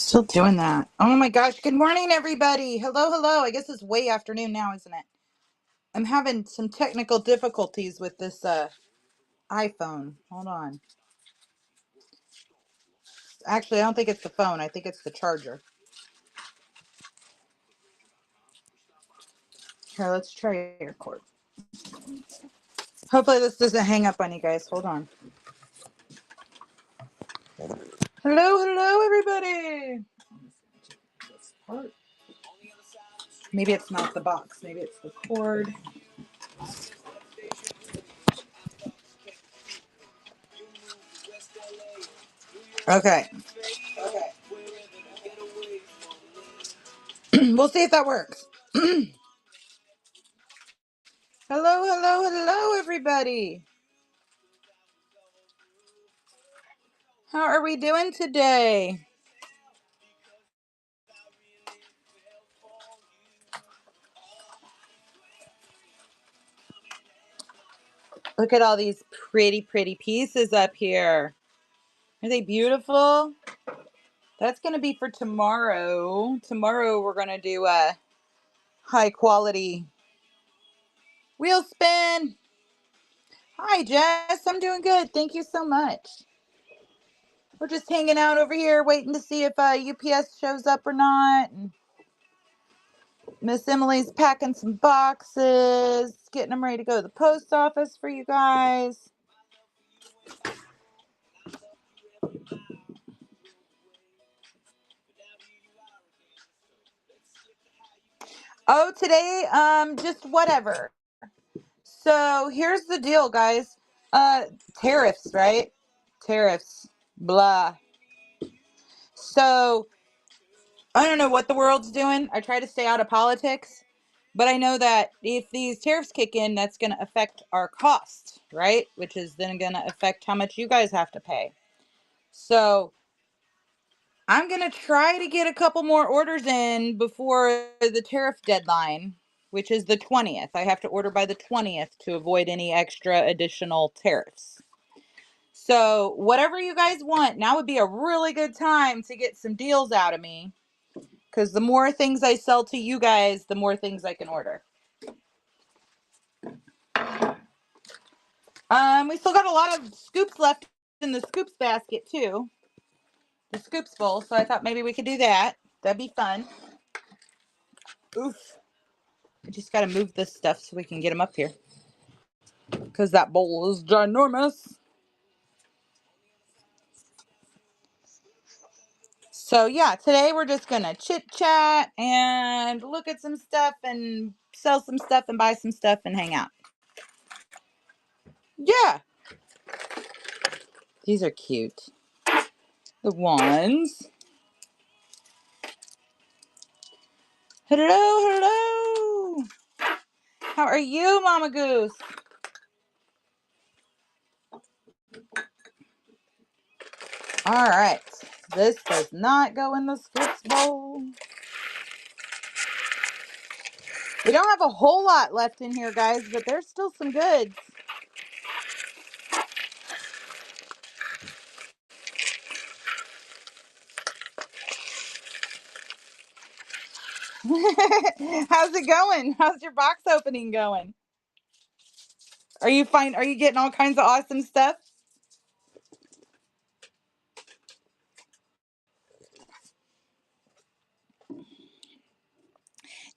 Still doing that. Oh my gosh. Good morning, everybody. Hello, hello. I guess it's way afternoon now, isn't it? I'm having some technical difficulties with this iPhone. Hold on. Actually, I don't think it's the phone. I think it's the charger. Here, let's try your cord. Hopefully this doesn't hang up on you guys. Hold on. Hello, hello, everybody. Maybe it's not the box. Maybe it's the cord. Okay. We'll see if that works. Hello, hello, hello, everybody. How are we doing today? Look at all these pretty, pretty pieces up here. Are they beautiful? That's going to be for tomorrow. Tomorrow we're going to do a high quality wheel spin. Hi, Jess. I'm doing good. Thank you so much. We're just hanging out over here waiting to see if UPS shows up or not. And Miss Emily's packing some boxes, getting them ready to go to the post office for you guys. Oh, today, just whatever. So here's the deal, guys. Tariffs, right? Tariffs. Blah. So I don't know what the world's doing. I try to stay out of politics, but I know that if these tariffs kick in, that's going to affect our cost, right? Which is then going to affect how much you guys have to pay. So I'm going to try to get a couple more orders in before the tariff deadline, which is the 20th. I have to order by the 20th to avoid any extra additional tariffs. So whatever you guys want, now would be a really good time to get some deals out of me, because the more things I sell to you guys, the more things I can order. We still got a lot of scoops left in the scoops basket too. The scoops full, so I thought maybe we could do that. That'd be fun. Oof. I just got to move this stuff so we can get them up here, because that bowl is ginormous. So yeah, today we're just gonna chit chat and look at some stuff and sell some stuff and buy some stuff and hang out. Yeah, these are cute. The ones. Hello, hello. How are you, Mama Goose? All right. This does not go in the scoops bowl. We don't have a whole lot left in here, guys, but there's still some goods. How's it going? How's your box opening going? Are you getting all kinds of awesome stuff?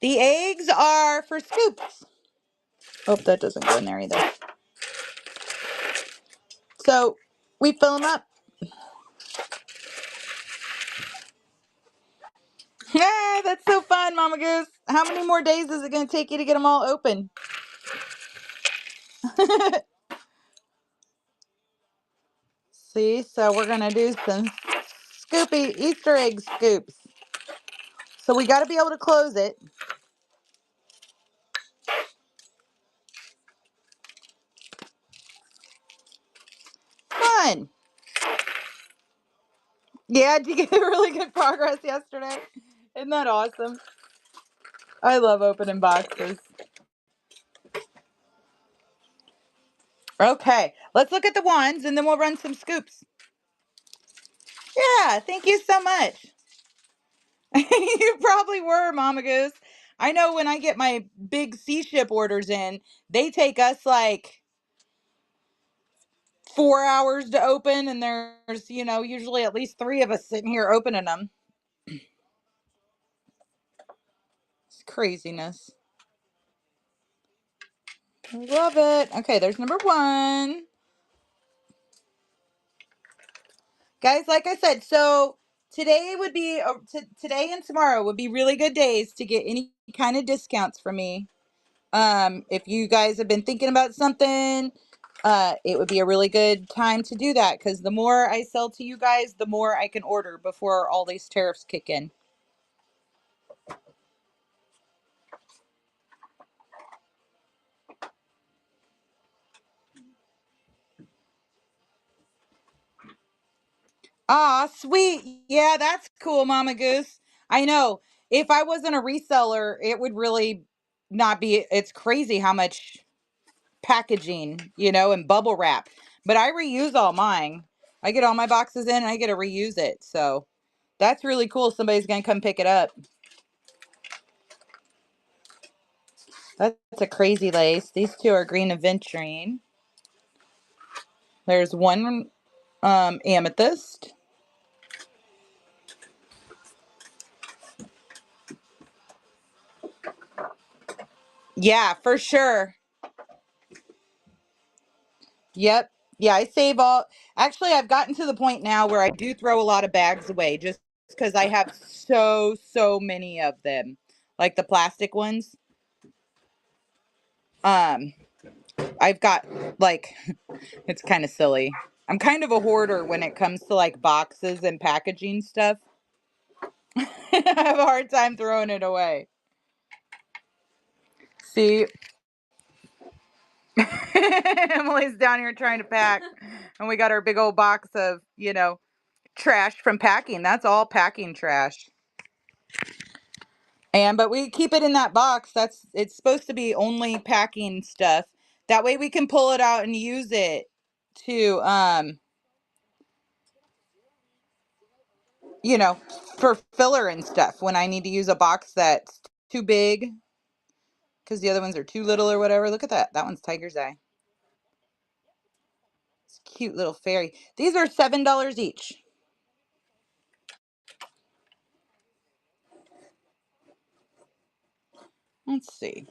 The eggs are for scoops. Oh, that doesn't go in there either. So we fill them up. Yeah, that's so fun, Mama Goose. How many more days is it going to take you to get them all open? See, so we're going to do some Scoopy Easter egg scoops. So we got to be able to close it. Fun. Yeah, did you get really good progress yesterday? Isn't that awesome? I love opening boxes. Okay, let's look at the ones and then we'll run some scoops. Yeah, thank you so much. You probably were, Mama Goose. I know when I get my big sea ship orders in, they take us like 4 hours to open, and there's, usually at least three of us sitting here opening them. It's craziness. Love it. Okay, there's number one. Guys, like I said, so today would be, today and tomorrow would be really good days to get any kind of discounts from me. If you guys have been thinking about something, it would be a really good time to do that, because the more I sell to you guys, the more I can order before all these tariffs kick in. Ah, sweet. Yeah, that's cool, Mama Goose. I know. If I wasn't a reseller, it would really not be. It's crazy how much packaging, and bubble wrap. But I reuse all mine. I get all my boxes in and I get to reuse it. So that's really cool. Somebody's going to come pick it up. That's a crazy lace. These two are green aventurine. There's one amethyst. Yeah, for sure. Yep. Yeah, I save all. Actually, I've gotten to the point now where I do throw a lot of bags away just because I have so many of them. Like the plastic ones. Um, I've got like it's kind of silly. I'm kind of a hoarder when it comes to like boxes and packaging stuff. I have a hard time throwing it away. See, Emily's down here trying to pack, and we got our big old box of, trash from packing. That's all packing trash. But we keep it in that box. It's supposed to be only packing stuff. That way we can pull it out and use it to you know, for filler and stuff when I need to use a box that's too big because the other ones are too little or whatever. Look at that. That one's Tiger's Eye. It's a cute little fairy. These are $7 each. Let's see.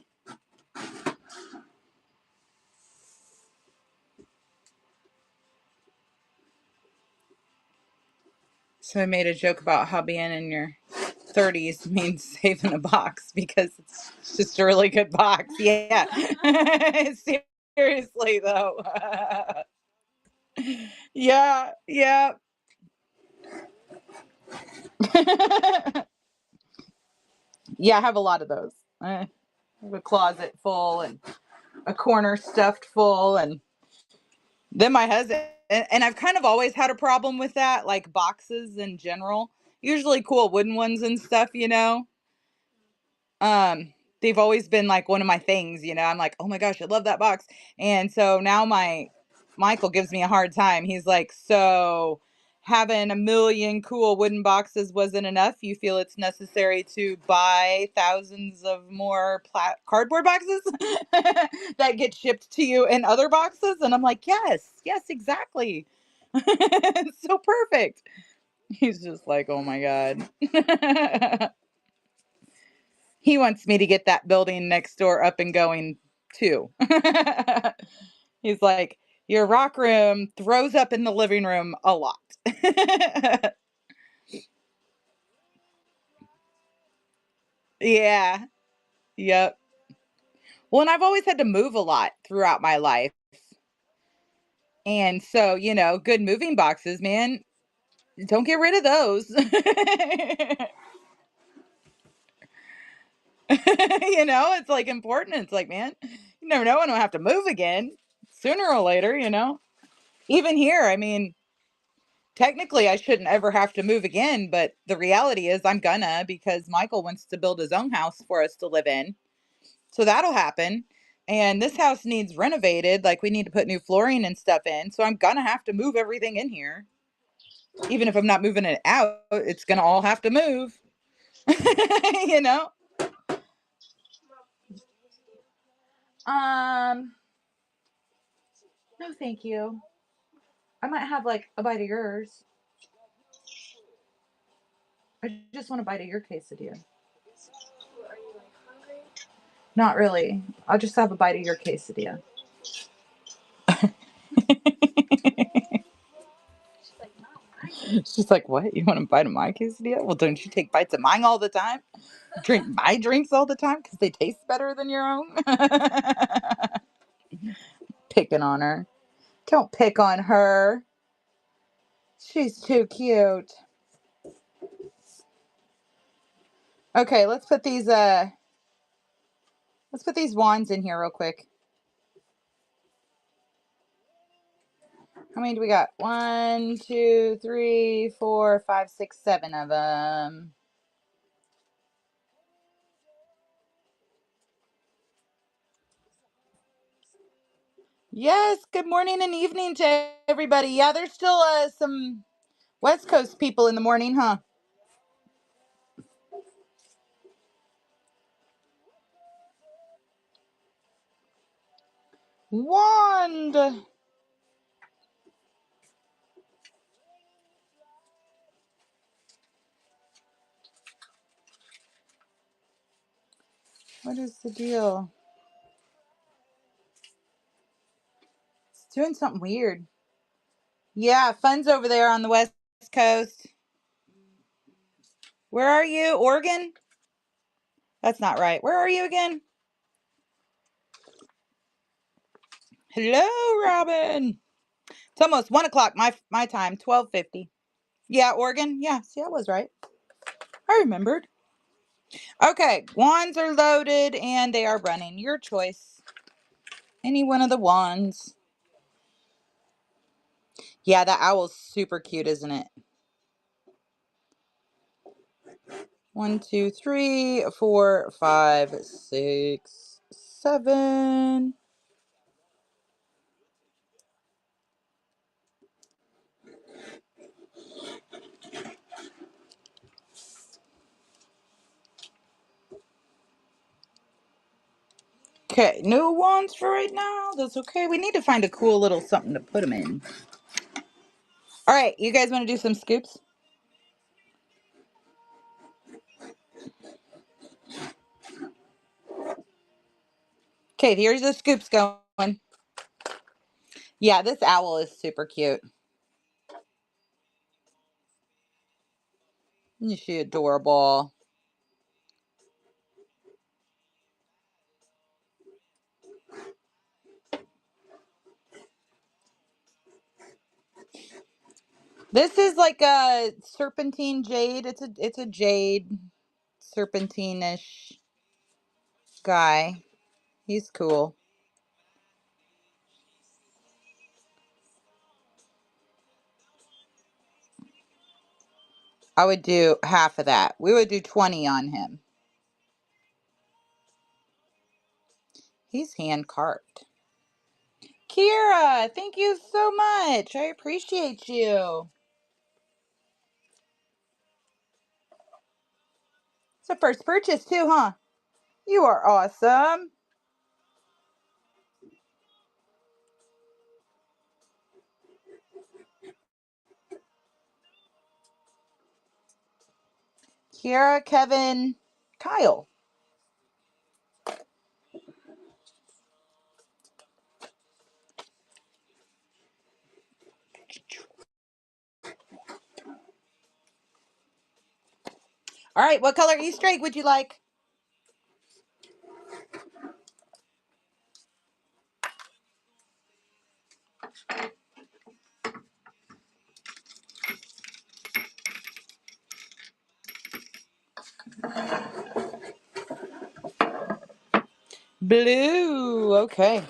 So I made a joke about how being in your 30s means saving a box because it's just a really good box. Yeah. Seriously, though. Yeah. Yeah. Yeah, I have a lot of those. I have a closet full and a corner stuffed full, and then my husband, and I've kind of always had a problem with that, like boxes in general. Usually cool wooden ones and stuff. Um, they've always been like one of my things. I'm like, "Oh my gosh, I love that box." And so now my Michael gives me a hard time. He's like, "So having a million cool wooden boxes wasn't enough. You feel it's necessary to buy thousands of more cardboard boxes that get shipped to you in other boxes?" And I'm like, "Yes, yes, exactly." It's so perfect. He's just like, "Oh my god." He wants me to get that building next door up and going too. He's like, "Your rock room throws up in the living room a lot." Yeah. Yep. Well, and I've always had to move a lot throughout my life. And so, good moving boxes, man, don't get rid of those. It's like important. It's like, man, you never know when I'll have to move again sooner or later. Even here, I mean, technically, I shouldn't ever have to move again, but the reality is I'm gonna because Michael wants to build his own house for us to live in. So that'll happen. And this house needs renovated. Like we need to put new flooring and stuff in. So I'm gonna have to move everything in here. Even if I'm not moving it out, it's gonna all have to move. You know? No, thank you. I might have like a bite of yours. I just want a bite of your quesadilla. Are you like hungry? Not really. I'll just have a bite of your quesadilla. She's like, not mine. She's like, what? You want a bite of my quesadilla? Well, don't you take bites of mine all the time? Drink my drinks all the time because they taste better than your own? Picking on her. Don't pick on her. She's too cute. Okay, let's put these wands in here real quick. How many do we got? 1, 2, 3, 4, 5, 6, 7 of them. Yes, good morning and evening to everybody. Yeah, there's still some West Coast people in the morning, huh? Wand. What is the deal? It's doing something weird. Yeah, fun's over there on the West Coast. Where are you? Oregon? That's not right. Where are you again? Hello, Robin. It's almost 1 o'clock my time, 12:50. Yeah, Oregon. Yeah, see, I was right. I remembered. Okay, wands are loaded and they are running. Your choice. Any one of the wands. Yeah, that owl's super cute, isn't it? 1, 2, 3, 4, 5, 6, 7. Okay, no wands for right now. That's okay. We need to find a cool little something to put them in. All right, you guys want to do some scoops? Okay, here's the scoops going. Yeah, this owl is super cute. Isn't she adorable? This is like a serpentine jade. It's a jade serpentine-ish guy. He's cool. I would do half of that. We would do 20 on him. He's hand carved. Kira, thank you so much. I appreciate you. It's a first purchase too, huh? You are awesome. Kira, Kevin, Kyle. All right, what color Easter egg would you like? Blue. Okay.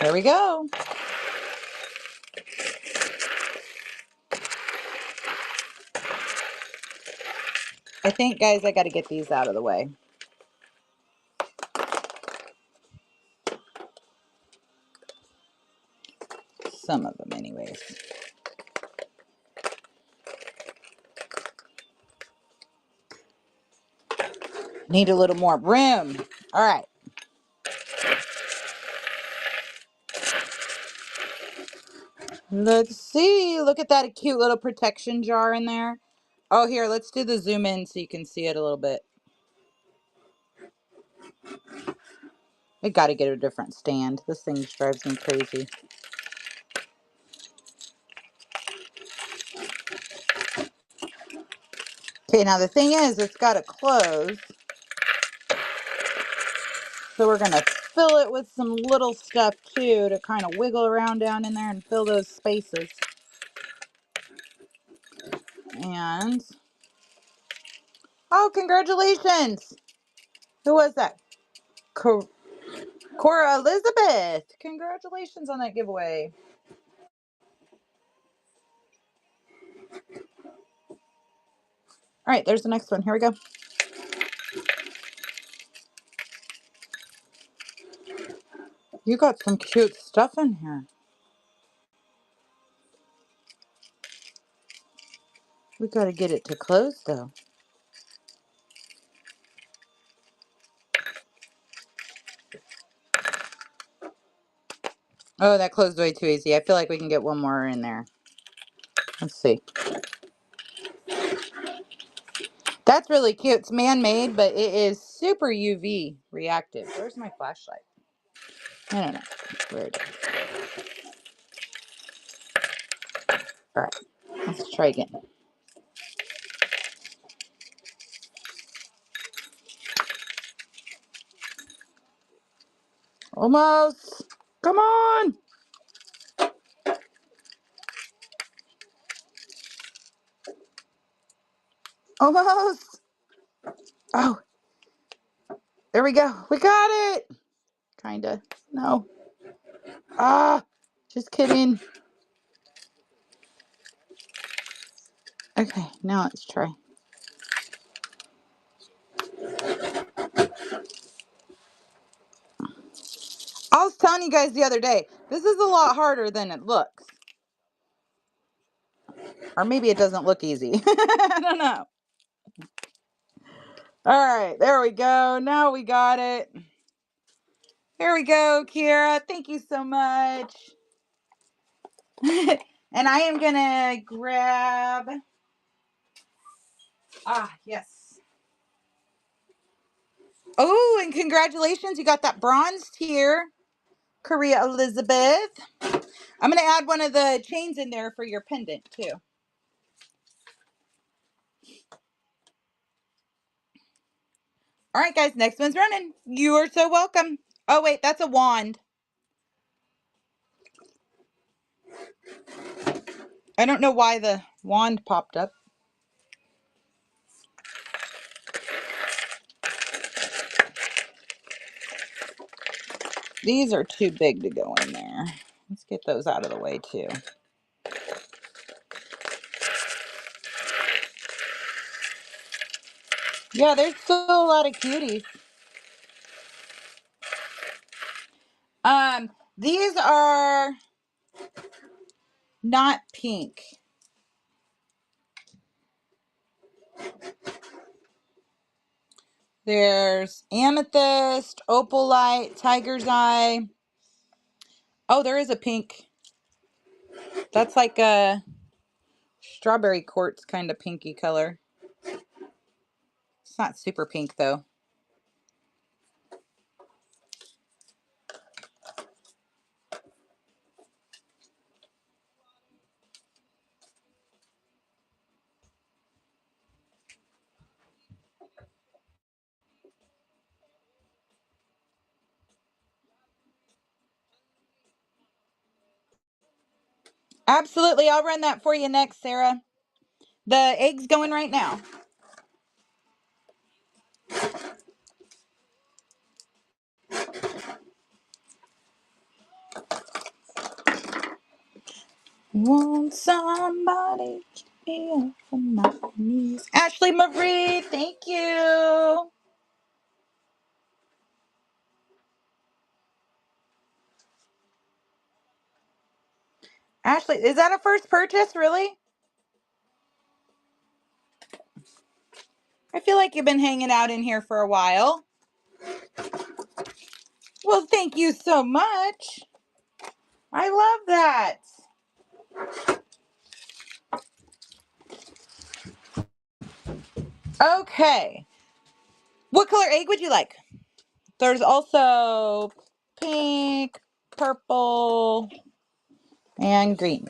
There we go. I think, guys, I got to get these out of the way. Some of them anyways. Need a little more room. All right. Let's see. Look at that cute little protection jar in there. Oh, here, let's do the zoom in so you can see it a little bit. I gotta get a different stand. This thing drives me crazy. Okay, now the thing is, it's gotta close. So we're gonna fill it with some little stuff too to kind of wiggle around down in there and fill those spaces. And, oh, congratulations! Who was that? Cora Elizabeth! Congratulations on that giveaway. All right, there's the next one. Here we go. You got some cute stuff in here. We gotta get it to close though. Oh, that closed way too easy. I feel like we can get one more in there. Let's see. That's really cute. It's man-made, but it is super UV reactive. Where's my flashlight? I don't know where it is. All right, let's try again. Almost. Come on. Almost. Oh, there we go. We got it. Kinda. No. Ah, just kidding. Okay, now let's try. I was telling you guys the other day, this is a lot harder than it looks. Or maybe it doesn't look easy. I don't know. All right, there we go. Now we got it. Here we go, Kira. Thank you so much. And I am going to grab... yes. Oh, and congratulations. You got that bronze tier, Korea Elizabeth. I'm going to add one of the chains in there for your pendant, too. All right, guys. Next one's running. You are so welcome. Oh, wait. That's a wand. I don't know why the wand popped up. These are too big to go in there. Let's get those out of the way, too. Yeah, there's still a lot of cuties. These are not pink. There's amethyst, opalite, tiger's eye. Oh, there is a pink. That's like a strawberry quartz kind of pinky color. It's not super pink though. Absolutely, I'll run that for you next, Sarah. The egg's going right now. Want somebody to be up on my knees. Ashley Marie, thank you. Ashley, is that a first purchase, really? I feel like you've been hanging out in here for a while. Well, thank you so much. I love that. Okay. What color egg would you like? There's also pink, purple, and green.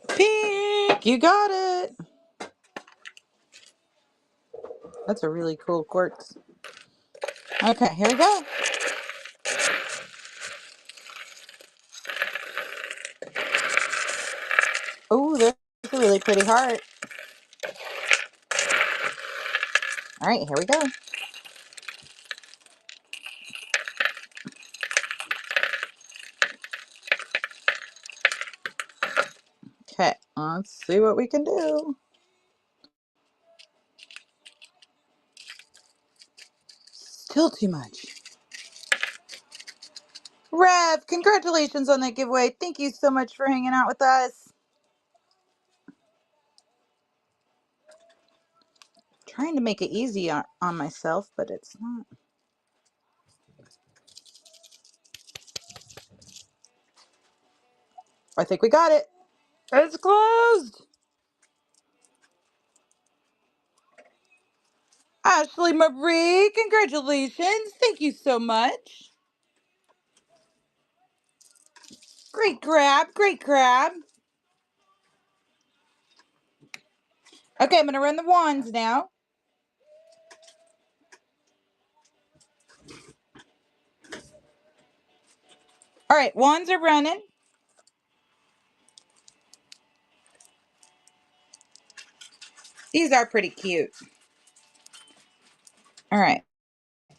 Pink, you got it. That's a really cool quartz. Okay, here we go. Oh, there's a really pretty heart. All right, here we go. Okay, let's see what we can do. Still too much. Rev, congratulations on that giveaway. Thank you so much for hanging out with us. Trying to make it easy on myself, but it's not. I think we got it. It's closed. Ashley Marie, congratulations. Thank you so much. Great grab, great grab. Okay, I'm going to run the wands now. All right, wands are running. These are pretty cute. All right,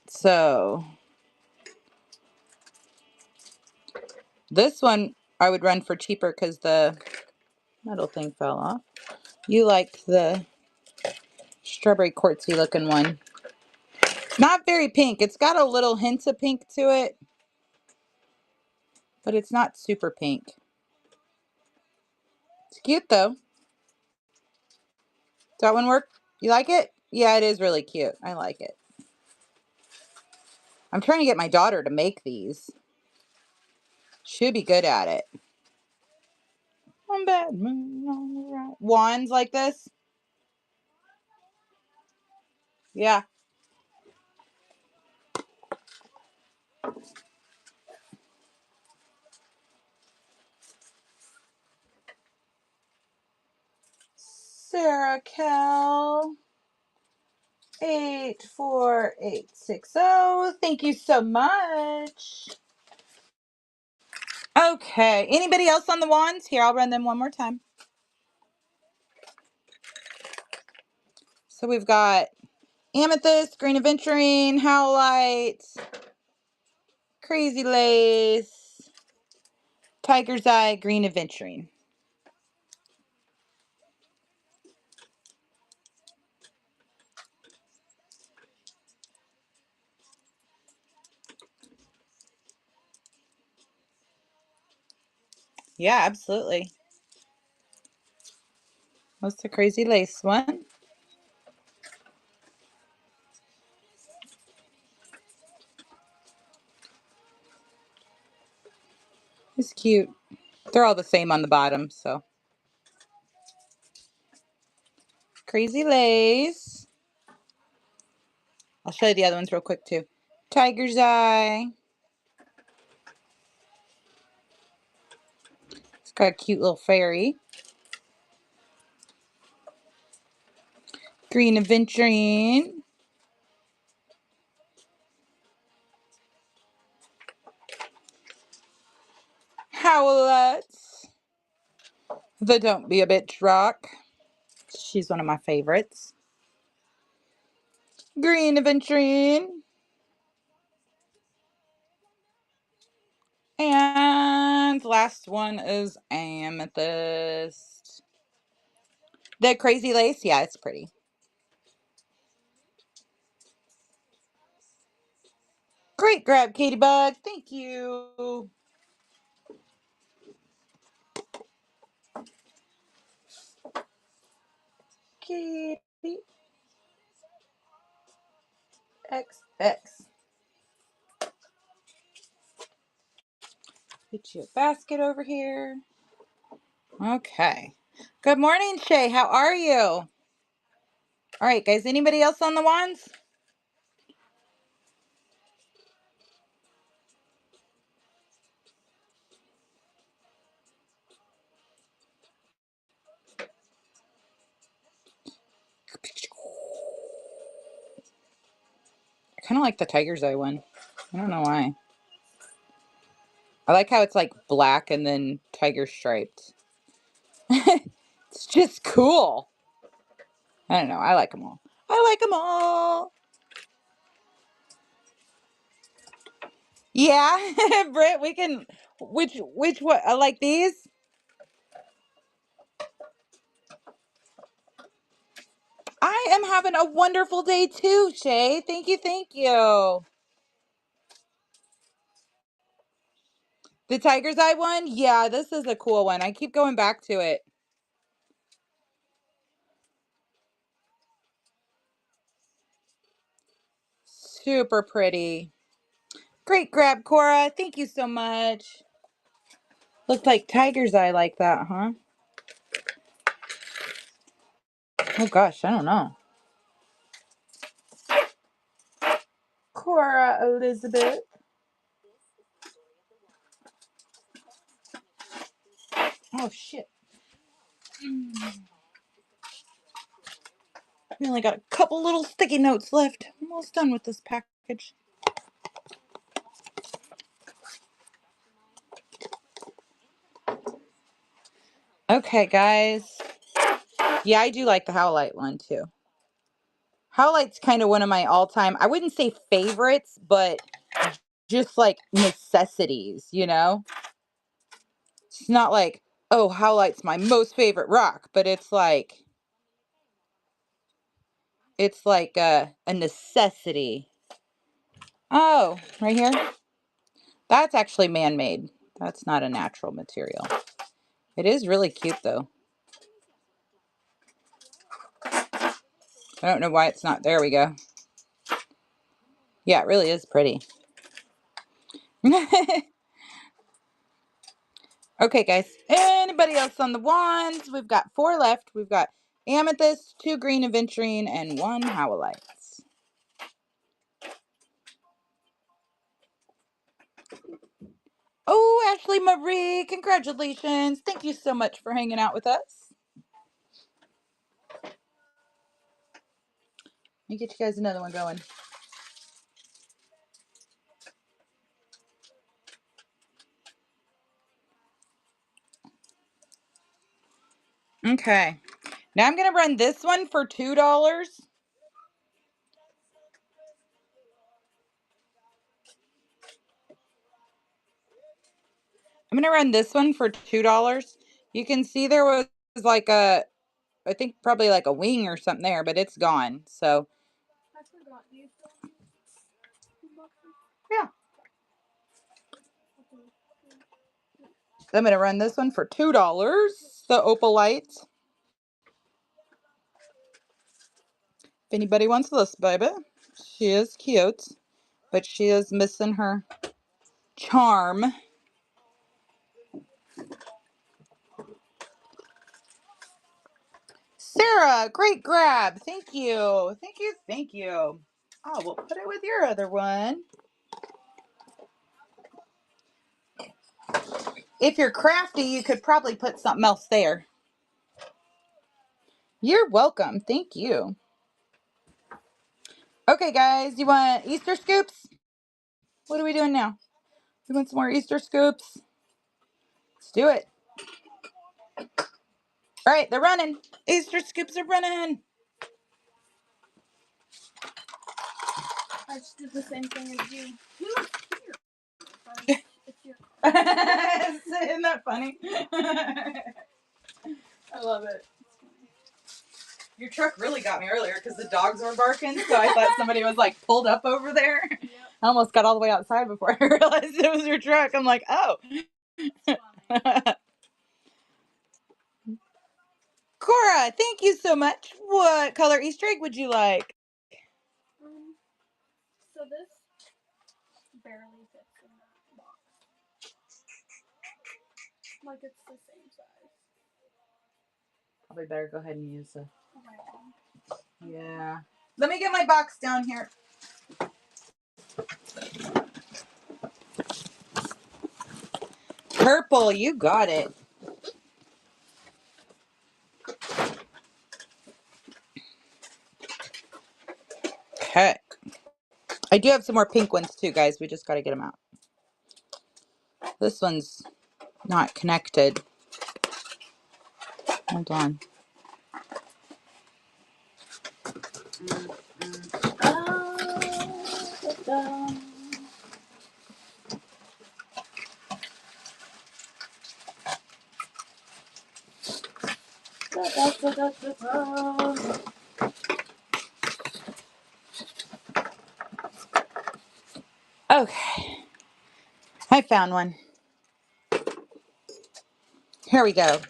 so this one I would run for cheaper because the metal thing fell off. You like the strawberry quartzy looking one. Not very pink. It's got a little hint of pink to it, but it's not super pink. It's cute though. Does that one work? You like it? Yeah, it is really cute. I like it. I'm trying to get my daughter to make these. She'd be good at it. On bad moon on the right. Wands like this? Yeah. Sarah Cal 84860. Thank you so much. Okay. Anybody else on the wands? Here, I'll run them one more time. So we've got amethyst, green aventurine, howlite, crazy lace, tiger's eye, green aventurine. Yeah, absolutely. What's the crazy lace one? It's cute. They're all the same on the bottom, so. Crazy lace. I'll show you the other ones real quick too. Tiger's eye. It's got a cute little fairy. Green aventurine. Howlets. The Don't Be a Bitch rock. She's one of my favorites. Green aventurine. And last one is amethyst. The crazy lace, yeah, it's pretty. Great grab, Katie Bug. Thank you. Katie XX. Get you a basket over here. Okay. Good morning, Shay. How are you? All right, guys. Anybody else on the wands? I kind of like the tiger's eye one. I don't know why. I like how it's like black and then tiger striped. It's just cool. I don't know. I like them all. I like them all. Yeah, Britt, we can. Which one? I like these. I am having a wonderful day too, Shay. Thank you, thank you. The tiger's eye one? Yeah, this is a cool one. I keep going back to it. Super pretty. Great grab, Cora. Thank you so much. Looked like tiger's eye like that, huh? Oh gosh, I don't know. Cora Elizabeth. Oh shit. We only got a couple little sticky notes left. Almost done with this package. Okay, guys. Yeah, I do like the Howlite one too. Howlite's kind of one of my all-time, I wouldn't say favorites, but just like necessities, you know? It's not like, oh, Howlite's my most favorite rock, but it's like a necessity. Oh, right here. That's actually man-made. That's not a natural material. It is really cute though. I don't know why it's not. There we go. Yeah, it really is pretty. Okay, guys. Anybody else on the wands? We've got 4 left. We've got amethyst, 2 green aventurine, and 1 howlites. Oh, Ashley Marie, congratulations. Thank you so much for hanging out with us. Let me get you guys another one going. Okay. Now I'm going to run this one for $2. I'm going to run this one for $2. You can see there was like I think probably like a wing or something there, but it's gone. So, I forgot. Do you still have boxes? yeah. I'm going to run this one for $2. The opalite. If anybody wants this, baby. She is cute, but she is missing her charm. Sarah, great grab. Thank you. Thank you. Thank you. Oh, we'll put it with your other one. If you're crafty, you could probably put something else there. You're welcome. Thank you. Okay, guys, you want Easter scoops? What are we doing now? You want some more Easter scoops? Let's do it. All right, they're running. Easter scoops are running. I just did the same thing as you. You look here. It's your Isn't that funny? I love it. Your truck really got me earlier because the dogs were barking, so I thought somebody was like pulled up over there. Yep. I almost got all the way outside before I realized it was your truck. I'm like, oh. Cora, thank you so much. What color Easter egg would you like? So this barely fits in that box. Like it's the same size. Probably better go ahead and use the. Okay. Yeah. Let me get my box down here. Purple, you got it. Okay. I do have some more pink ones too, guys. We just got to get them out. This one's not connected. Hold on. Okay. I found one. Here we go.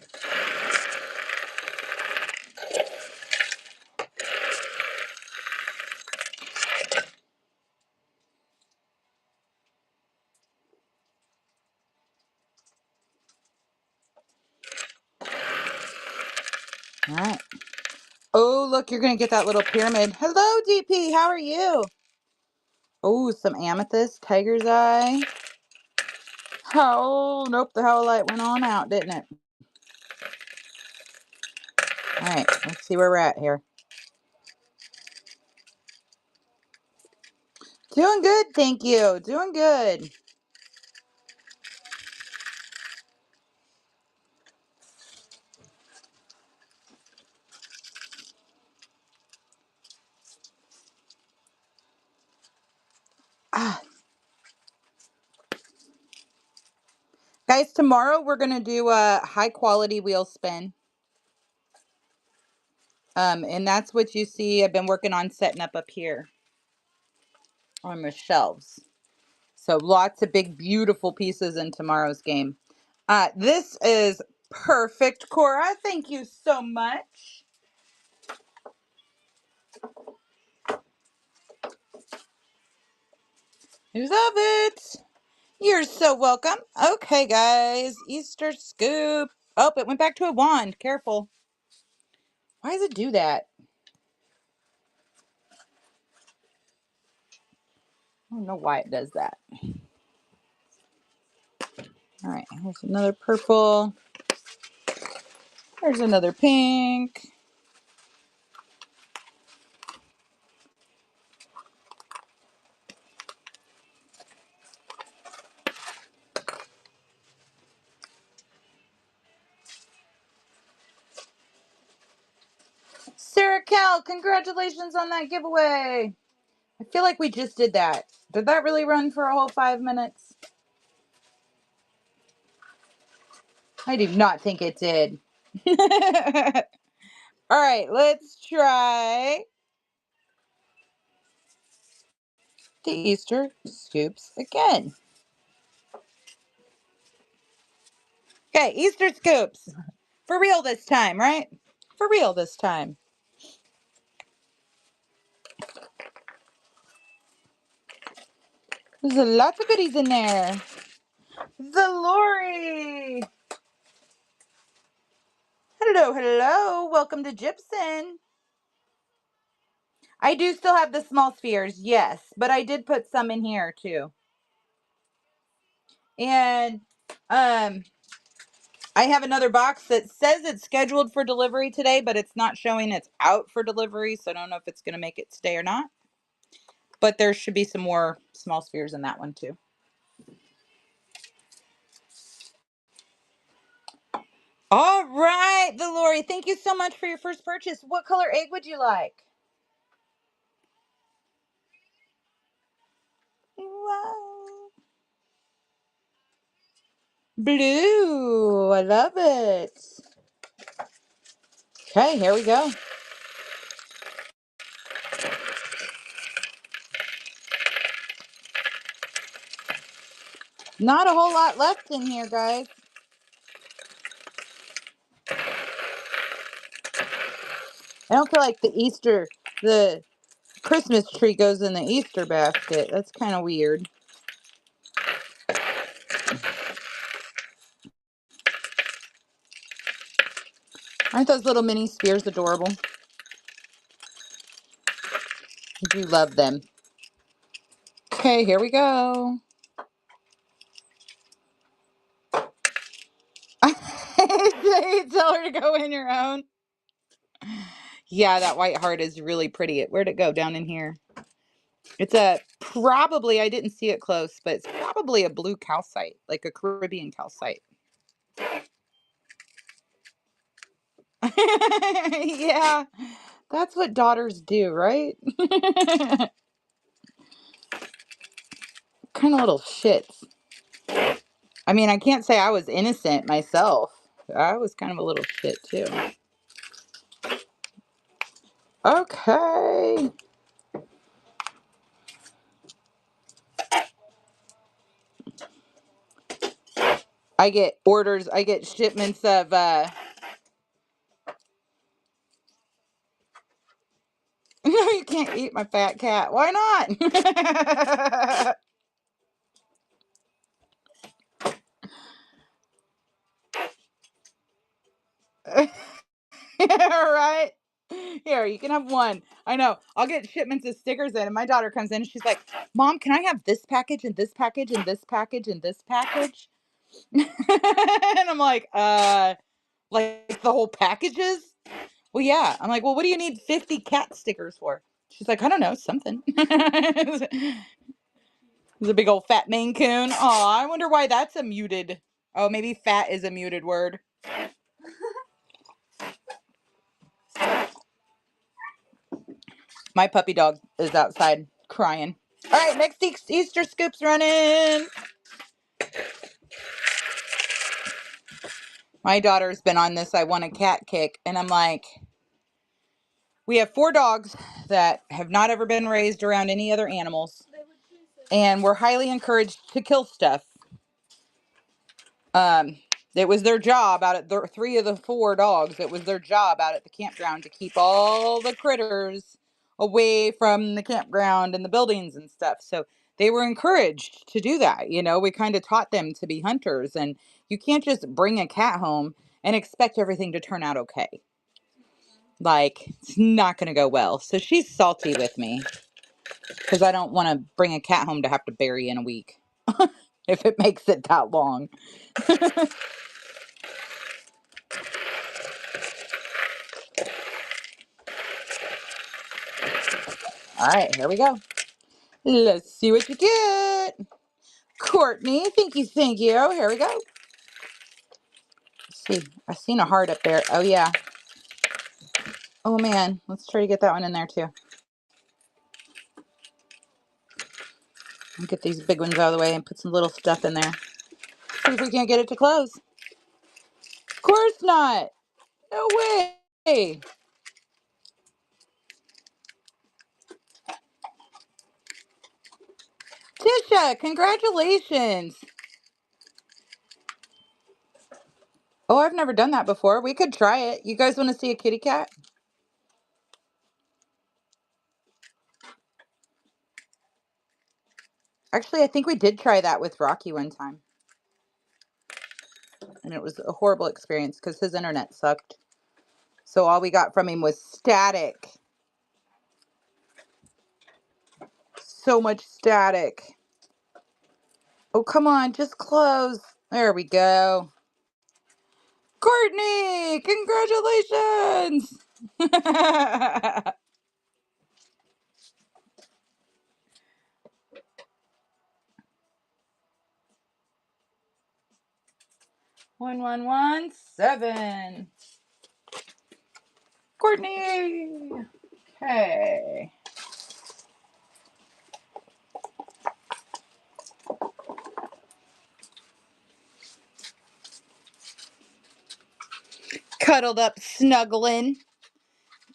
All right. Oh, look, you're going to get that little pyramid. Hello, DP. How are you? Oh, some amethyst, tiger's eye. Oh, nope, the hell light went on out, didn't it? All right, let's see where we're at here. Doing good, thank you. Doing good. Ah. Guys, tomorrow we're going to do a high quality wheel spin. And that's what you see. I've been working on setting up here on my shelves. So lots of big, beautiful pieces in tomorrow's game. This is perfect, Cora. Thank you so much. Love it. You're so welcome. Okay, guys. Easter scoop. Oh, it went back to a wand. Careful. Why does it do that? I don't know why it does that. All right, here's another purple. There's another pink. Sarah Cal, congratulations on that giveaway. I feel like we just did that. Did that really run for a whole 5 minutes? I do not think it did. All right, let's try the Easter scoops again. Okay, Easter scoops. For real this time, right? For real this time. There's a lot of goodies in there. The Lori. Hello, hello. Welcome to Gypsum. I do still have the small spheres, yes, but I did put some in here too. And I have another box that says it's scheduled for delivery today, but it's not showing it's out for delivery, so I don't know if it's going to make it today or not. But there should be some more small spheres in that one too. All right, the Lori, thank you so much for your first purchase. What color egg would you like? Wow. Blue. I love it. Okay, here we go. Not a whole lot left in here, guys. I don't feel like the Christmas tree goes in the Easter basket. That's kind of weird. Aren't those little mini spears adorable? I do love them. Okay, here we go. Tell her to go in your own. Yeah, that white heart is really pretty. Where'd it go? Down in here. It's probably, I didn't see it close, but it's probably a blue calcite, like a Caribbean calcite. Yeah, that's what daughters do, right? Kind of little shits. I mean, I can't say I was innocent myself. I was kind of a little shit too. Okay. I get orders, I get shipments of no, you can't eat my fat cat. Why not? Right? Here, you can have one. I know. I'll get shipments of stickers in, and my daughter comes in and she's like, Mom, can I have this package and this package and this package and this package? And I'm like the whole packages? Well, yeah. I'm like, well, what do you need 50 cat stickers for? She's like, I don't know, something. It's a big old fat Maine Coon. Oh, I wonder why that's a muted. Oh, maybe fat is a muted word. My puppy dog is outside crying. All right, next Easter scoop's running. My daughter's been on this I want a cat kick, and I'm like, we have 4 dogs that have not ever been raised around any other animals, and we're highly encouraged to kill stuff. It was their job out at 3 of the 4 dogs. It was their job out at the campground to keep all the critters away from the campground and the buildings and stuff. So they were encouraged to do that. You know, we kind of taught them to be hunters, and you can't just bring a cat home and expect everything to turn out okay. Like, it's not going to go well. So she's salty with me because I don't want to bring a cat home to have to bury in a week if it makes it that long. All right, here we go. Let's see what you get. Courtney, thank you, thank you. Here we go. Let's see, I seen a heart up there. Oh, yeah. Oh, man. Let's try to get that one in there, too. I'll get these big ones out of the way and put some little stuff in there. See if we can't get it to close. Of course not. No way. Tisha, congratulations. Oh, I've never done that before. We could try it. You guys want to see a kitty cat? Actually, I think we did try that with Rocky one time. And it was a horrible experience because his internet sucked. So all we got from him was static. So much static. Oh, come on, just close. There we go. Courtney, congratulations. 1117. Courtney. Okay. Cuddled up, snuggling.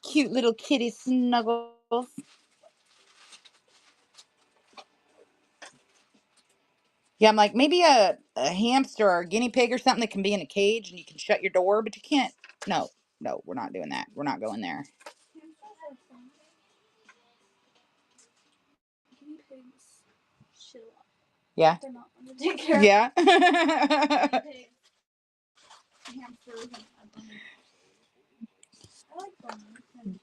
Cute little kitty snuggles. Yeah, I'm like, maybe a hamster or a guinea pig or something that can be in a cage and you can shut your door, but you can't. No, no, we're not doing that. We're not going there. Guinea pigs shit a lot. Yeah. They're not fun to take care of. Yeah. Pigs, hamsters, I like bunnies and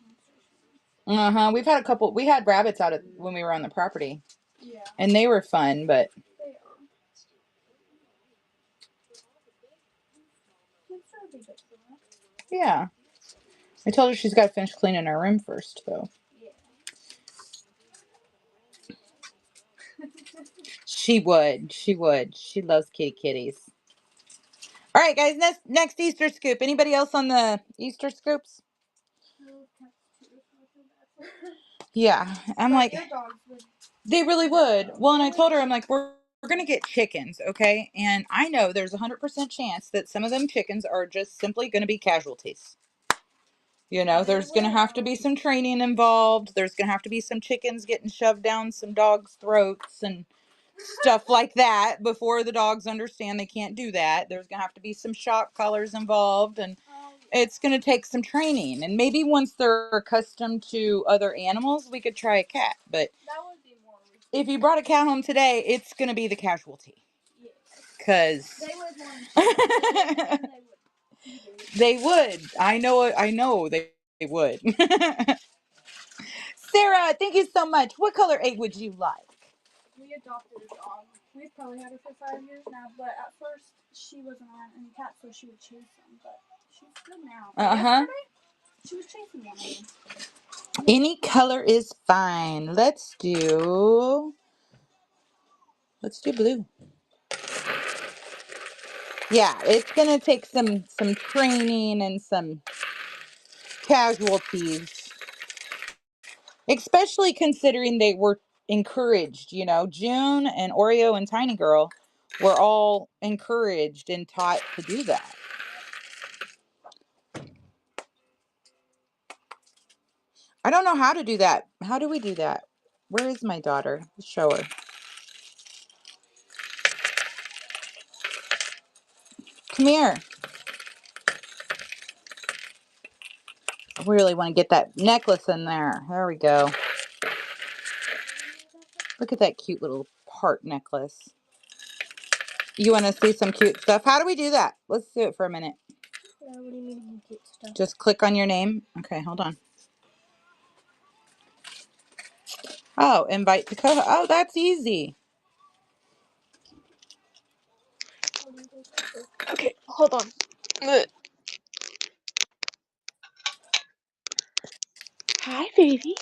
hamsters. We've had a couple. We had rabbits out when we were on the property. Yeah. And they were fun, but. They are. Hamster would be good for that. Yeah. I told her she's got to finish cleaning her room first, though. Yeah. She would. She would. She loves kitties. All right, guys. Next Easter scoop. Anybody else on the Easter scoops? Yeah, I'm like, they really would. Well, and I told her, I'm like, we're gonna get chickens, okay? And I know there's 100% chance that some of them chickens are just simply gonna be casualties. You know, there's gonna have to be some training involved. There's gonna have to be some chickens getting shoved down some dogs' throats and stuff like that before the dogs understand they can't do that. There's gonna have to be some shock collars involved, and it's gonna take some training. And maybe once they're accustomed to other animals, we could try a cat. But that would be more if you brought a cat home today, it's gonna be the casualty. Cause they would want to they would. I know they would. Sarah, thank you so much. What color egg would you like? We adopted a dog. We've probably had her for 5 years now, but at first she wasn't around any cats, so she would chase them. But she's good now. Yesterday, she was chasing one of them. Any color is fine. Let's do blue. Yeah, it's gonna take some training and some casualties, especially considering they were encouraged. You know, June and Oreo and Tiny Girl were all encouraged and taught to do that. I don't know how to do that. How do we do that? Where is my daughter? Show her. Come here. I really want to get that necklace in there. There we go. Look at that cute little heart necklace. You want to see some cute stuff? How do we do that? Let's do it for a minute. What do you mean cute stuff? Just click on your name. Okay, hold on. Oh, invite to co-host. Oh, that's easy. Okay, hold on. Hi, baby.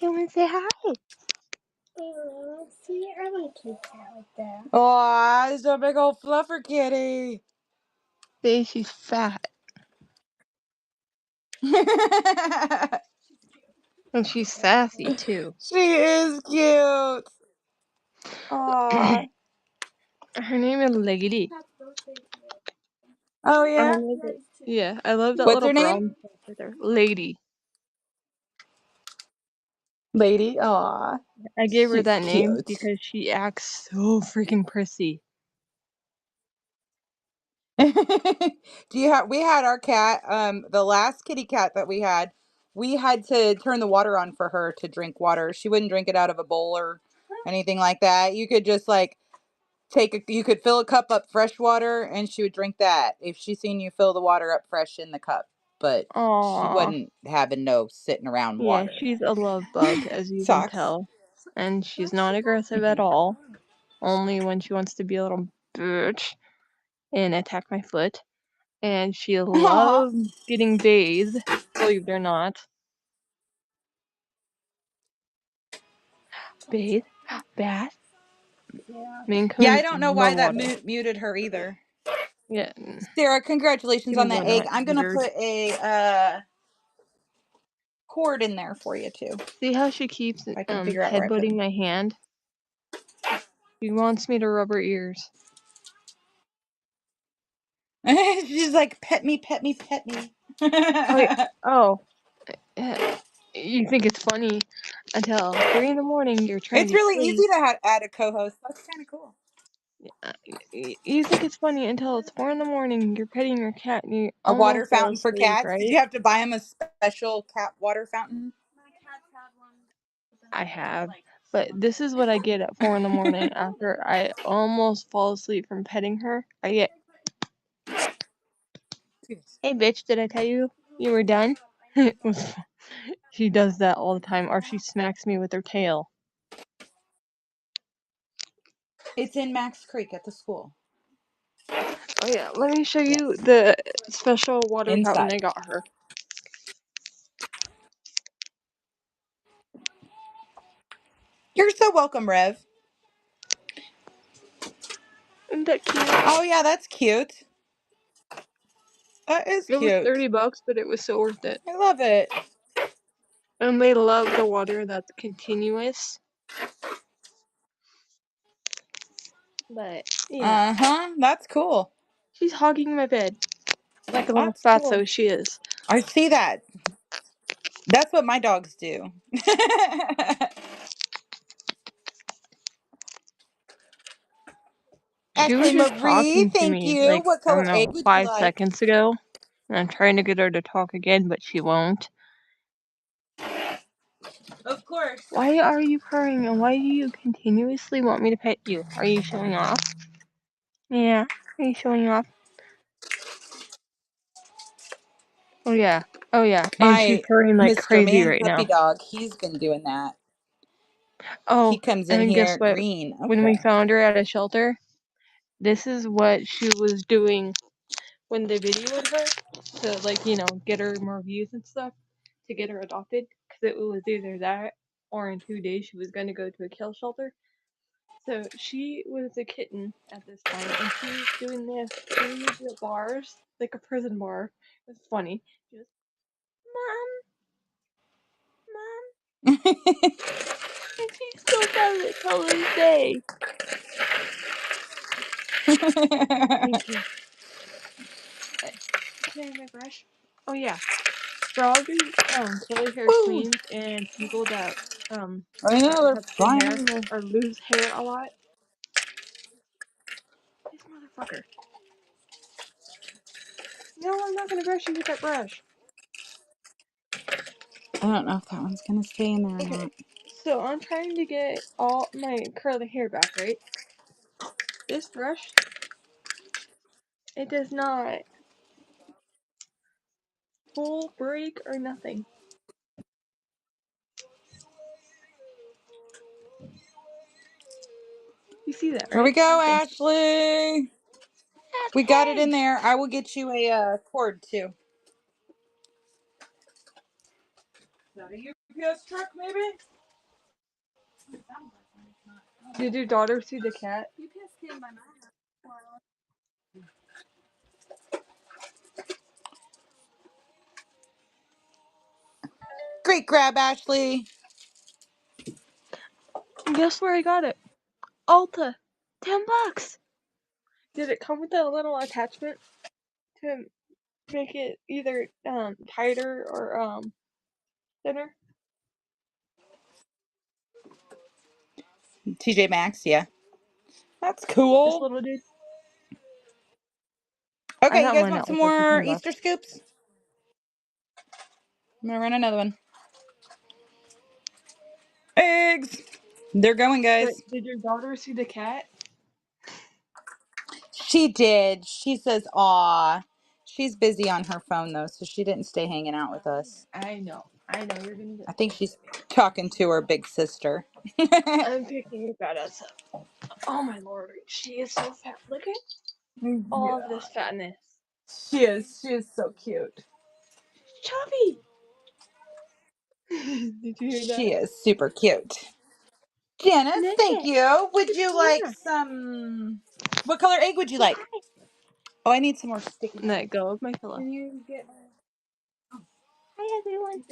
You want to say hi? See, I want a cute cat like that. Oh, it's a big old fluffer kitty. Say she's fat. And she's sassy, too. She is cute. Aw. Her name is Lady. Oh, yeah? Yeah, I love that What's little her name? brown stuff right there. Lady. Lady. Aw. I gave her She's that name cute. because she acts so freaking prissy. We had our cat, the last kitty cat that we had to turn the water on for her to drink water. She wouldn't drink it out of a bowl or anything like that. You could just like you could fill a cup up fresh water and she would drink that if she seen you fill the water up fresh in the cup. But she Aww. wasn't having no sitting around Yeah, water. she's a love bug, as you can Socks. tell. And she's not aggressive at all. Only when she wants to be a little bitch and attack my foot. And she loves getting bathed, believe it or not. Bathe? Bath? Yeah. Maine Yeah, I Coons don't know why love that water. muted her either. Yeah. Sarah, congratulations People on that are egg. not I'm going to eaters. put a cord in there for you too. See how she keeps I can figure out where I put headbutting them. my hand? She wants me to rub her ears. She's like, pet me, pet me, pet me. Oh, you think it's funny? until 3 in the morning. You're trying It's to really sleep. easy to add a co-host. That's kind of cool. You think it's funny until it's 4 in the morning. You're petting your cat and you A water almost fell fountain for asleep, cats? Did right? you have to buy them a special cat water fountain? My cats have one. I have. But this is what I get at 4 in the morning after I almost fall asleep from petting her. I get, hey bitch, did I tell you you were done? She does that all the time, or she smacks me with her tail. It's in Max Creek at the school. Oh yeah, let me show you the special water fountain Inside. I got her. You're so welcome, Rev. Isn't that cute? Oh yeah, that's cute. That is It was cute. $30, but it was so worth it. I love it. And they love the water that's continuous. But yeah, That's cool. she's hogging my bed like a little That's cool. fatso she is. I see that. That's what my dogs do. She was Ashley just Marie, talking to thank me you. like, What I color don't egg know, would you 5 like? seconds ago. And I'm trying to get her to talk again, but she won't. Of course. Why are you purring and why do you continuously want me to pet you? Are you showing off? Yeah. Are you showing off? Oh yeah. Oh yeah. And she's My purring like Mr. crazy Man right puppy now. dog, he's been doing that. He Oh, comes in and guess here what? green. When we Okay. found her at a shelter, this is what she was doing when they videoed her to, like, you know, get her more views and stuff to get her adopted, because it was either that or in 2 days she was going to go to a kill shelter. So she was a kitten at this time, and she was doing this through the bars, like a prison bar. It was funny. She was, Mom, Mom, and she still does it till this day. Thank you. Can I have my brush? Oh yeah. For all the curly hair Woo! queens and people that I know they're have thin flying hair everywhere. or lose hair a lot. This motherfucker. No, I'm not gonna brush you with that brush. I don't know if that one's gonna stay in there or Okay, not. so I'm trying to get all my curly hair back, right? This brush, it does not pull, break, or nothing. You see that, Here we right? go, Nothing. Ashley. We got it in there. I will get you a cord too. Is that a UPS truck, maybe? Did your daughter see the cat? UPS came by my house. Great grab, Ashley. And guess where I got it? Ulta. $10. Did it come with a little attachment to make it either tighter or thinner? TJ Maxx, yeah. That's This cool. little dude. I Okay, you got guys mine want at some Ulta for more $10. Easter scoops? I'm gonna run another one. Eggs. They're going, But guys. did your daughter see the cat? She did. She says, "Aw." She's busy on her phone though, so she didn't stay hanging out with us. I know. You're gonna get I think so she's excited. talking to her big sister. I'm picking it that up. Oh my lord, she is so fat. Look at all of Yeah, this fatness. she is. She is so cute. Chubby! Did you hear She that? is super cute. Janice, thank Nugget! you. Would It's you like here! some? What color egg would you Say like? hi! Oh, I need some more sticky notes. Let go of my pillow. Can you get? Hi everyone!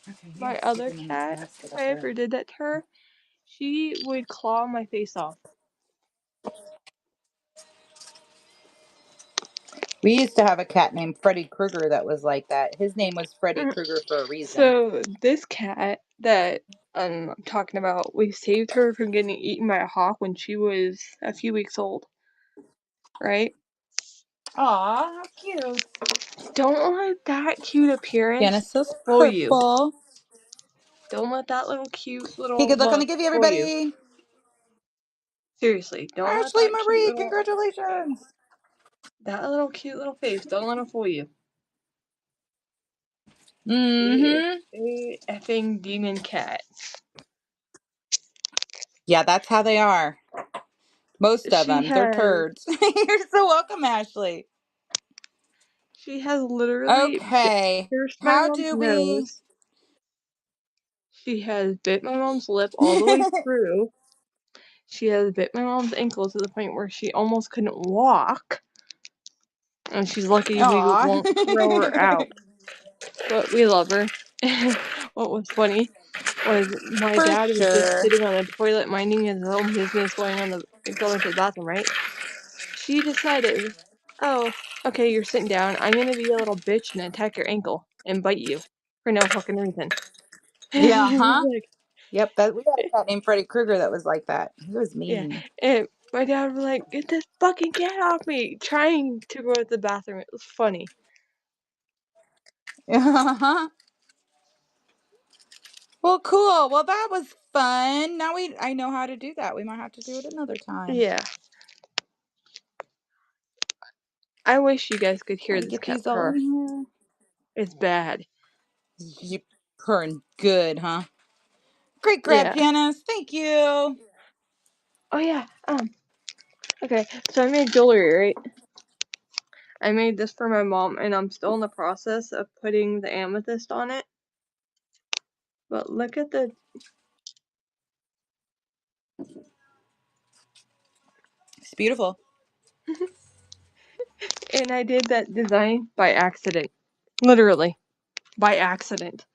Okay, you My have other sticky notes. cat, Basket if up I there. ever did that to her, she would claw my face off. We used to have a cat named Freddy Krueger that was like that. His name was Freddy Krueger for a reason. So this cat that I'm talking about, we saved her from getting eaten by a hawk when she was a few weeks old, right? Aw, how cute. Don't let that cute appearance Genesis fool you. Purple. Don't let that little cute Hey, little good luck on the mug give, fool you. everybody. Seriously, don't let Ashley that cute Marie, little congratulations. cute little face, don't let it fool you. She is Mm-hmm. a effing demon cat. Yeah, that's how they are. Most of She them. They're has turds. You're so welcome, Ashley. literally Okay. pierced my How mom's do we... nose. She has bit my mom's lip all the way through. She has bit my mom's ankle to the point where she almost couldn't walk. And she's lucky we Aw. won't throw her out. But we love her. What was funny was my For dad was just sure. sitting on the toilet minding his own business going to the bathroom, right? She decided, oh, okay, you're sitting down. I'm gonna be a little bitch and attack your ankle and bite you for no fucking reason. Yeah, It was huh? like, Yep, we had a cat named Freddy Krueger that was like that. He was yeah. mean. And my dad was like, get this fucking cat off me, trying to go to the bathroom. It was funny. Uh-huh. Well, cool. Well, that was fun. Now I know how to do that. We might have to do it another time. Yeah. I wish you guys could hear Gotta this get cat these all in purr. here. It's bad. You purring good, huh? Great grab, Yeah. Janice. Thank you. Oh yeah. Okay. So I made jewelry, right? I made this for my mom, and I'm still in the process of putting the amethyst on it. But look at the. It's beautiful. And I did that design by accident. Literally. By accident.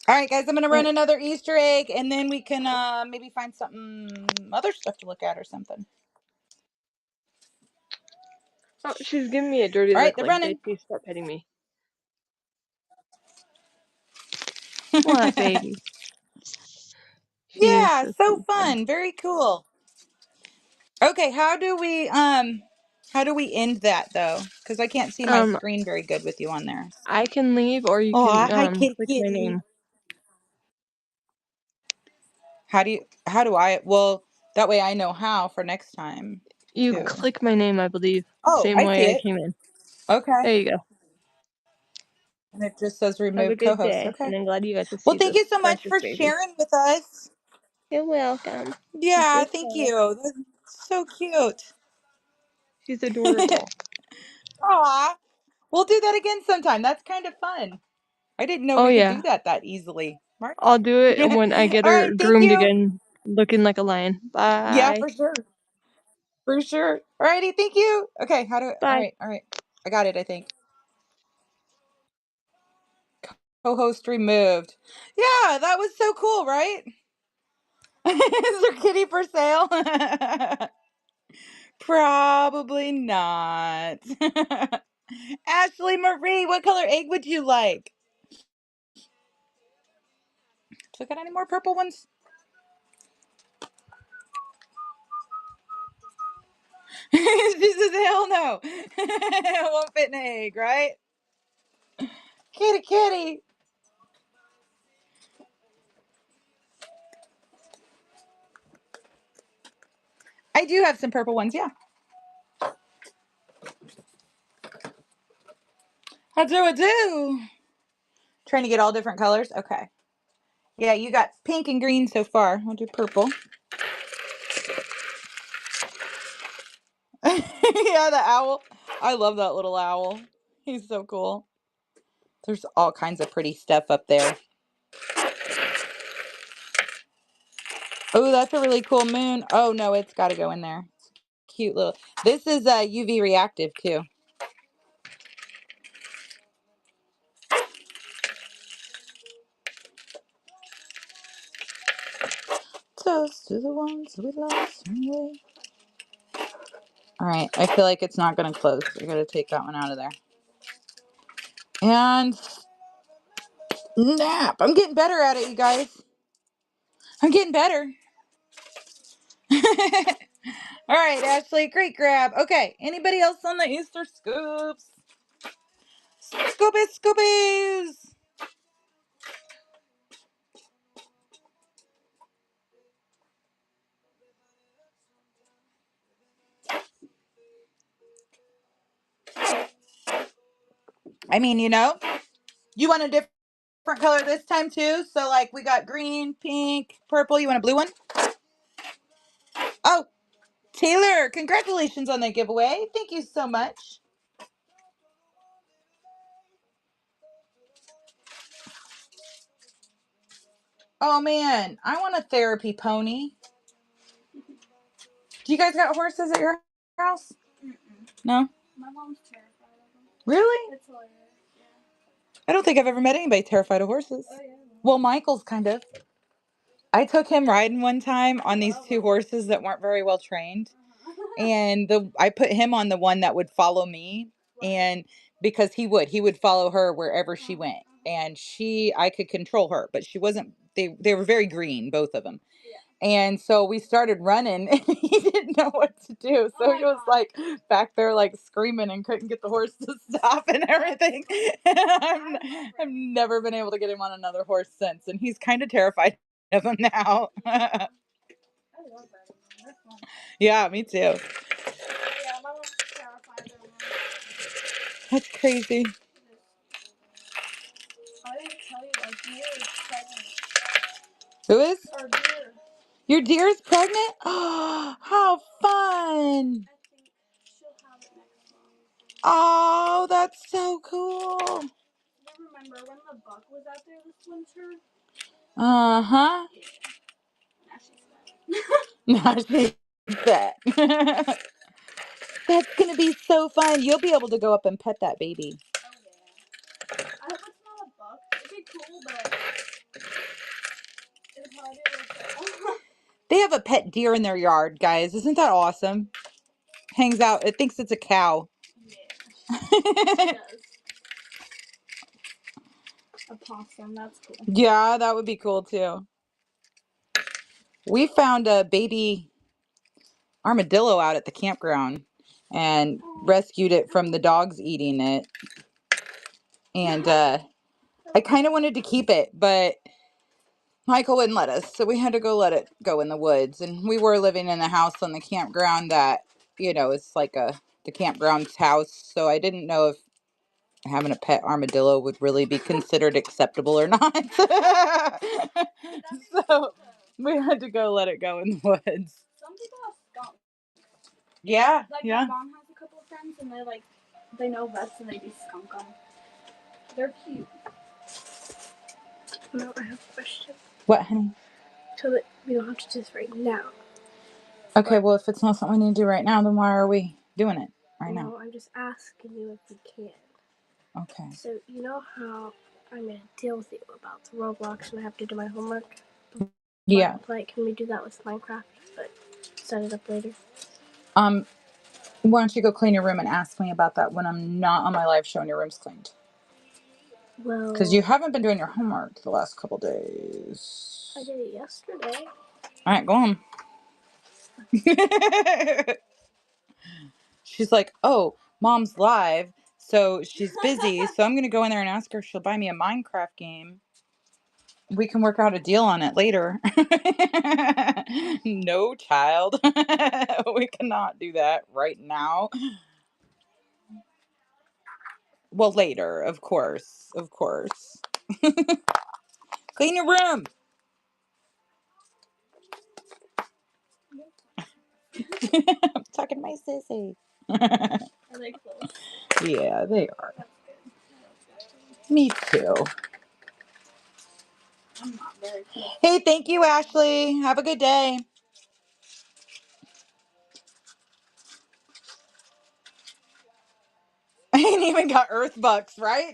All right, guys, I'm going to run Alright. another Easter egg, and then we can maybe find something, other stuff to look at or something. Oh, she's giving me a dirty All right, look they're like, running. bitch, stop petting me. What, baby? She is Yeah, so so sweet. fun. Very cool. Okay, how do we end that though? Because I can't see my Um, screen very good with you on there. I can leave, or you Oh, can hi, kitty, click my kitty. name. How do I? Well, that way I know how for next time You too. click my name, I believe. Oh, Same I way see I it. came in. Okay. There you go. And it just says Have a remove good co-host. day, Okay. and I'm glad you got to Well, see thank this you so much precious for baby. sharing with us. You're welcome. Yeah, Good thank girl. you. That's so cute. She's adorable. Aw. We'll do that again sometime. That's kind of fun. I didn't know Oh we could yeah, do that easily. Right. I'll do it when I get All her right. Thank groomed you. again, looking like a lion. Yeah, Bye. for sure. For sure. Alrighty, thank you. Okay, how do Bye. all right. I got it, I think. Co-host removed. Yeah, that was so cool, right? Is there kitty for sale? Probably not. Ashley Marie, what color egg would you like? So got any more purple ones? She says, hell no. It won't fit in an egg, right? Kitty, kitty. I do have some purple ones, yeah. I do. Trying to get all different colors. Okay. Yeah, you got pink and green so far. I'll do purple. Yeah, the owl. I love that little owl. He's so cool. There's all kinds of pretty stuff up there. Oh, that's a really cool moon. Oh, no, it's got to go in there. Cute little. This is UV reactive, too. Toast to the ones we lost. All right, I feel like it's not going to close. I got to take that one out of there. And nap. I'm getting better at it, you guys. I'm getting better. All right, Ashley, great grab. Okay, anybody else on the Easter scoops? Scoopies, scoopies. I mean, you know, you want a different color this time too? So like we got green, pink, purple. You want a blue one? Oh, Taylor, congratulations on the giveaway. Thank you so much. Oh man, I want a therapy pony. Do you guys got horses at your house? No? My mom's terrified of them. Really? It's hilarious. Yeah. I don't think I've ever met anybody terrified of horses. Oh, yeah. Well, Michael's kind of. I took him riding one time on these two horses that weren't very well trained. And I put him on the one that would follow me. And because he would follow her wherever she went. And I could control her, but she wasn't, they were very green, both of them. And so we started running and he didn't know what to do. So he was like back there like screaming and couldn't get the horse to stop and everything. I've never been able to get him on another horse since. And he's kind of terrified of him now. I love that. They're fun. Yeah, me too. Yeah, my mom's terrified of them. That's crazy. I didn't tell you, our deer is pregnant. Who is? Our deer. Your deer is pregnant? Oh, how fun. I think she'll have it next month. Oh, that's so cool. You remember when the buck was out there this winter? Uh-huh. Yeah. Now she's fat. Now she's fat. That's going to be so fun. You'll be able to go up and pet that baby. Oh, yeah. I hope it's not a buck. It'd be cool, but it'd probably be a They have a pet deer in their yard, guys. Isn't that awesome? Hangs out. It thinks it's a cow. Yeah, she does. A possum, that's cool. Yeah, that would be cool too. We found a baby armadillo out at the campground and rescued it from the dogs eating it. And I kind of wanted to keep it, but Michael wouldn't let us, so we had to go let it go in the woods. And we were living in a house on the campground that, you know, it's like the campground's house, so I didn't know if having a pet armadillo would really be considered acceptable or not. So we had to go let it go in the woods. Some people have skunks. Yeah, Like yeah. my mom has a couple of friends, and they know vets, and they do skunk them. They're cute. No, I have a question. What, honey? So that we don't have to do this right now. Okay, well, if it's not something we need to do right now, then why are we doing it right now? No, I'm just asking you if you can. Okay. So you know how I made a deal with you about the Roblox and I have to do my homework? Yeah. Like, can we do that with Minecraft, but set it up later? Why don't you go clean your room and ask me about that when I'm not on my live show and your room's cleaned? Well, Because you haven't been doing your homework the last couple days. I did it yesterday. All right, go on. She's like, oh, Mom's live, so she's busy, so I'm going to go in there and ask her if she'll buy me a Minecraft game. We can work out a deal on it later. No, child. We cannot do that right now. Well, later, of course. Of course. Clean your room. I'm talking to my sissy. Are they close? Yeah, they are. Me too. I'm not very close. Hey, thank you, Ashley. Have a good day. I ain't even got Earth Bucks, right?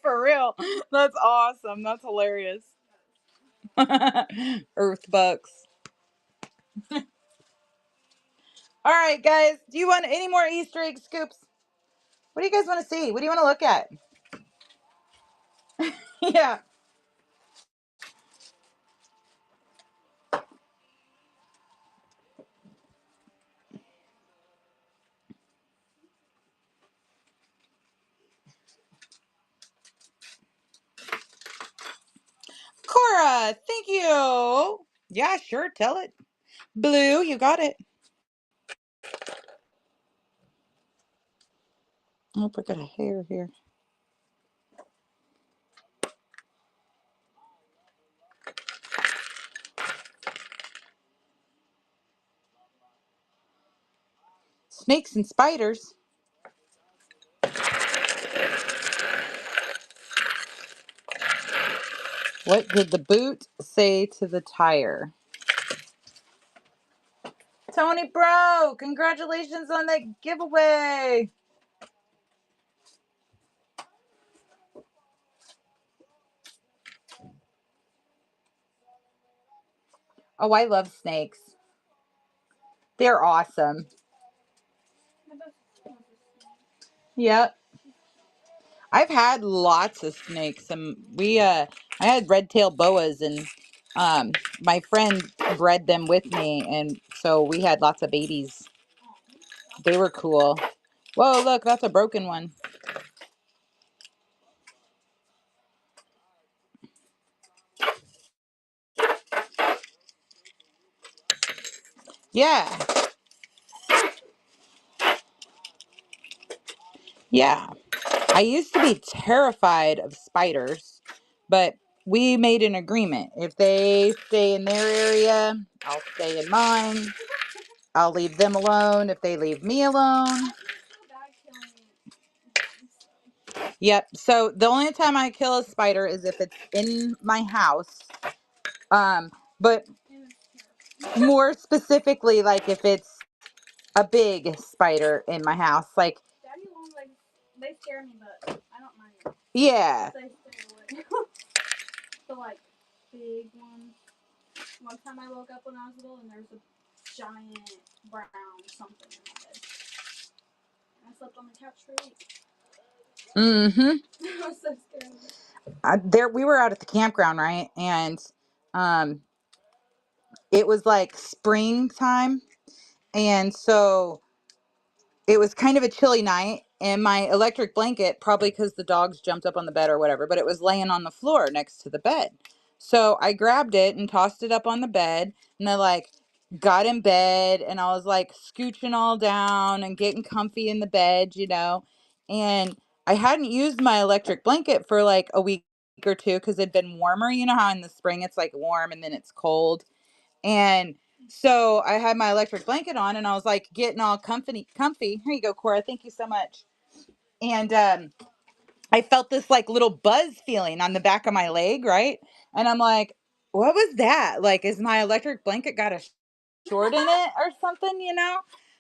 For real. That's awesome. That's hilarious. Earth Bucks. All right, guys. Do you want any more Easter egg scoops? What do you guys want to see? What do you want to look at? Yeah. Cora, thank you. Yeah, sure. Tell it. Blue, you got it. Oh, I got a hair here. Snakes and spiders. What did the boot say to the tire? Tony Bro, congratulations on that giveaway. Oh, I love snakes. They're awesome. Yep. I've had lots of snakes, and I had red-tailed boas, and my friend bred them with me, and so we had lots of babies. They were cool. Whoa, look, that's a broken one. Yeah. Yeah. I used to be terrified of spiders, but we made an agreement. If they stay in their area, I'll stay in mine. I'll leave them alone if they leave me alone. Yep. So the only time I kill a spider is if it's in my house. But more specifically, like if it's a big spider in my house, like Daddy long legs, they scare me, but I don't mind them. Yeah. They stay away. The like big ones. One time I woke up when I was little and there's a giant brown something in my bed. And I slept on the couch for a week. I was so scared. We were out at the campground, right? And it was like springtime. And so it was kind of a chilly night, and my electric blanket, probably because the dogs jumped up on the bed or whatever, but it was laying on the floor next to the bed. So I grabbed it and tossed it up on the bed, and I like got in bed, and I was like scooching all down and getting comfy in the bed, and I hadn't used my electric blanket for like a week or two because it'd been warmer. You know how in the spring it's like warm and then it's cold. And so I had my electric blanket on, and I was like getting all comfy. Here you go, Cora. Thank you so much. And I felt this like little buzz feeling on the back of my leg, right? And I'm like, what was that? Like, is my electric blanket got a short in it or something?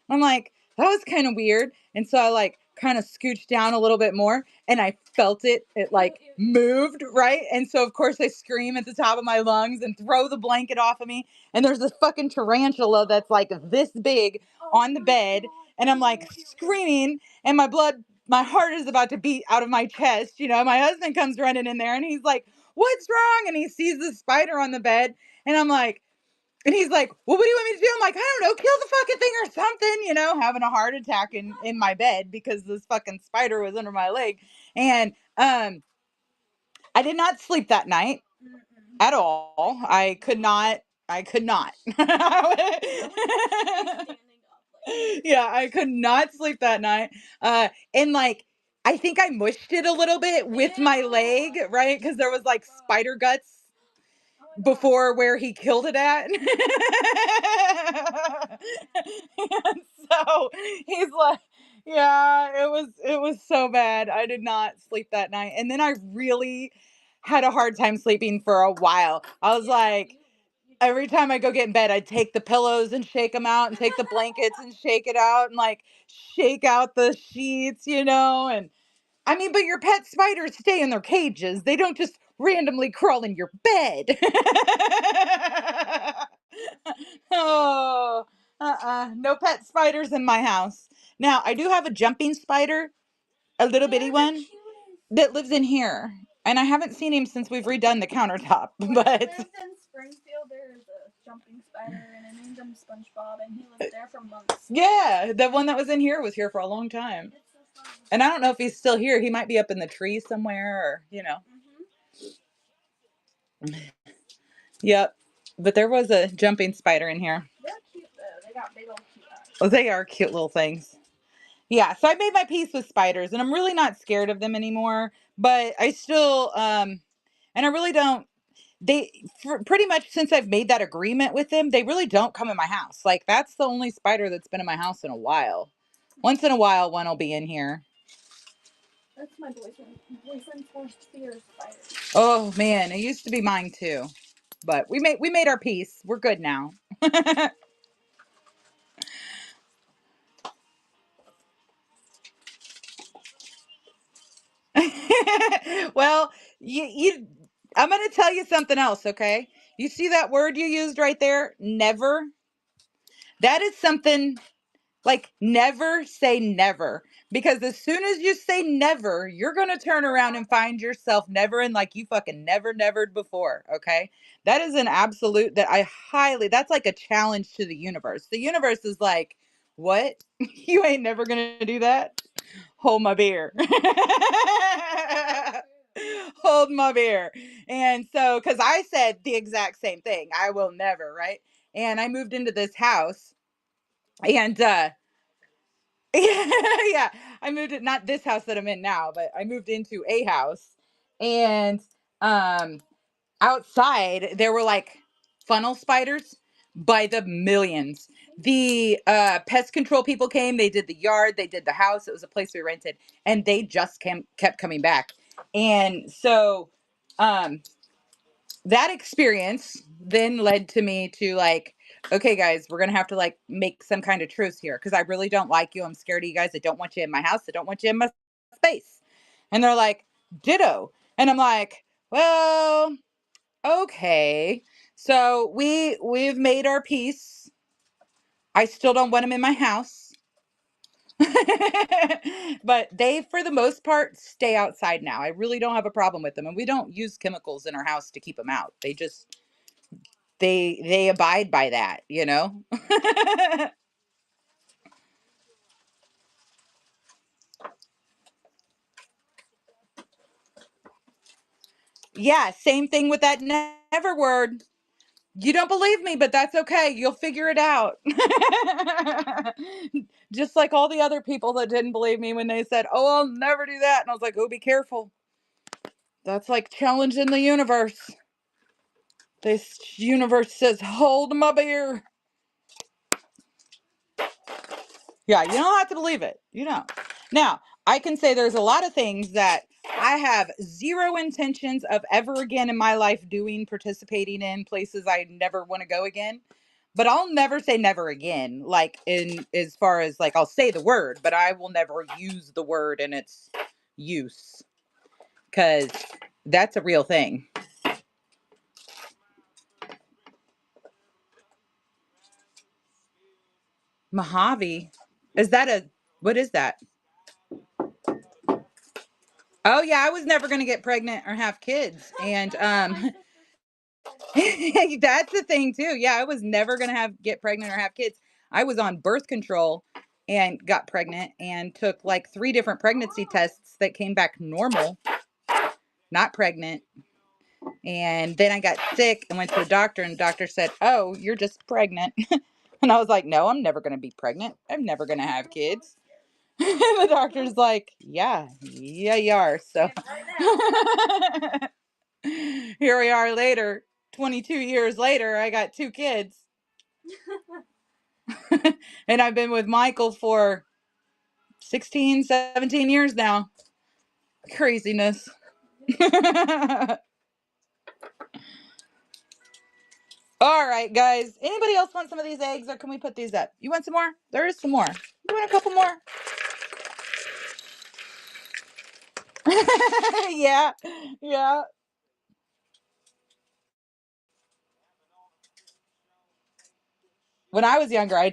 I'm like, that was kind of weird. And so I like kind of scooched down a little bit more, and I felt it like moved, right? And so of course I scream at the top of my lungs and throw the blanket off of me. And there's this fucking tarantula that's like this big on the bed. And I'm like screaming, and my heart is about to beat out of my chest. My husband comes running in there, and he's like, what's wrong? And he sees the spider on the bed. And I'm like, and he's like, well, what do you want me to do? I'm like, I don't know, kill the fucking thing or something, having a heart attack in my bed because this fucking spider was under my leg. And I did not sleep that night at all. I could not. Yeah, I could not sleep that night. And like, I think I mushed it a little bit with my leg, right? Because there was like spider guts before where he killed it at. And so he's like, yeah, it was so bad. I did not sleep that night. And then I really had a hard time sleeping for a while. I was like, every time I go get in bed, I'd take the pillows and shake them out, and take the blankets and shake it out, and like shake out the sheets. And I mean, but your pet spiders stay in their cages. They don't just randomly crawl in your bed. Oh, no pet spiders. spiders in my house. Now, I do have a jumping spider, a little bitty one, that lives in here. And I haven't seen him since we've redone the countertop. But lived in Springfield, there is a jumping spider, and I named him SpongeBob, and he lived there for months. Yeah, the one that was in here was here for a long time. It's so funny. And I don't know if he's still here. He might be up in the tree somewhere, or, you know. Yep. But there was a jumping spider in here. They're cute, though. They got big old cute eyes. Oh, they are cute little things. Yeah, so I made my peace with spiders, and I'm really not scared of them anymore. But I still, and I really don't. Pretty much since I've made that agreement with them, they really don't come in my house. Like, that's the only spider that's been in my house in a while. Once in a while, one will be in here. That's my boyfriend's worst fear is spiders. Oh man, it used to be mine too, but we made our peace. We're good now. Well, I'm going to tell you something else, okay? You see that word you used right there? Never. That is something like never say never. Because as soon as you say never, you're going to turn around and find yourself nevering like you fucking nevered before, okay? That is an absolute that that's like a challenge to the universe. The universe is like, what? You ain't never going to do that? Hold my beer. Hold my beer. And so, because I said the exact same thing, I will never, right? And I moved into this house, and yeah, I moved it, not this house that I'm in now, but I moved into a house, and outside there were like funnel spiders by the millions. The pest control people came, they did the yard, they did the house. It was a place we rented, and they just kept coming back. And so that experience then led to me to like, okay guys, we're gonna have to like make some kind of truce here, because I really don't like you. I'm scared of you guys. I don't want you in my house. I don't want you in my space. And they're like, ditto. And I'm like, well, okay. So we've made our peace. I still don't want them in my house. But they, for the most part, stay outside now. I really don't have a problem with them, and we don't use chemicals in our house to keep them out. They just they abide by that, you know. Yeah, same thing with that never word. You don't believe me, but that's okay. You'll figure it out. Just like all the other people that didn't believe me when they said, "Oh, I'll never do that." And I was like, "Oh, be careful." That's like challenging the universe. This universe says, "Hold my beer." Yeah, you don't have to believe it. You don't. Now, I can say there's a lot of things that I have zero intentions of ever again in my life doing, participating in, places I never want to go again. But I'll never say never again. Like, in as far as like, I'll say the word, but I will never use the word in its use, because that's a real thing. Mojave, is that what is that? Oh yeah, I was never going to get pregnant or have kids. And that's the thing too. Yeah, I was never going to get pregnant or have kids. I was on birth control and got pregnant, and took like 3 different pregnancy tests that came back normal, not pregnant. And then I got sick and went to the doctor, and the doctor said, "Oh, you're just pregnant." And I was like, "No, I'm never going to be pregnant. I'm never going to have kids." And the doctor's like, yeah, you are. So here we are later, 22 years later, I got 2 kids. And I've been with Michael for 16, 17 years now. Craziness. All right, guys. Anybody else want some of these eggs, or can we put these up? You want some more? There is some more. You want a couple more? Yeah. Yeah. When I was younger, I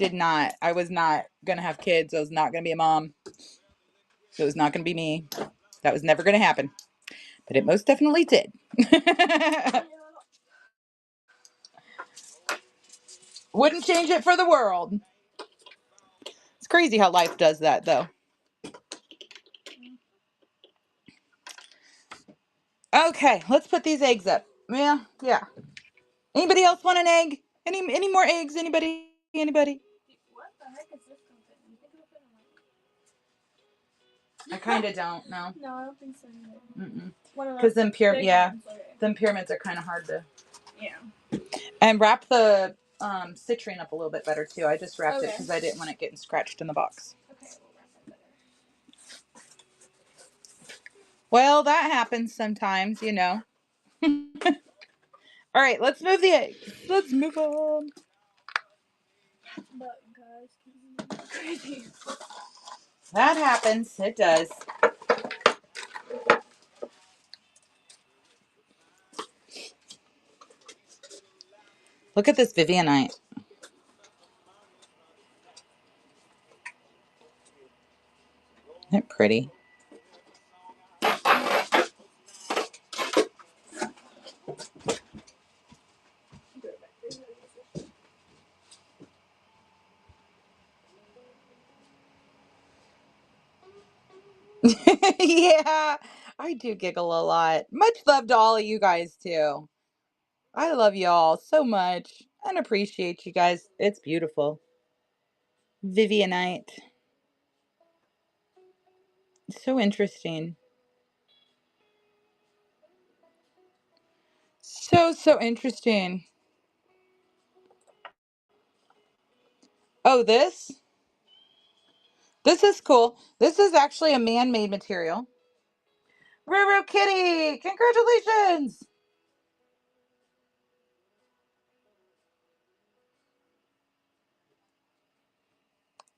was not going to have kids. I was not going to be a mom. It was not going to be me. That was never going to happen. But it most definitely did. Wouldn't change it for the world. It's crazy how life does that, though. Okay, let's put these eggs up. Yeah. Anybody else want an egg? Any more eggs? Anybody? What the heck is this going to fit in? You think it'll fit in I kind of don't know. No, I don't think so either. Because them pyramids are kind of hard to. Yeah. And wrap the citrine up a little bit better too. I just wrapped it because I didn't want it getting scratched in the box. Okay, we'll wrap it better. Well, that happens sometimes, you know. All right, let's move the eggs. Let's move on. But guys, crazy. That happens. It does. Look at this Vivianite. Isn't it pretty? Yeah, I do giggle a lot. Much love to all of you guys too. I love y'all so much and appreciate you guys. It's beautiful. Vivianite. So interesting. So interesting. Oh, this is cool. This is actually a man-made material. Ruru Kitty, congratulations.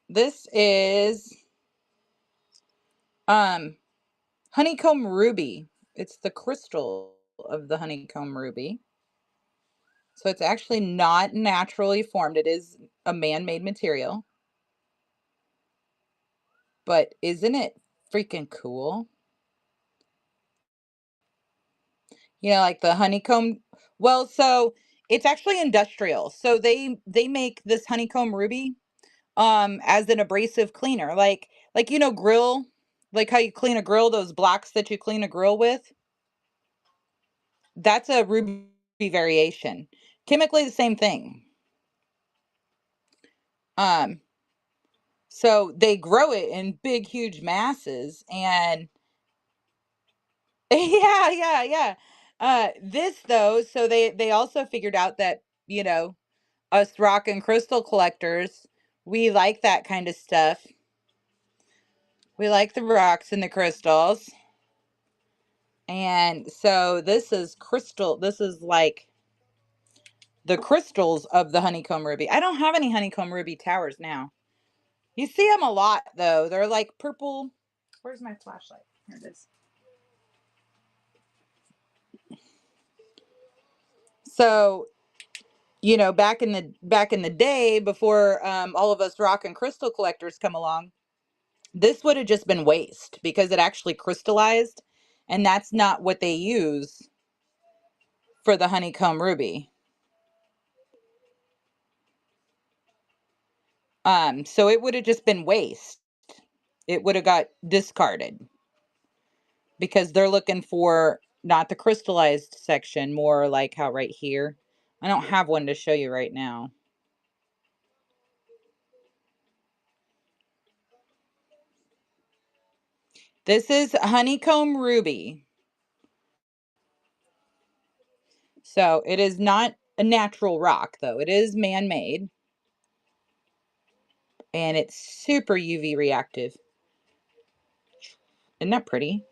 This is honeycomb ruby. It's the crystal of the honeycomb ruby. So it's actually not naturally formed. It is a man-made material. But isn't it freaking cool? You know, like the honeycomb. Well, so it's actually industrial. So they make this honeycomb ruby as an abrasive cleaner. Like you know, grill, like how you clean a grill, those blacks that you clean a grill with. That's a ruby variation. Chemically the same thing. Um so they grow it in big huge masses and yeah. This though, so they also figured out that, you know, us rock and crystal collectors, we like that kind of stuff. We like the rocks and the crystals. And so this is crystal. This is like the crystals of the honeycomb ruby. I don't have any honeycomb ruby towers now. You see them a lot though. They're like purple. Where's my flashlight? Here it is. So, you know, back in the day before all of us rock and crystal collectors come along, this would have just been waste because it actually crystallized, and that's not what they use for the honeycomb ruby. So it would have just been waste. It would have got discarded because they're looking for not the crystallized section, more like how right here. I don't have one to show you right now. This is honeycomb ruby. So it is not a natural rock, though. It is man-made. And it's super UV reactive. Isn't that pretty?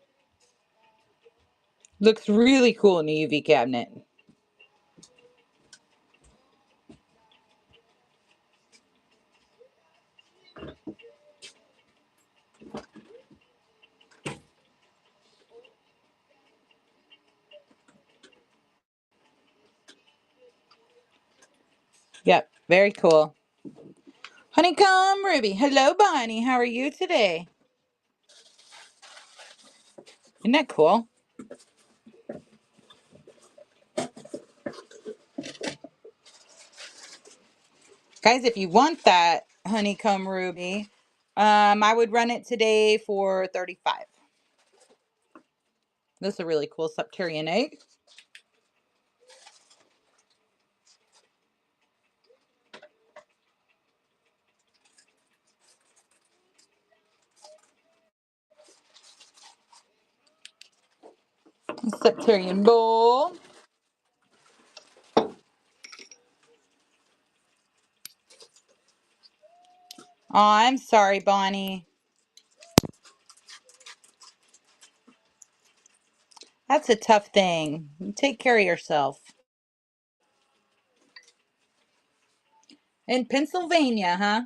Looks really cool in a UV cabinet. Yep, very cool. Honeycomb Ruby. Hello, Bonnie. How are you today? Isn't that cool? Guys, if you want that Honeycomb Ruby, I would run it today for $35. This is a really cool Septarian egg. Septarian bowl. Oh, I'm sorry, Bonnie. That's a tough thing. Take care of yourself. In Pennsylvania, huh?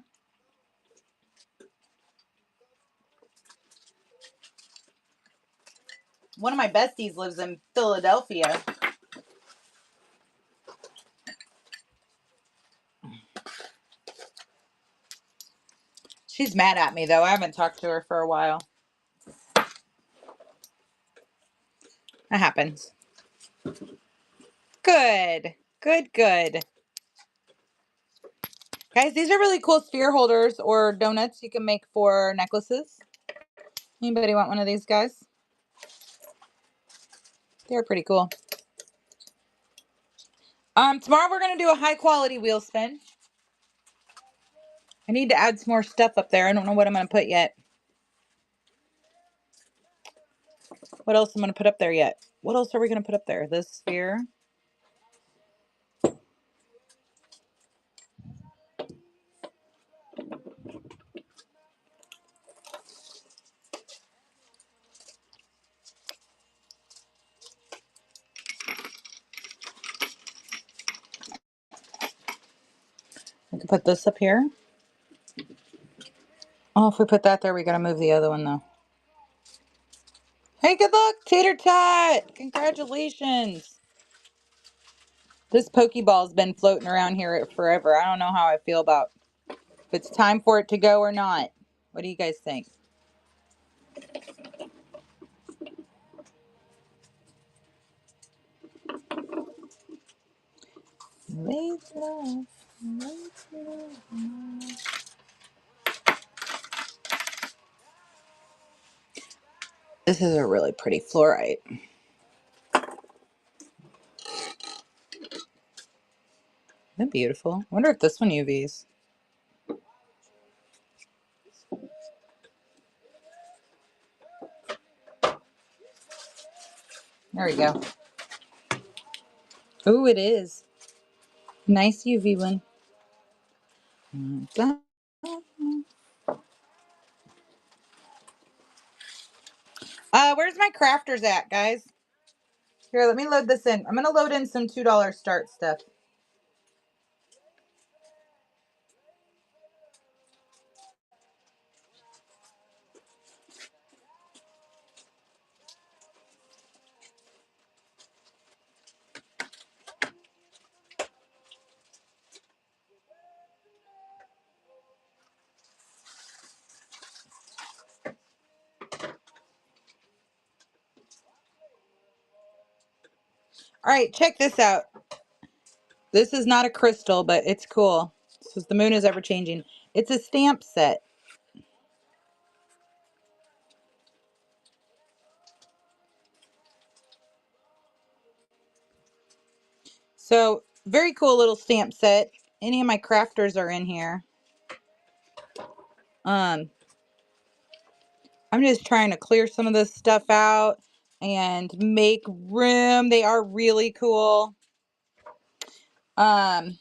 One of my besties lives in Philadelphia. She's mad at me, though. I haven't talked to her for a while. That happens. Good. Good, good. Guys, these are really cool sphere holders or donuts you can make for necklaces. Anybody want one of these guys? They're pretty cool. Tomorrow we're going to do a high quality wheel spin. I need to add some more stuff up there. I don't know what I'm going to put yet. What else I'm going to put up there yet? What else are we going to put up there? This sphere. We can put this up here. Oh, if we put that there, we got to move the other one, though. Hey, good luck, Tater Tot! Congratulations! This Pokeball's been floating around here forever. I don't know how I feel about if it's time for it to go or not. What do you guys think? This is a really pretty fluorite. Isn't that beautiful? I wonder if this one UVs. There we go. Oh, it is. Nice UV one. Where's my crafters at, guys? Here, let me load this in. I'm going to load in some $2 start stuff. All right, check this out. This is not a crystal, but it's cool. Because the moon is ever changing. It's a stamp set. So, very cool little stamp set. Any of my crafters are in here. I'm just trying to clear some of this stuff out and make room. They are really cool. Some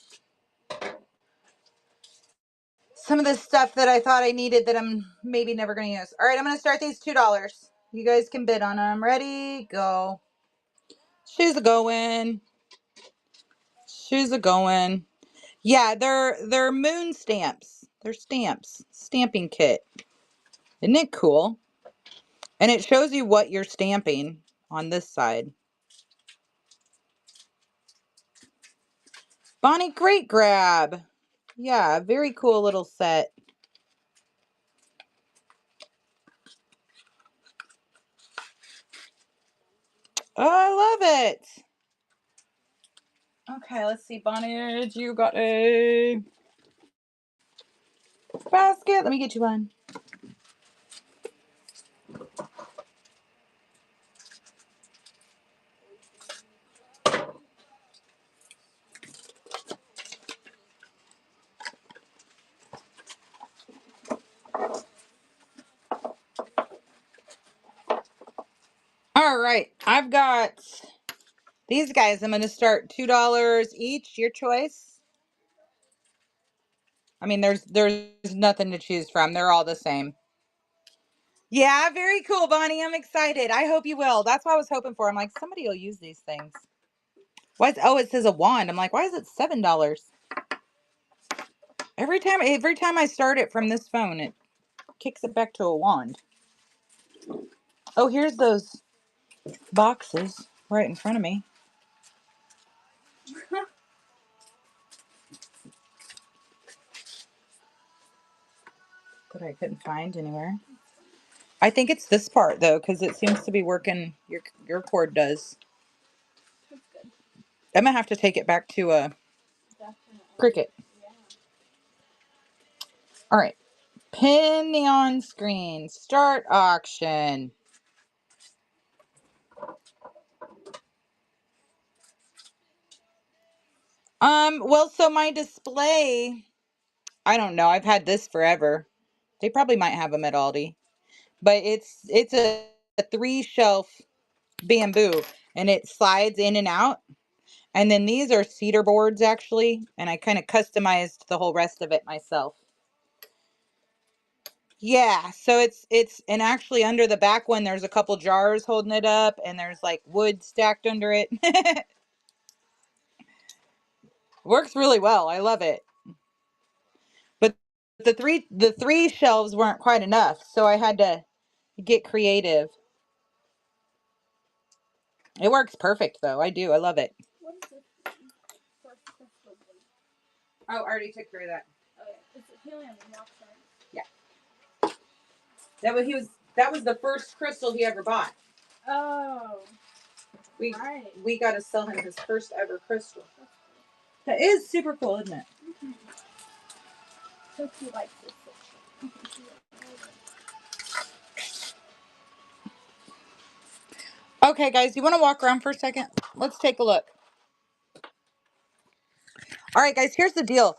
of the stuff that I thought I needed that I'm maybe never going to use. All right, I'm going to start these $2. You guys can bid on them. Ready? Go. Shoes a going. Shoes a going. Yeah, they're moon stamps. They're stamps. Stamping kit. Isn't it cool? And it shows you what you're stamping on this side. Bonnie, great grab. Yeah, very cool little set. Oh, I love it. Okay, let's see, Bonnie, you got a basket. Let me get you one. All right, I've got these guys. I'm going to start $2 each, your choice. I mean, there's nothing to choose from. They're all the same. Yeah, very cool, Bonnie. I'm excited. I hope you will. That's what I was hoping for. I'm like, somebody will use these things. Why? Oh, it says a wand. I'm like, why is it $7? Every time I start it from this phone, it kicks it back to a wand. Oh, here's those boxes right in front of me. That I couldn't find anywhere. I think it's this part though, because it seems to be working. Your cord does. That's good. I'm gonna have to take it back to a Cricket. Yeah. All right. Pin the on screen. Start auction. Well, so my display, I don't know. I've had this forever. They probably might have them at Aldi. But it's a 3-shelf bamboo and it slides in and out. And then these are cedar boards actually, and I kind of customized the whole rest of it myself. Yeah, so it's and actually under the back one there's a couple jars holding it up and there's like wood stacked under it. Works really well. I love it. But the three shelves weren't quite enough, so I had to get creative. It works perfect though. I do. I love it. What is this? First crystal blue. Oh, I already took care of that. Okay. Is it helium oxide? Yeah. That was the first crystal he ever bought. Oh. Right. We got to sell him his first ever crystal. That is super cool, isn't it? Mm-hmm. So he likes this section. Okay, guys, you want to walk around for a second? Let's take a look. All right, guys, here's the deal.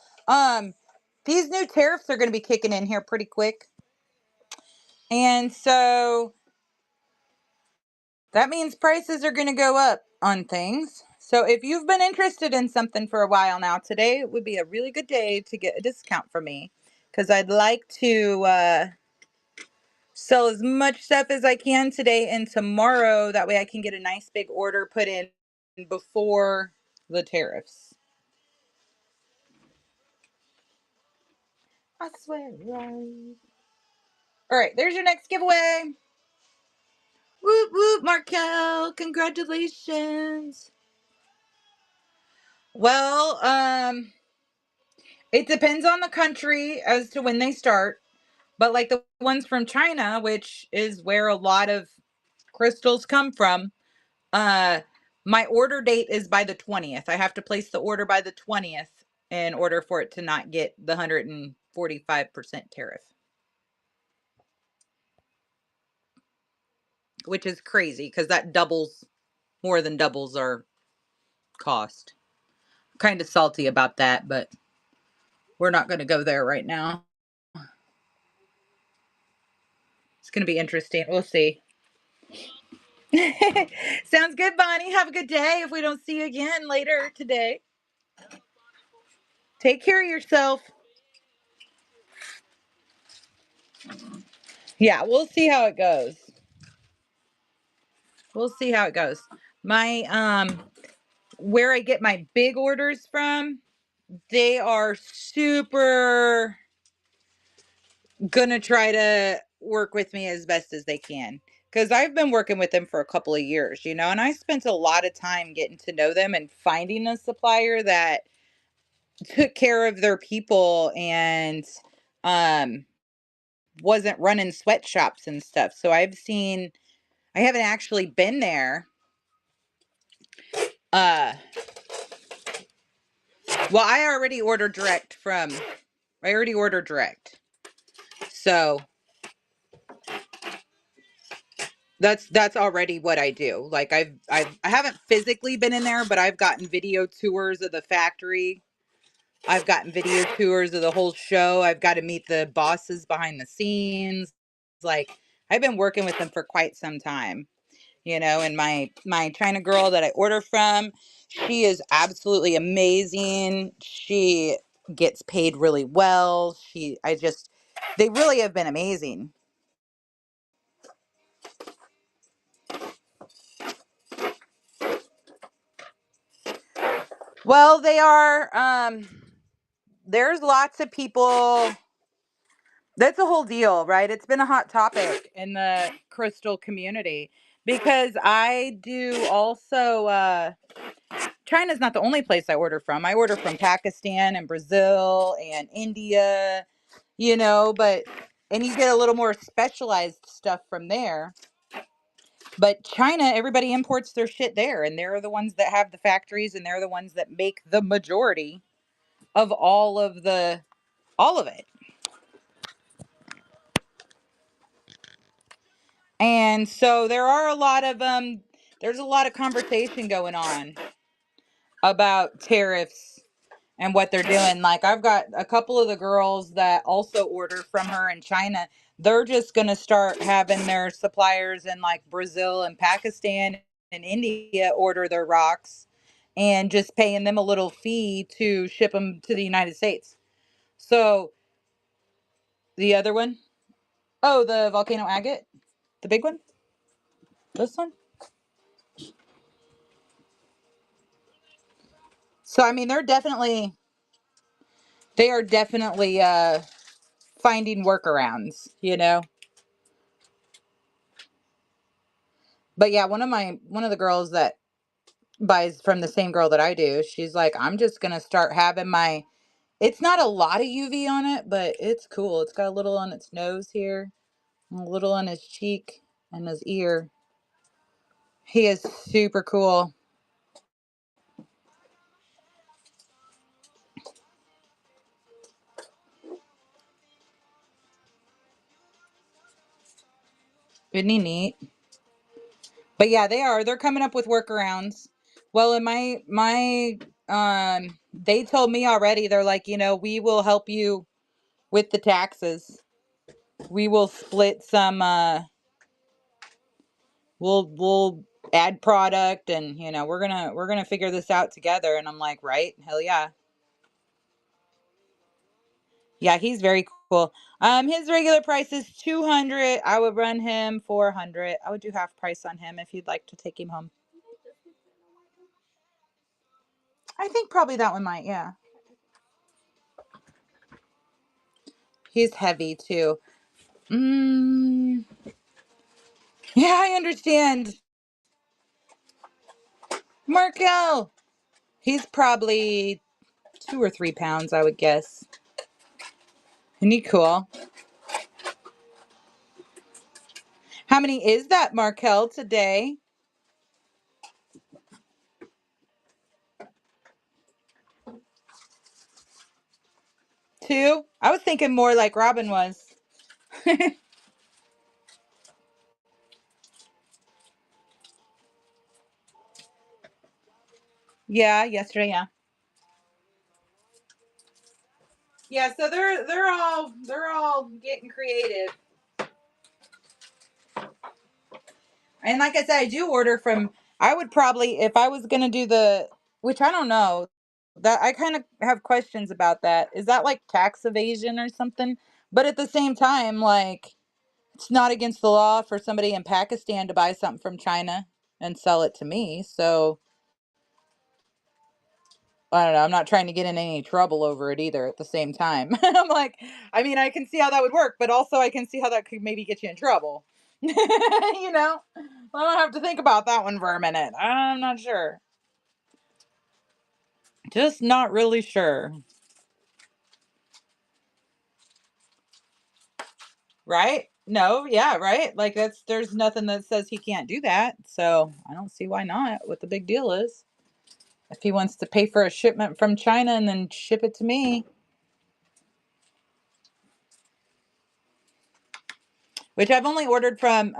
These new tariffs are going to be kicking in here pretty quick. And so that means prices are going to go up on things. So if you've been interested in something for a while now, today would be a really good day to get a discount from me. Because I'd like to sell as much stuff as I can today and tomorrow. That way I can get a nice big order put in before the tariffs. I swear, right. All right, there's your next giveaway. Whoop, whoop, Markel. Congratulations. Well, it depends on the country as to when they start. But like the ones from China, which is where a lot of crystals come from, my order date is by the 20th. I have to place the order by the 20th in order for it to not get the 145% tariff. Which is crazy because that more than doubles our cost. Kind of salty about that, but we're not going to go there right now. It's going to be interesting. We'll see. Sounds good, Bonnie. Have a good day if we don't see you again later today. Take care of yourself. Yeah, we'll see how it goes. We'll see how it goes. My where I get my big orders from, they are super gonna try to work with me as best as they can. Because I've been working with them for a couple of years, and I spent a lot of time getting to know them and finding a supplier that took care of their people and um wasn't running sweatshops and stuff. So I haven't actually been there. Uh well, I already ordered direct. So that's already what I do. Like I haven't physically been in there, but I've gotten video tours of the factory. I've gotten video tours of the whole show. I've got to meet the bosses behind the scenes. Like I've been working with them for quite some time, and my China girl that I order from, she is absolutely amazing. She gets paid really well. They really have been amazing. Well, they are. There's lots of people. That's a whole deal, right? It's been a hot topic in the crystal community because I do also. China's not the only place I order from. I order from Pakistan and Brazil and India, but and you get a little more specialized stuff from there. But China, everybody imports their shit there, and they're the ones that have the factories, and they're the ones that make the majority of all of it. And so there's a lot of conversation going on about tariffs and what they're doing. Like I've got a couple of the girls that also order from her in China. They're just going to start having their suppliers in like Brazil and Pakistan and India order their rocks and just paying them a little fee to ship them to the United States. So the other one, oh, the volcano agate, the big one, this one. So I mean, they are definitely finding workarounds. But yeah, one of the girls that buys from the same girl that I do, she's like, I'm just gonna start having it's not a lot of UV on it, but it's cool. It's got a little on its nose here, and a little on his cheek and his ear. He is super cool. Isn't he neat? But yeah, they're coming up with workarounds. Well, in my they told me already, they're like, we will help you with the taxes. We will split some we'll add product, and we're gonna figure this out together. And I'm like, right, hell yeah. Yeah, he's very cool. His regular price is 200. I would run him 400. I would do half price on him if you'd like to take him home. I think probably that one might, yeah. He's heavy too. mm, yeah, I understand. Markel, he's probably 2 or 3 pounds, I would guess. Isn't he cool? How many is that, Markel, today? 2? I was thinking more like Robin was. Yeah, yesterday, yeah. Yeah, so they're all getting creative. And like I said, I do order from. I would probably, if I was gonna do which I don't know, that I kind of have questions about that. Is that like tax evasion or something? But at the same time, like it's not against the law for somebody in Pakistan to buy something from China and sell it to me. So I don't know. I'm not trying to get in any trouble over it either at the same time. I'm like, I mean, I can see how that would work, but also I can see how that could maybe get you in trouble. I don't have to think about that one for a minute. I'm not sure. Just not really sure. Right? No, yeah, right? Like there's nothing that says he can't do that. So I don't see why not. What the big deal is. If he wants to pay for a shipment from China and then ship it to me. Which I've only ordered from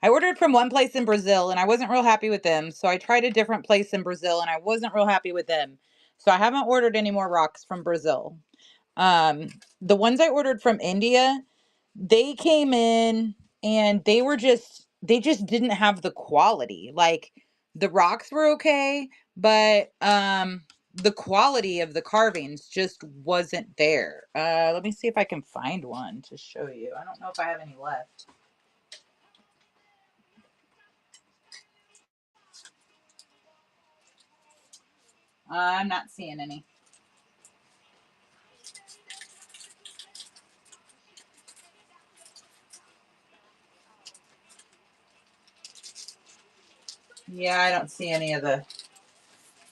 I ordered from one place in Brazil and I wasn't real happy with them. So I tried a different place in Brazil and I wasn't real happy with them. So I haven't ordered any more rocks from Brazil. The ones I ordered from India, they came in and they just didn't have the quality. Like the rocks were okay, but the quality of the carvings just wasn't there. Let me see if I can find one to show you. I don't know if I have any left. I'm not seeing any. Yeah, I don't see any of the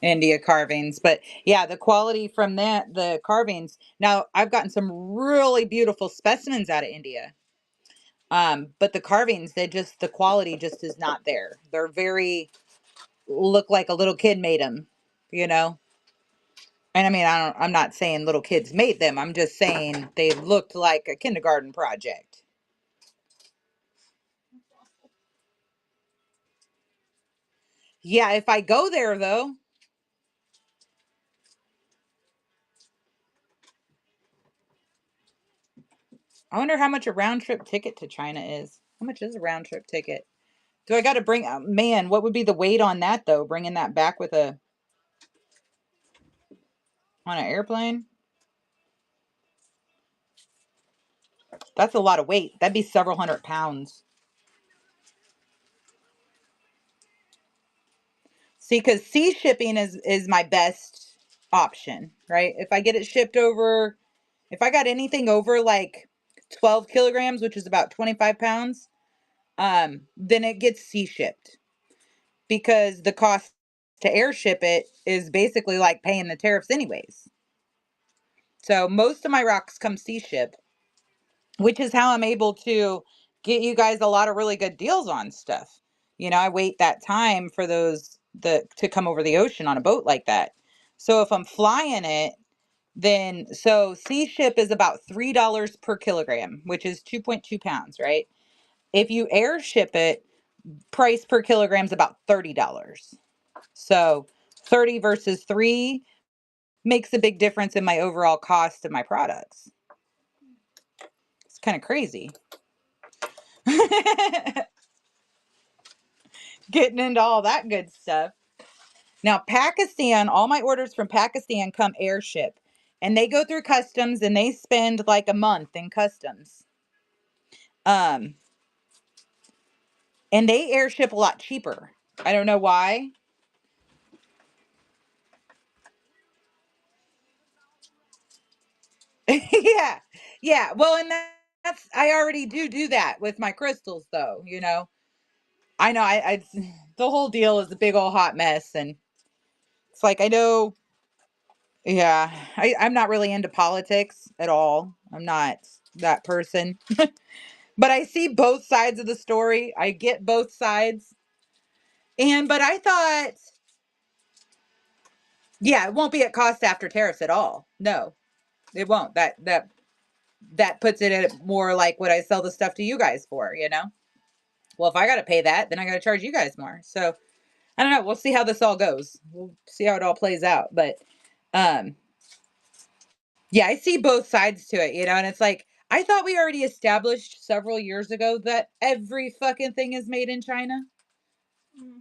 India carvings, but yeah, the quality from the carvings. Now, I've gotten some really beautiful specimens out of India. But the carvings, the quality just is not there. They're very look like a little kid made them, you know? And I mean, I'm not saying little kids made them. I'm just saying they looked like a kindergarten project. Yeah, if I go there though, I wonder how much a round trip ticket to China is. How much is a round trip ticket? Do I got to bring, man, what would be the weight on that though? Bringing that back with on an airplane? That's a lot of weight. That'd be several hundred pounds. See, because sea shipping is my best option, right? If I get it shipped over, if I got anything over like 12 kilograms, which is about 25 pounds, then it gets sea shipped because the cost to airship it is basically like paying the tariffs anyways. So most of my rocks come sea ship, which is how I'm able to get you guys a lot of really good deals on stuff. You know, I wait that time for to come over the ocean on a boat like that. So if I'm flying it, then so sea ship is about $3 per kilogram, which is 2.2 pounds, right? If you air ship it, price per kilogram is about $30. So 30 versus 3 makes a big difference in my overall cost of my products. It's kind of crazy. Getting into all that good stuff. Now, Pakistan, all my orders from Pakistan come airship. And they go through customs and they spend like a month in customs. And they airship a lot cheaper. I don't know why. Yeah. Yeah. Well, and that's I already do that with my crystals though, you know. I know I the whole deal is a big old hot mess and it's like I know yeah, I'm not really into politics at all. I'm not that person. But I see both sides of the story. I get both sides. But I thought, yeah, it won't be at cost after tariffs at all. No, it won't. That puts it at more like what I sell the stuff to you guys for, you know? Well, if I got to pay that, then I got to charge you guys more. So I don't know. We'll see how this all goes. We'll see how it all plays out. But um, yeah, I see both sides to it, you know, and it's like, I thought we already established several years ago that every fucking thing is made in China.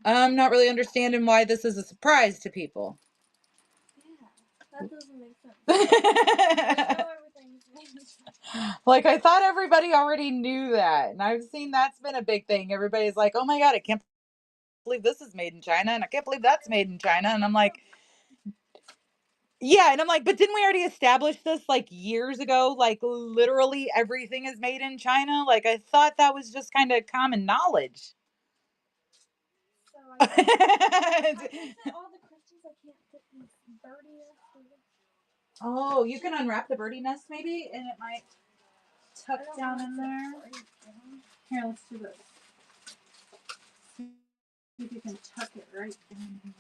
I'm not really understanding why this is a surprise to people. Yeah, that doesn't make sense. Like, I thought everybody already knew that. And I've seen that's been a big thing. Everybody's like, oh my God, I can't believe this is made in China. And I can't believe that's made in China. And I'm like, yeah. And I'm like, but didn't we already establish this like years ago? Like, literally everything is made in China. Like, I thought that was just kind of common knowledge. So I think that all the crystals I can't fit in Oh, you can unwrap the birdie nest maybe, and it might tuck down in there. Here, let's do this. See if you can tuck it right down in there.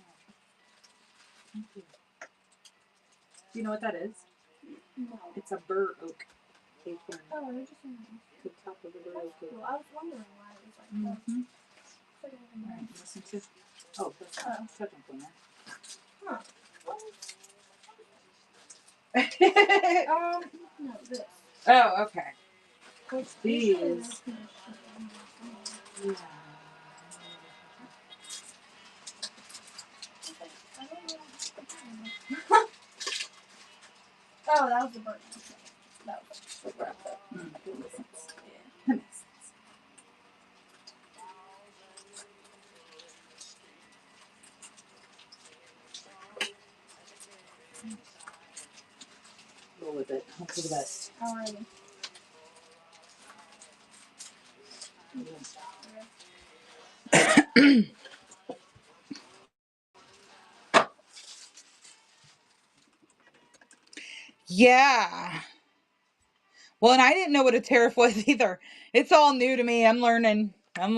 Thank you. Do you know what that is? No. It's a bur oak acorn. Oh, I just The top of the bur oak acorn. I was wondering why it was like that. Right, listen to. Oh, that's not technical now. Huh. No, this. Oh, okay. Which These. Yeah. Oh, that was the bird. That was the bird. That makes sense. Yeah. That makes sense. Roll with it. Hope for the best. Alrighty. Yeah. Well, and I didn't know what a tariff was either. It's all new to me. I'm learning. It's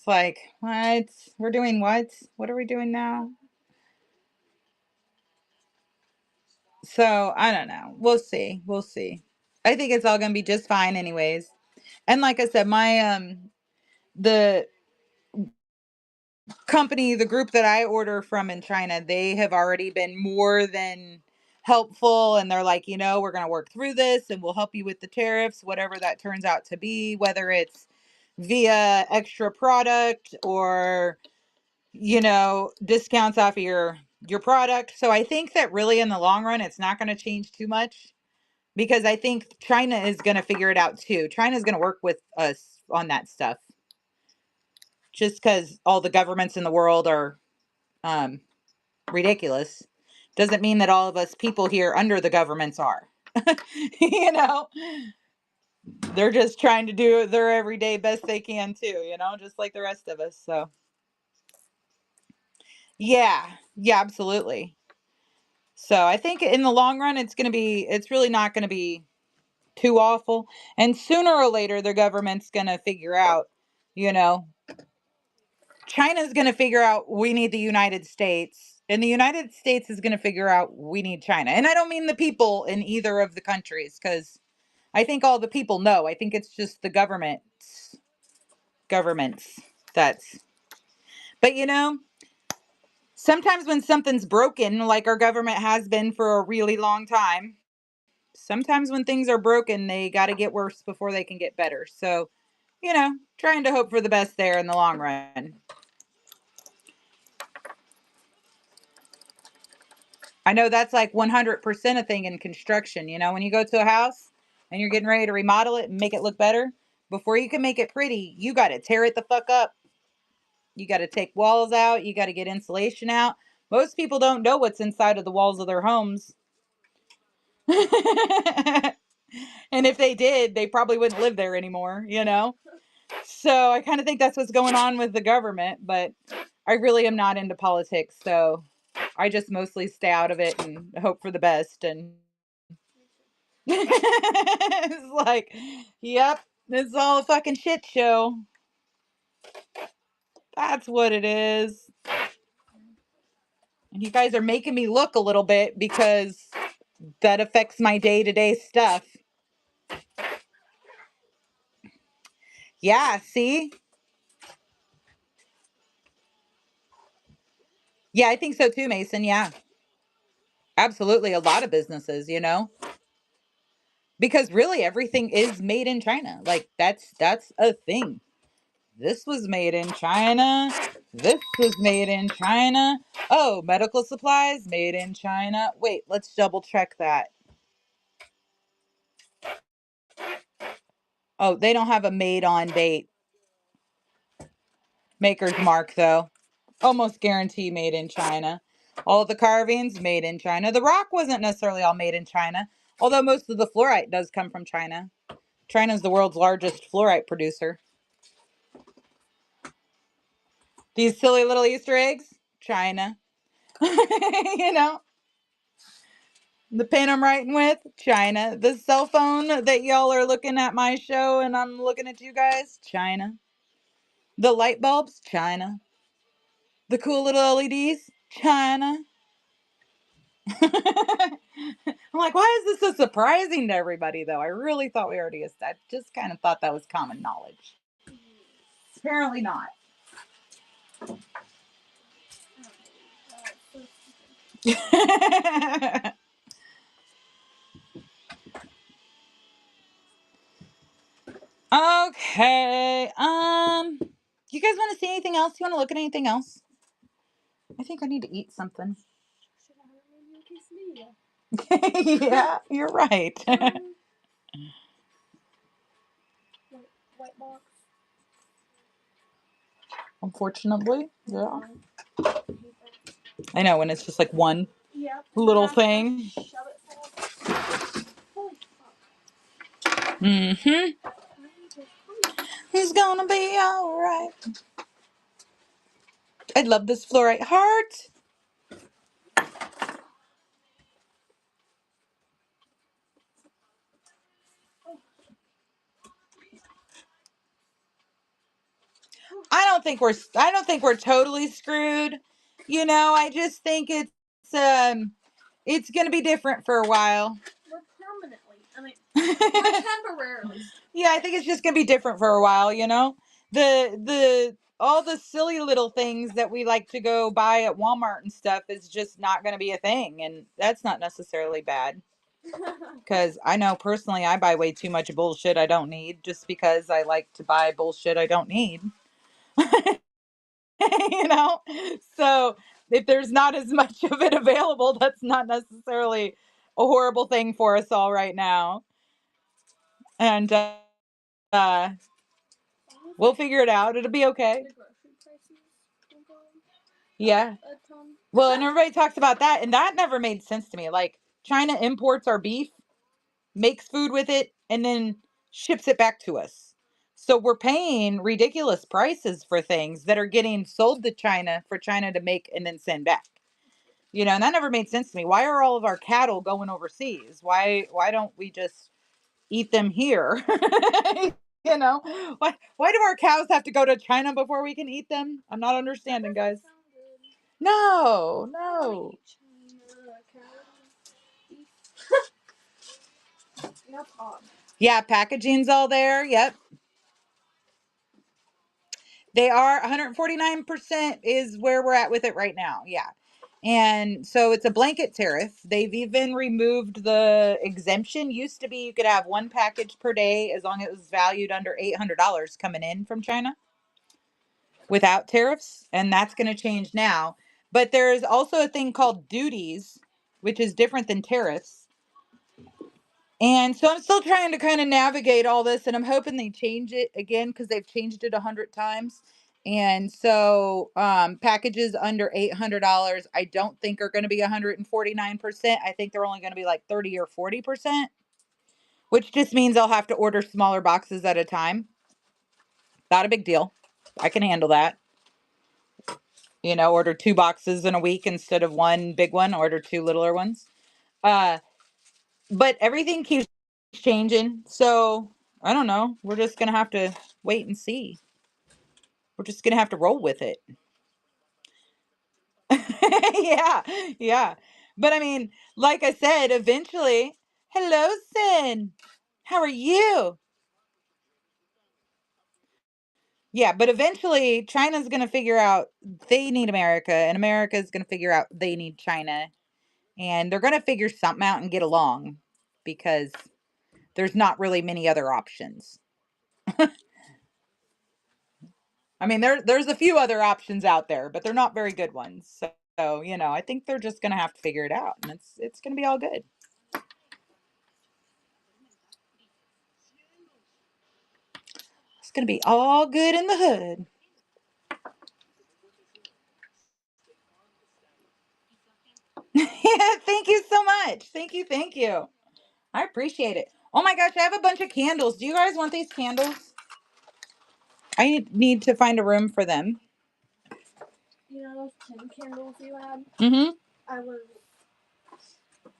like, what? We're doing what? What are we doing now? So, I don't know. We'll see. We'll see. I think it's all going to be just fine anyways. And like I said, my the company, the group that I order from in China, they have already been more than helpful, and they're like, we're going to work through this and we'll help you with the tariffs, whatever that turns out to be, whether it's via extra product or discounts off of your product. So I think that really in the long run it's not going to change too much, because I think China is going to figure it out too. China is going to work with us on that stuff, just because all the governments in the world are ridiculous doesn't mean that all of us people here under the governments are. you know they're just trying to do their everyday best they can too, just like the rest of us. So yeah, absolutely. So I think in the long run it's really not going to be too awful, and sooner or later the government's going to figure out, you know China's going to figure out we need the United States, and the United States is going to figure out we need China. And I don't mean the people in either of the countries, because I think all the people know. I think it's just the governments that's. But sometimes when something's broken, like our government has been for a really long time, sometimes when things are broken, they got to get worse before they can get better. So, trying to hope for the best there in the long run. I know that's like 100% a thing in construction. When you go to a house and you're getting ready to remodel it and make it look better, before you can make it pretty, you got to tear it the fuck up. You got to take walls out. You got to get insulation out. Most people don't know what's inside of the walls of their homes. And if they did, they probably wouldn't live there anymore, So I kind of think that's what's going on with the government, but I really am not into politics, so I just mostly stay out of it and hope for the best. And it's like, yep, it's all a fucking shit show. That's what it is. And you guys are making me look a little bit, because that affects my day-to-day stuff. Yeah, see? Yeah, I think so too, Mason. Yeah. Absolutely. A lot of businesses, because really everything is made in China. Like that's a thing. This was made in China. This was made in China. Oh, medical supplies made in China. Wait, let's double check that. Oh, they don't have a made on date maker's mark though. Almost guarantee made in China. All the carvings made in China. The rock wasn't necessarily all made in China, although most of the fluorite does come from China. China's the world's largest fluorite producer. These silly little Easter eggs, China. you know? The pen I'm writing with, China. The cell phone that y'all are looking at my show and I'm looking at you guys, China. The light bulbs, China. The cool little LEDs, China. I'm like, why is this so surprising to everybody, though? I really thought we already I just kind of thought that was common knowledge. Apparently not. Okay. You guys want to see anything else? You want to look at anything else? I think I need to eat something. Yeah, you're right. White box. Unfortunately, yeah. I know when it's just like one Yep. little thing. Shove it full. Mm-hmm. He's gonna be alright. I love this fluorite heart. I don't think we're totally screwed. You know, I just think it's gonna be different for a while. We're permanently. I mean, we're temporarily. Yeah, I think it's just gonna be different for a while, you know? The all the silly little things that we like to go buy at Walmart and stuff is just not gonna be a thing, and that's not necessarily bad. Because I know personally I buy way too much bullshit I don't need just because I like to buy bullshit I don't need. You know? So if there's not as much of it available, that's not necessarily a horrible thing for us all right now. And uh we'll figure it out. It'll be okay. Yeah. Well, and everybody talks about that, and that never made sense to me. Like, China imports our beef, makes food with it, and then ships it back to us. So we're paying ridiculous prices for things that are getting sold to China for China to make and then send back. You know, and that never made sense to me. Why are all of our cattle going overseas? Why don't we just eat them here? You know, why do our cows have to go to China before we can eat them? I'm not understanding, guys. No, no. Yeah, packaging's all there. Yep. They are 149% is where we're at with it right now. Yeah. And so it's a blanket tariff. They've even removed the exemption. Used to be you could have one package per day as long as it was valued under $800 coming in from China without tariffs. And that's going to change now. But there's also a thing called duties, which is different than tariffs. And so I'm still trying to kind of navigate all this, and I'm hoping they change it again because they've changed it 100 times. And so packages under $800, I don't think are going to be 149%. I think they're only going to be like 30 or 40%, which just means I'll have to order smaller boxes at a time. Not a big deal. I can handle that. You know, order 2 boxes in a week instead of one big one, order 2 littler ones. But everything keeps changing. So I don't know. We're just going to have to wait and see. We're just going to have to roll with it. Yeah. Yeah. But I mean, like I said, eventually, hello, Sin. How are you? Yeah, but eventually China's going to figure out they need America, and America's going to figure out they need China. And they're going to figure something out and get along because there's not really many other options. I mean, there's a few other options out there, but they're not very good ones. So you know, I think they're just gonna have to figure it out, and it's gonna be all good. It's gonna be all good in the hood. Yeah, thank you so much. Thank you. I appreciate it. Oh my gosh, I have a bunch of candles. Do you guys want these candles? I need to find a room for them. You know those tin candles you had? Mm-hmm. I was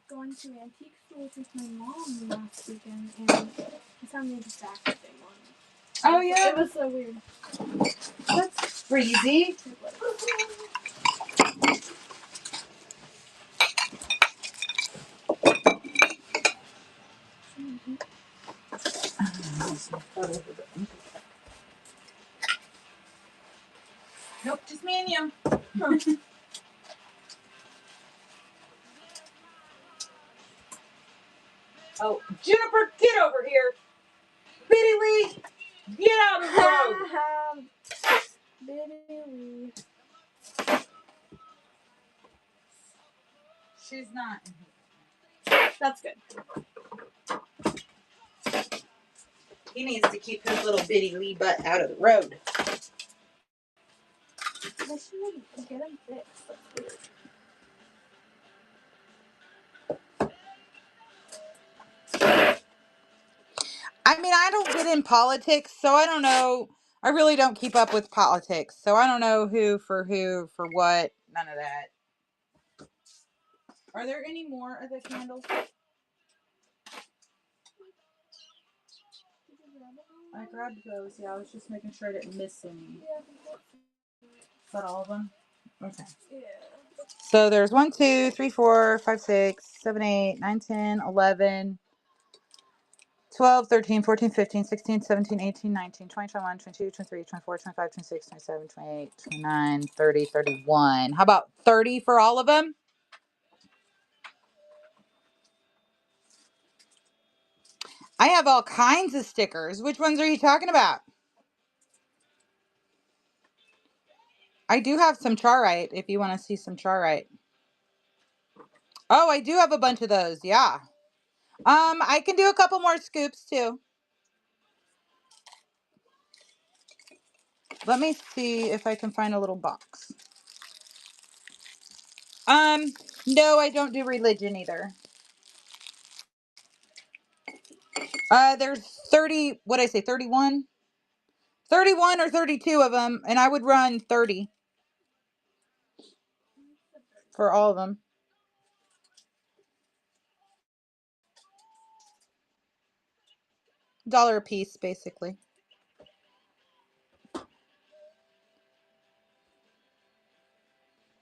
going to antique stores with my mom last weekend, and I found the exact same one. Oh yeah, It was so weird. that's crazy. Nope, just me and you. Oh, Juniper, get over here. Bitty Lee, get out of the road. Bitty. She's not. That's good. He needs to keep his little bitty Lee butt out of the road. They should get him fixed. That's weird. I mean, I don't get in politics, so I don't know. I really don't keep up with politics, so I don't know who, for what, none of that. Are there any more of the candles? I grabbed those. Yeah, I was just making sure I didn't miss any. Is that all of them? Okay. Yeah. So there's 1, 2, 3, 4, 5, 6, 7, 8, 9, 10, 11, 12, 13, 14, 15, 16, 17, 18, 19, 20, 21, 22, 23, 24, 25, 26, 27, 28, 29, 30, 31. How about 30 for all of them? I have all kinds of stickers. Which ones are you talking about? I do have some Charite if you want to see some Charite. Oh, I do have a bunch of those. Yeah. I can do a couple more scoops too. Let me see if I can find a little box. No, I don't do religion either. There's 30, what did I say, 31? 31 or 32 of them, and I would run 30 for all of them. $1 a piece, basically.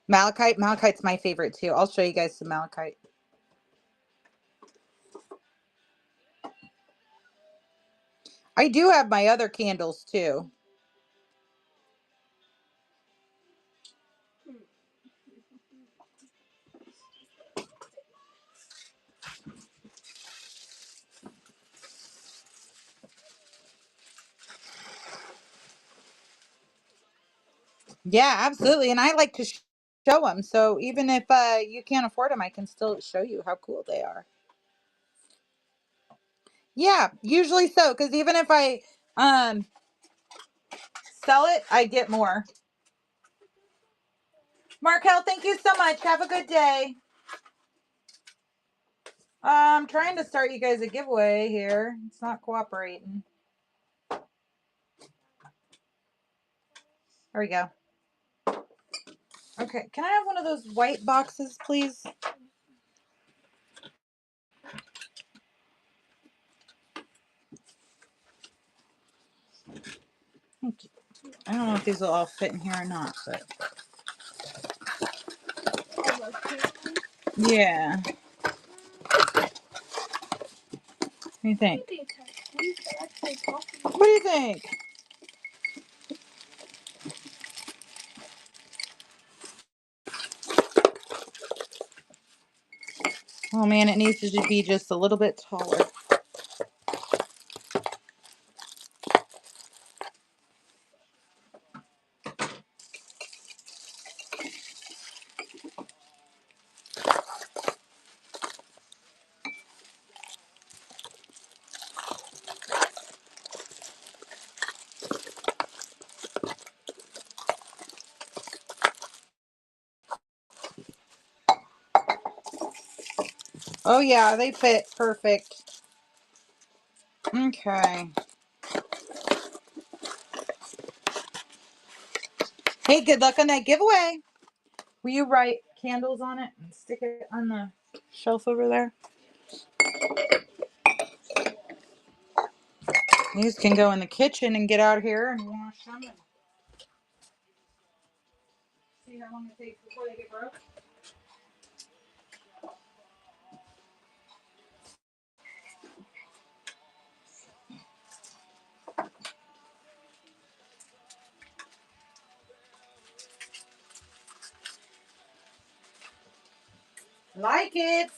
Malachite. Malachite's my favorite too. I'll show you guys some malachite. I do have my other candles too. Yeah, absolutely. And I like to show them. So even if you can't afford them, I can still show you how cool they are. Yeah, usually so. Because even if I sell it, I get more. Markel, thank you so much. Have a good day. I'm trying to start you guys a giveaway here. It's not cooperating. There we go. Okay, can I have one of those white boxes, please? Thank you. I don't know if these will all fit in here or not, but yeah. What do you think? What do you think? Oh man, it needs to be just a little bit taller. Oh yeah, they fit perfect. Okay. Hey, good luck on that giveaway. Will you write candles on it and stick it on the shelf over there. These can go in the kitchen and get out here and wash them. And see how long it takes before they get broke. Like it.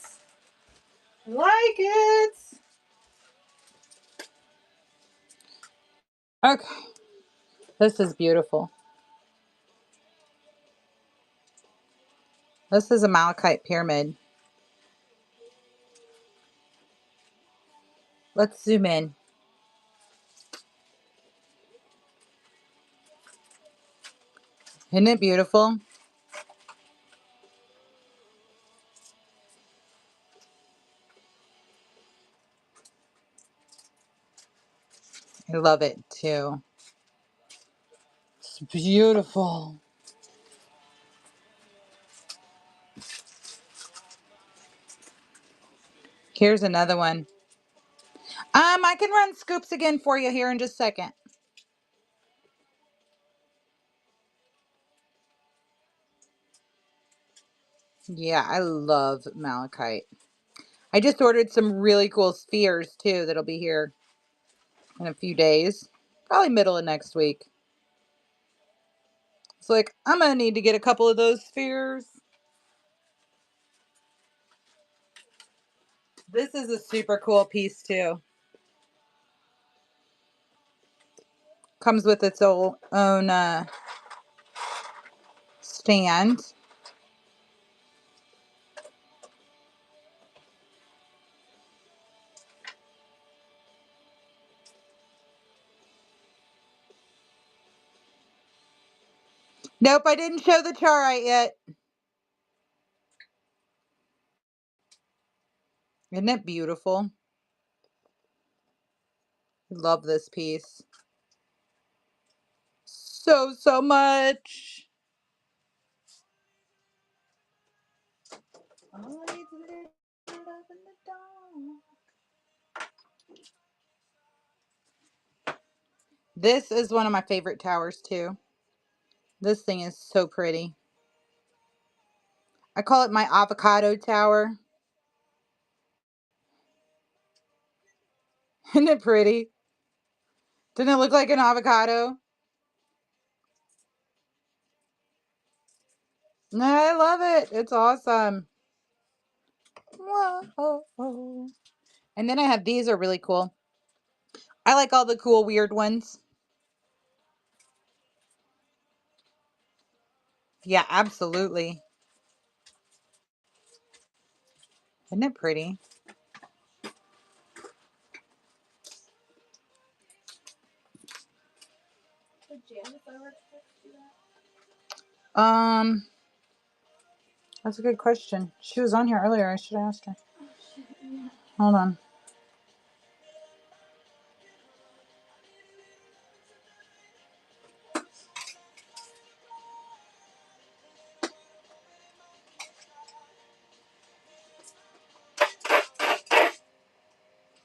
Like it. Okay. This is beautiful. This is a malachite pyramid. Let's zoom in. Isn't it beautiful? I love it too. It's beautiful. Here's another one. I can run scoops again for you here in just a second. Yeah, I love malachite. I just ordered some really cool spheres too that'll be here in a few days. Probably middle of next week. It's like, I'm going to need to get a couple of those spheres. This is a super cool piece too. Comes with its own stand. Nope, I didn't show the charoite yet. Isn't it beautiful? Love this piece. So much. This is one of my favorite towers too. This thing is so pretty. I call it my avocado tower. Isn't it pretty? Doesn't it look like an avocado? No, I love it. It's awesome. Whoa. And then I have these are really cool. I like all the cool weird ones. Yeah, absolutely. Isn't it pretty? That's a good question. She was on here earlier. I should have asked her. Hold on.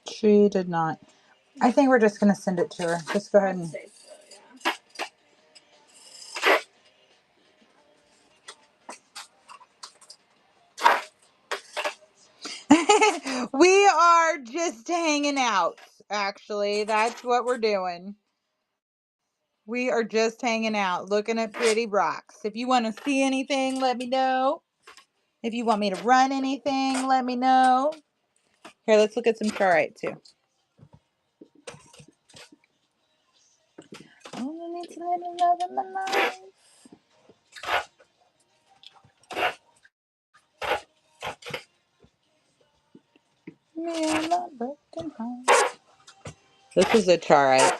She did not. I think we're just going to send it to her. Just go ahead and... We are just hanging out, actually. That's what we're doing. We are just hanging out, looking at pretty rocks. If you want to see anything, let me know. If you want me to run anything, let me know. Here, let's look at some charoite, too. Only needs a little love in my life. Me and my broken heart. This is a charoite.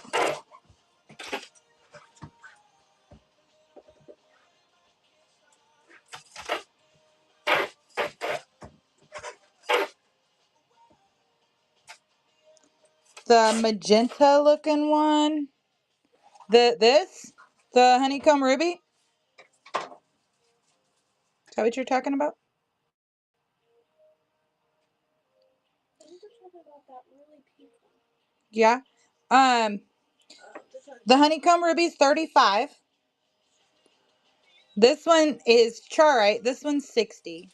The magenta looking one. The honeycomb ruby. Is that what you're talking about? Yeah. The honeycomb ruby's 35. This one is charoite. This one's 60.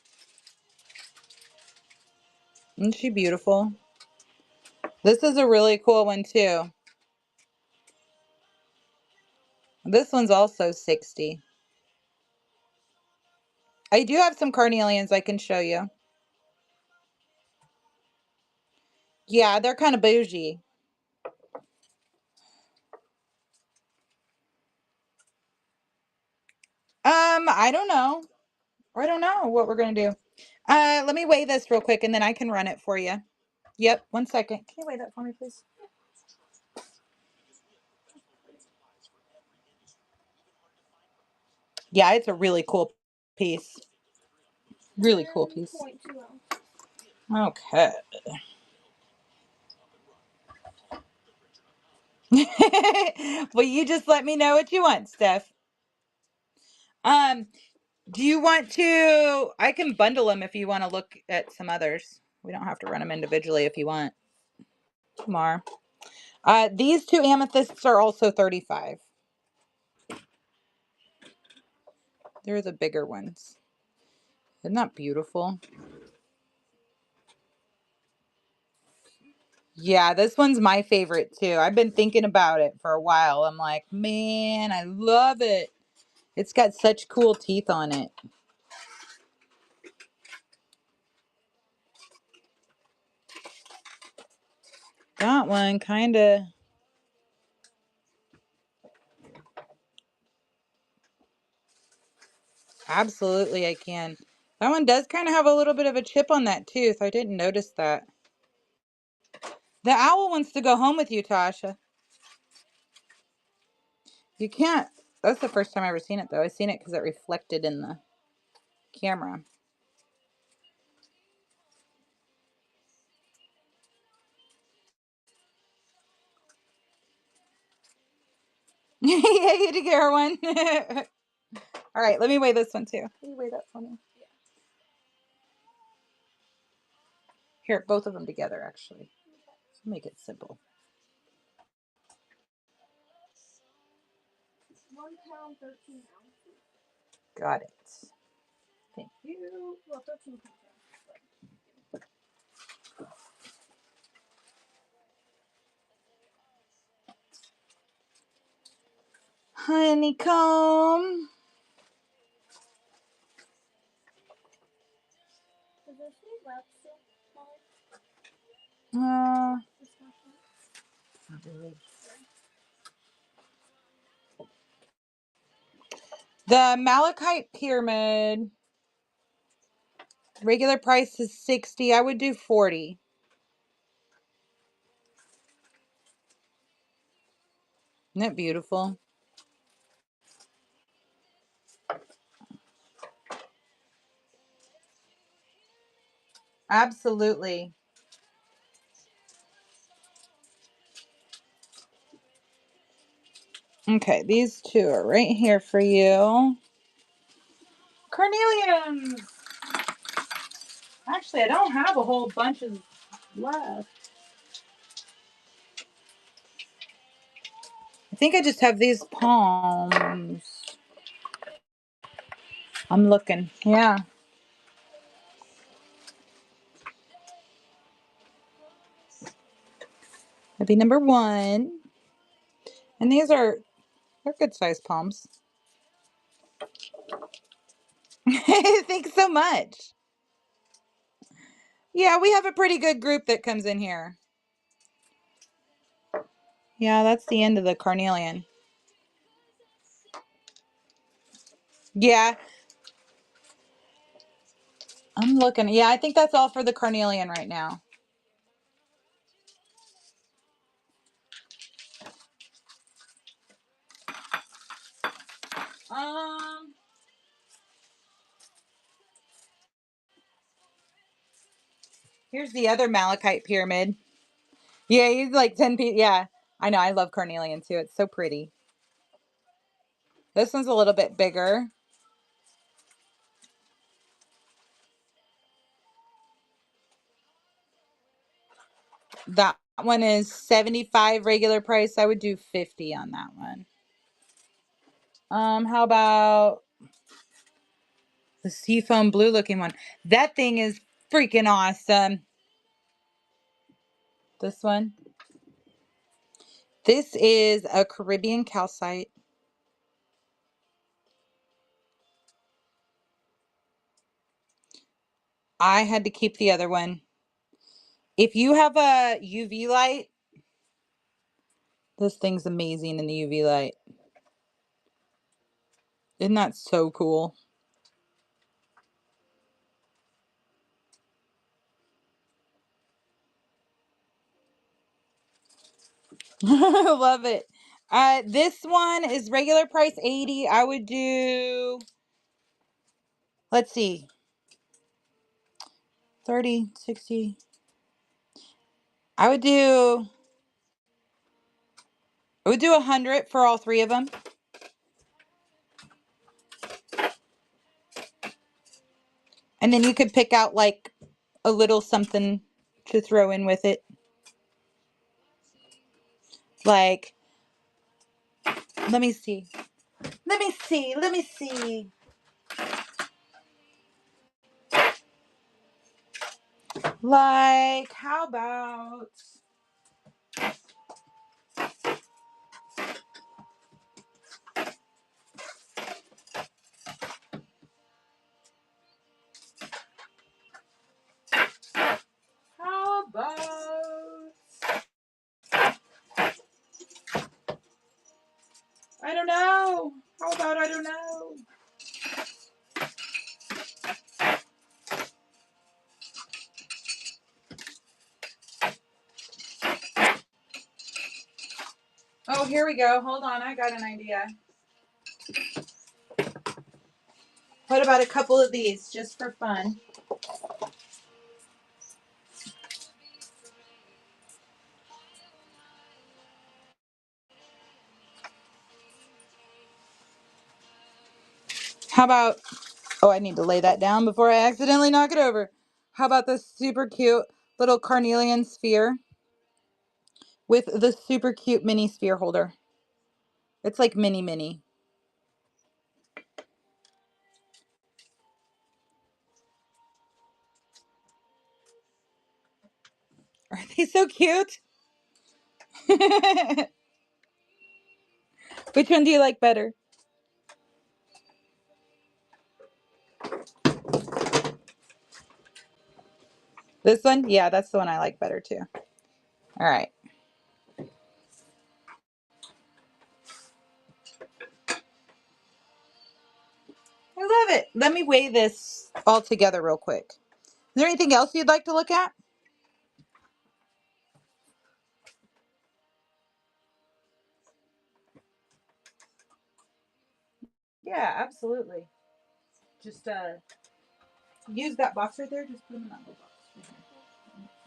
Isn't she beautiful? This is a really cool one too. This one's also 60. I do have some carnelians I can show you. Yeah, they're kind of bougie. I don't know. I don't know what we're going to do. Let me weigh this real quick and then I can run it for you. Yep, 1 second. Can you weigh that for me, please? Yeah, it's a really cool piece. Really cool piece. Okay. Well, you just let me know what you want, Steph. Do you want to? I can bundle them if you want to look at some others. We don't have to run them individually if you want. Mar. These two amethysts are also 35. They're the bigger ones. Isn't that beautiful? Yeah, this one's my favorite too. I've been thinking about it for a while. I'm like, man, I love it. It's got such cool teeth on it. That one kind of... Absolutely, I can. That one does kind of have a little bit of a chip on that tooth. I didn't notice that. The owl wants to go home with you, Tasha. You can't. That's the first time I've ever seen it, though. I've seen it because it reflected in the camera. Yeah, you did get her one. All right, let me weigh this one, too. Can you weigh that for me? Yeah. Here, both of them together, actually. Let's make it simple. 1 pound, 13 ounces. Got it. Thank you. Well, 13 pounds. Honeycomb. Does this need left still? Not really. The malachite pyramid, regular price is 60. I would do 40. Isn't that beautiful? Absolutely. Okay, these two are right here for you. Carnelians! Actually, I don't have a whole bunch of left. I think I just have these palms. I'm looking. Yeah. That'd be number 1. And these are, they're good sized palms. Thanks so much. Yeah, we have a pretty good group that comes in here. Yeah, that's the end of the carnelian. Yeah. I'm looking. Yeah, I think that's all for the carnelian right now. Here's the other malachite pyramid. Yeah, he's like 10 feet. Yeah, I know. I love carnelian too. It's so pretty. This one's a little bit bigger. That one is 75 regular price. I would do 50 on that one. How about the seafoam blue looking one? That thing is freaking awesome. This one. This is a Caribbean calcite. I had to keep the other one. If you have a UV light, this thing's amazing in the UV light. Isn't that so cool? I love it. This one is regular price 80. I would do, let's see, 30, 60. I would do 100 for all three of them. And then you could pick out like a little something to throw in with it. Like, let me see. Let me see. Let me see. Like, how about I don't know. How about I don't know? Oh, here we go. Hold on. I got an idea. What about a couple of these just for fun? How about, oh, I need to lay that down before I accidentally knock it over. How about this super cute little carnelian sphere with the super cute mini sphere holder? It's like mini. Are they so cute? Which one do you like better? This one? Yeah, that's the one I like better too. All right. I love it. Let me weigh this all together real quick. Is there anything else you'd like to look at? Yeah, absolutely. Just use that box right there. Just put them in that little box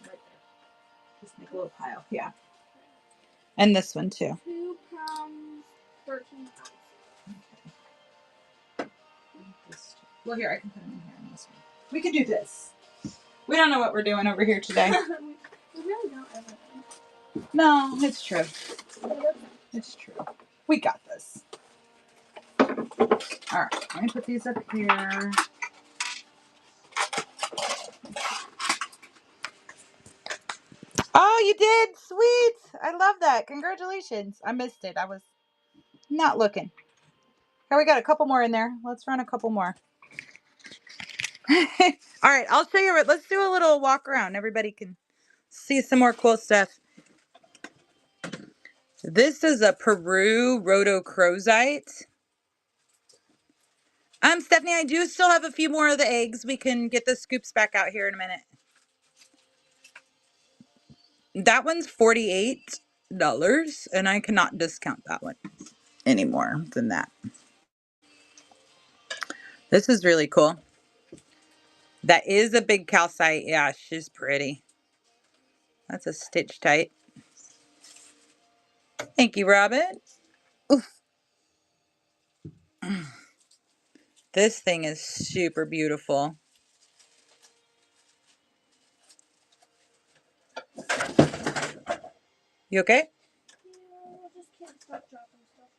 right there. Just make a little pile. Yeah. And this one too. 2 pounds, 13 pounds. Well, here, I can put them in here in this one. We could do this. We don't know what we're doing over here today. We really don't everything. No, it's true. It's true. We got this. All right, let me put these up here. Oh, you did! Sweet! I love that. Congratulations. I missed it. I was not looking. Here, we got a couple more in there. Let's run a couple more. All right, I'll show you. Let's do a little walk around. Everybody can see some more cool stuff. This is a Peru rhodochrosite. Stephanie, I do still have a few more of the eggs. We can get the scoops back out here in a minute. That one's $48, and I cannot discount that one any more than that. This is really cool. That is a big calcite. Yeah, she's pretty. That's a stitch tight. Thank you, Robin. Oof. This thing is super beautiful. You okay? Yeah, I just can't stop dropping stuff.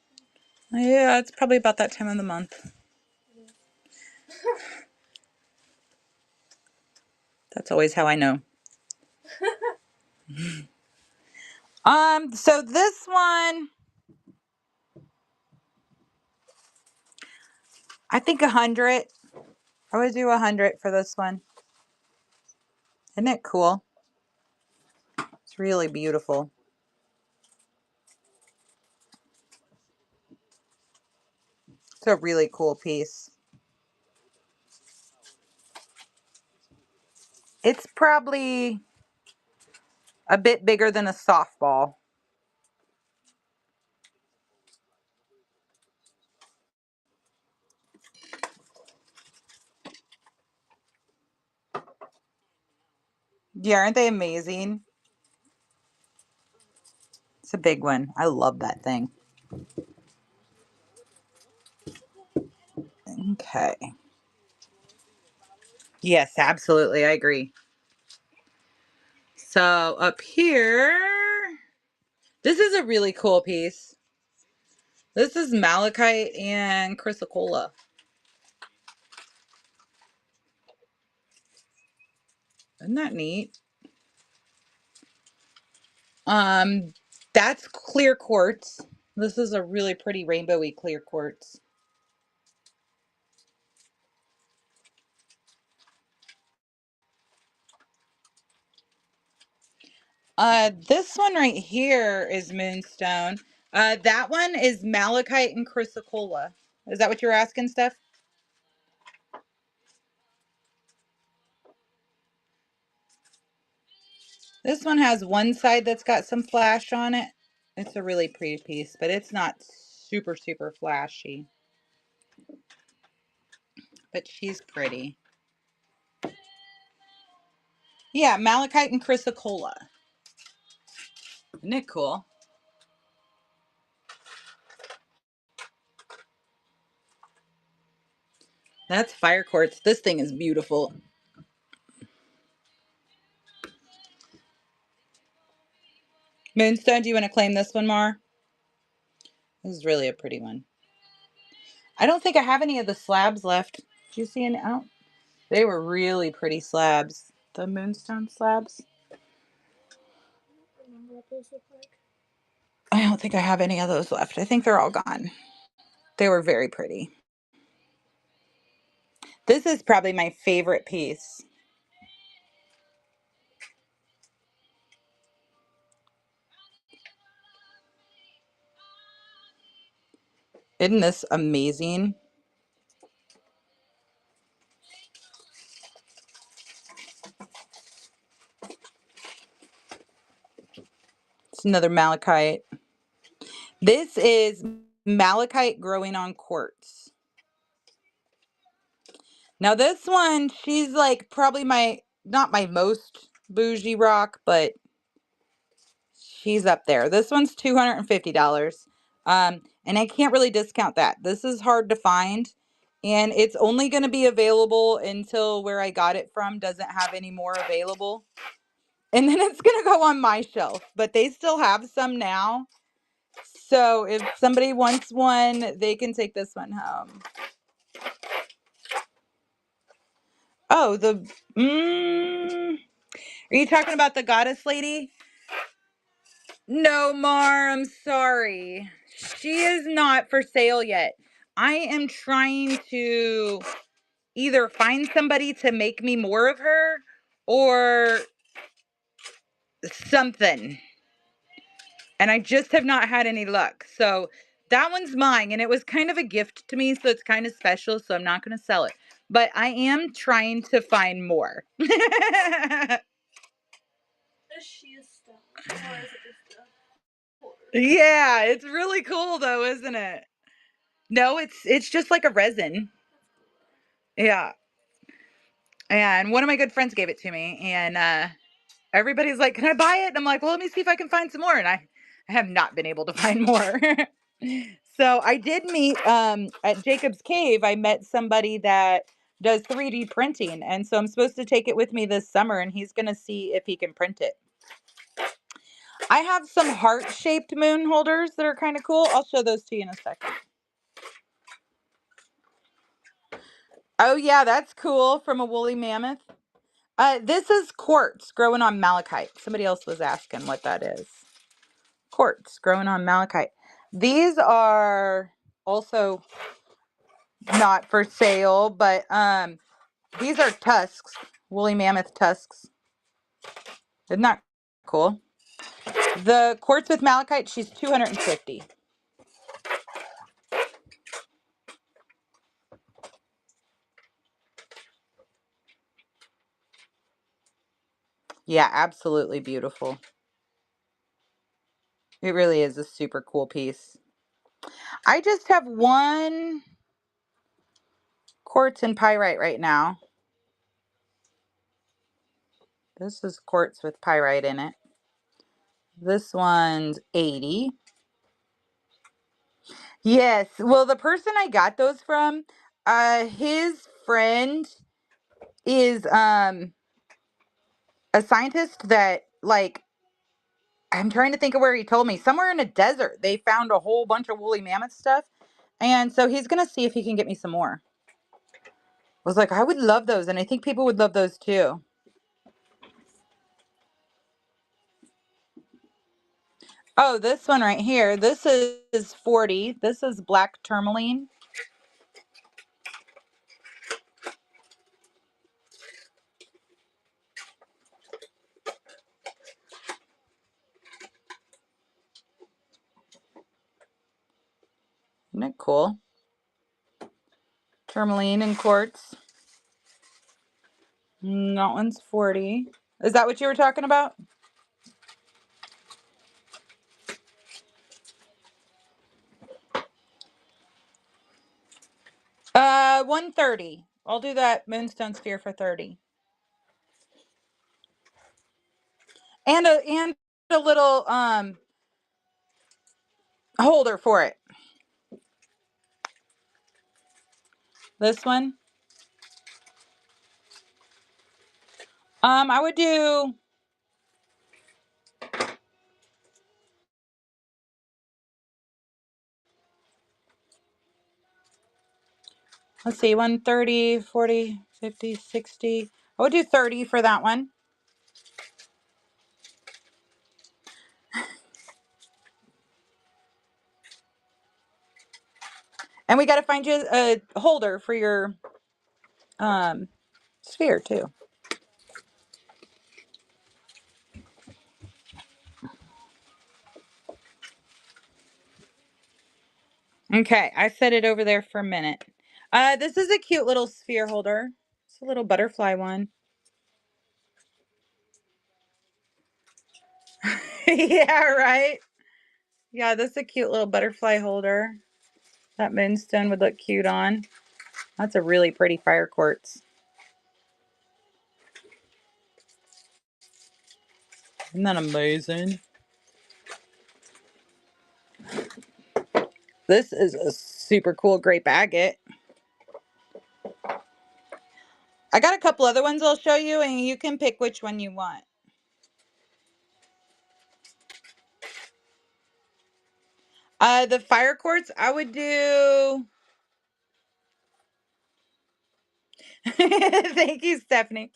Yeah, it's probably about that time of the month. That's always how I know. So this one, I think 100. I would do 100 for this one. Isn't it cool? It's really beautiful. It's a really cool piece. It's probably a bit bigger than a softball. Yeah, aren't they amazing? It's a big one. I love that thing. Okay. Yes, absolutely. I agree. So up here, this is a really cool piece. This is malachite and chrysocolla. Isn't that neat? That's clear quartz. This is a really pretty rainbowy clear quartz. This one right here is moonstone. That one is malachite and chrysocolla. Is that what you're asking, Steph? This one has one side that's got some flash on it. It's a really pretty piece, but it's not super, super flashy. But she's pretty. Yeah, malachite and chrysocolla. Isn't it cool? That's fire quartz. This thing is beautiful. Moonstone, do you want to claim this one, Mar? This is really a pretty one. I don't think I have any of the slabs left. Do you see any out? They were really pretty slabs. The moonstone slabs. I don't remember what those look like. I don't think I have any of those left. I think they're all gone. They were very pretty. This is probably my favorite piece. Isn't this amazing? It's another malachite. This is malachite growing on quartz. Now this one, she's like probably not my most bougie rock, but she's up there. This one's $250. And I can't really discount that. This is hard to find. And it's only going to be available until where I got it from doesn't have any more available. And then it's going to go on my shelf. But they still have some now. So if somebody wants one, they can take this one home. Oh, are you talking about the goddess lady? No, Mar, I'm sorry. She is not for sale yet. I am trying to either find somebody to make me more of her or something. And I just have not had any luck. So that one's mine. And it was kind of a gift to me. So it's kind of special. So I'm not going to sell it. But I am trying to find more. Is she a stone? Or is it just a holder? Yeah, it's really cool though, isn't it? No, it's just like a resin. Yeah. And one of my good friends gave it to me, and everybody's like, "Can I buy it?" And I'm like, "Well, let me see if I can find some more." And I have not been able to find more. So I did meet at Jacob's Cave. I met somebody that does 3D printing, and so I'm supposed to take it with me this summer, and he's gonna see if he can print it. I have some heart-shaped moon holders that are kind of cool. I'll show those to you in a second. Oh yeah, that's cool, from a woolly mammoth. This is quartz growing on malachite. Somebody else was asking what that is. Quartz growing on malachite. These are also not for sale, but these are tusks, woolly mammoth tusks. Isn't that cool? The quartz with malachite, she's $250. Yeah, absolutely beautiful. It really is a super cool piece. I just have one quartz and pyrite right now. This is quartz with pyrite in it. This one's 80. Yes, well, the person I got those from, his friend is a scientist that, like, I'm trying to think of where he told me. Somewhere in a desert, they found a whole bunch of woolly mammoth stuff. And so he's going to see if he can get me some more. I was like, I would love those. And I think people would love those too. Oh, this one right here. This is 40. This is black tourmaline. Isn't it cool? Tourmaline and quartz. That one's 40. Is that what you were talking about? $130. I'll do that moonstone sphere for 30. And a little holder for it. This one. I would do, let's see, 130, 40, 50, 60. I would do 30 for that one. And we got to find you a holder for your sphere too. Okay, I set it over there for a minute. This is a cute little sphere holder. It's a little butterfly one. Yeah, right? Yeah, this is a cute little butterfly holder. That moonstone would look cute on. That's a really pretty fire quartz. Isn't that amazing? This is a super cool grape agate. I got a couple other ones I'll show you, and you can pick which one you want. The fire quartz, I would do... Thank you, Stephanie.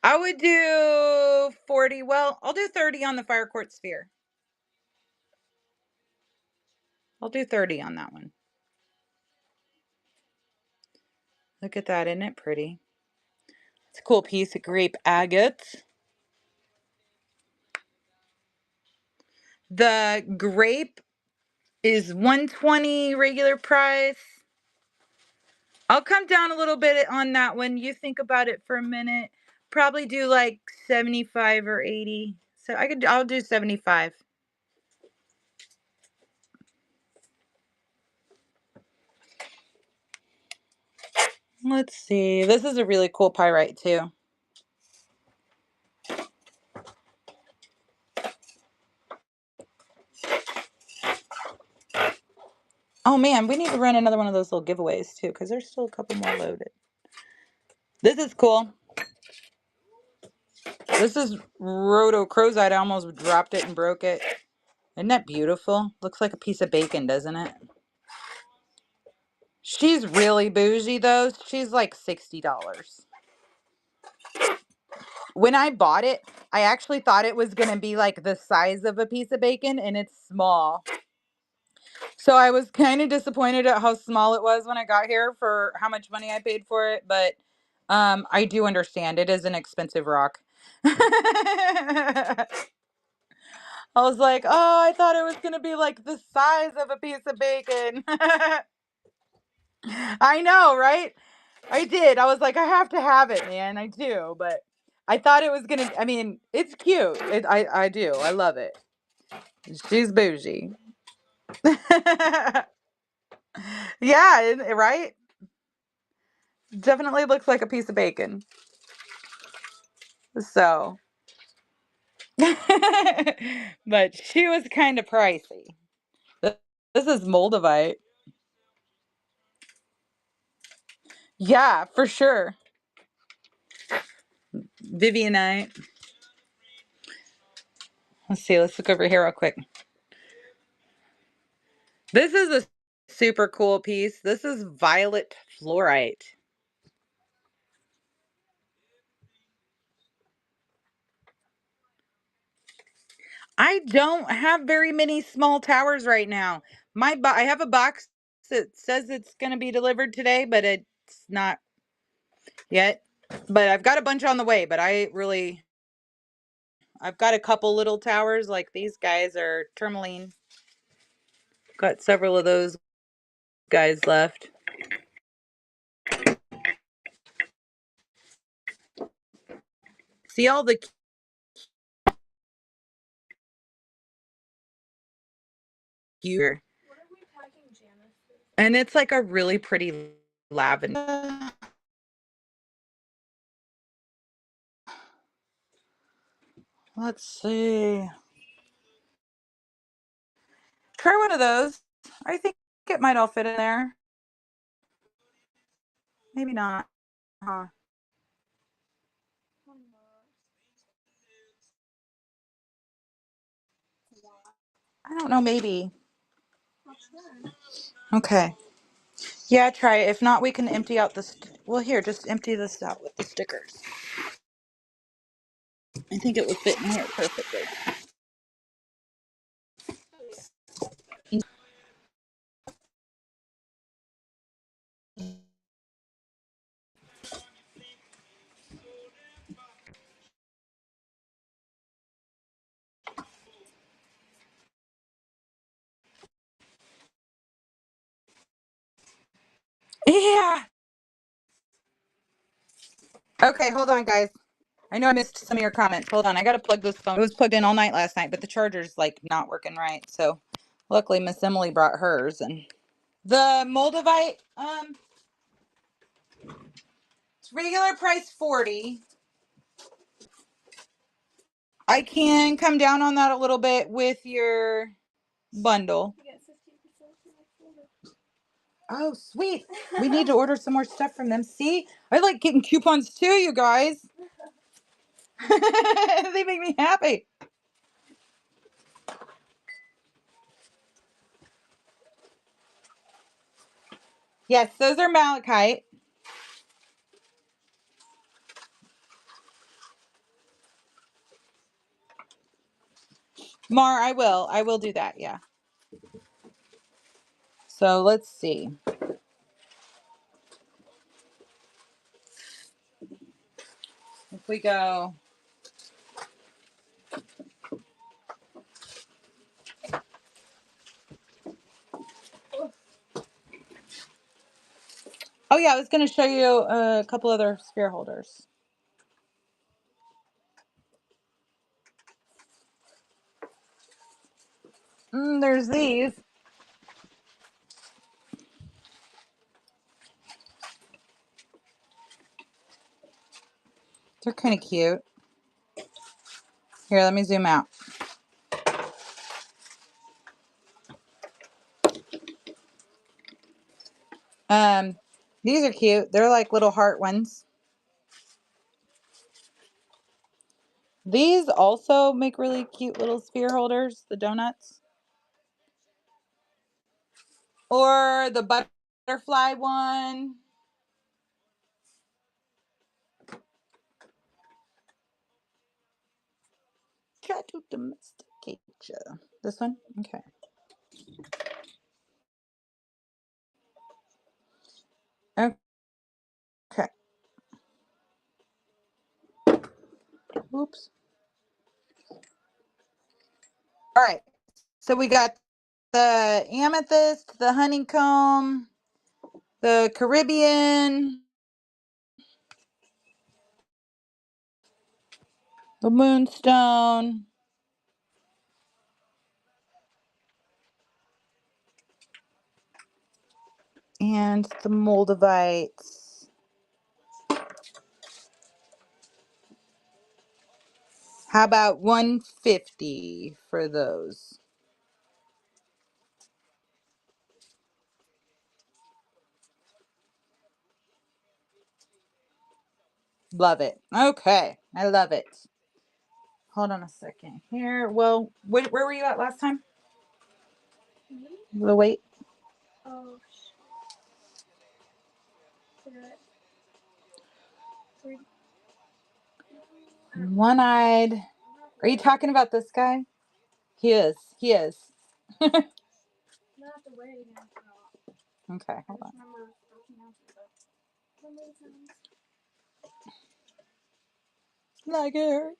I would do 40. Well, I'll do 30 on the fire quartz sphere. I'll do 30 on that one. Look at that, isn't it pretty? It's a cool piece of grape agate. The grape is $120 regular price. I'll come down a little bit on that one. You think about it for a minute. Probably do like 75 or 80. So I'll do 75. Let's see. This is a really cool pyrite too. Oh man, we need to run another one of those little giveaways too, because there's still a couple more loaded. This is cool. This is rhodochrosite. I almost dropped it and broke it. Isn't that beautiful? Looks like a piece of bacon, doesn't it? She's really bougie though. She's like $60. When I bought it, I actually thought it was going to be like the size of a piece of bacon, and it's small. So I was kind of disappointed at how small it was when I got here for how much money I paid for it, but I do understand it is an expensive rock. I was like, oh, I thought it was going to be like the size of a piece of bacon. I know, right? I did. I was like, I have to have it, man. I do, but I thought it was gonna. I mean, it's cute. I do. I love it. She's bougie. Yeah, right. Definitely looks like a piece of bacon. So, but she was kind of pricey. This is Moldavite. Yeah, for sure. Vivianite. Let's see. Let's look over here real quick. This is a super cool piece. This is violet fluorite. I don't have very many small towers right now. I have a box that says it's going to be delivered today, but it's not yet. But I've got a bunch on the way, but I've got a couple little towers like these guys are tourmaline. Got several of those guys left. See all the cute, and it's like a really pretty lavender. Let's see. Try one of those. I think it might all fit in there. Maybe not. Huh. I don't know, maybe. Okay. Yeah, try it. If not, we can empty out this. Well, here, just empty this out with the stickers. I think it would fit in here perfectly. Yeah. Okay, hold on, guys. I know I missed some of your comments. Hold on, I gotta plug this phone. It was plugged in all night last night, but the charger's like not working right. So, luckily, Miss Emily brought hers, and the Moldavite. It's regular price 40. I can come down on that a little bit with your bundle. Oh, sweet. We need to order some more stuff from them. See? I like getting coupons too, you guys. They make me happy. Yes, those are malachite. Mar, I will. I will do that, yeah. So let's see. If we go. Oh, yeah, I was going to show you a couple other sphere holders. There's these. They're kind of cute. Here, let me zoom out. These are cute. They're like little heart ones. These also make really cute little sphere holders, the donuts. Or the butterfly one. Try to domesticate you. This one? Okay. Okay. Oops. All right. So we got the amethyst, the honeycomb, the Caribbean, the moonstone, and the moldavites. How about 150 for those? Love it. Okay. I love it. Hold on a second here. Well, where were you at last time? The weight? Oh, shit. One-eyed. Are you talking about this guy? He is. He is. I'm gonna have to weigh it again. Okay, hold on. Remember 13 ounces. Like it.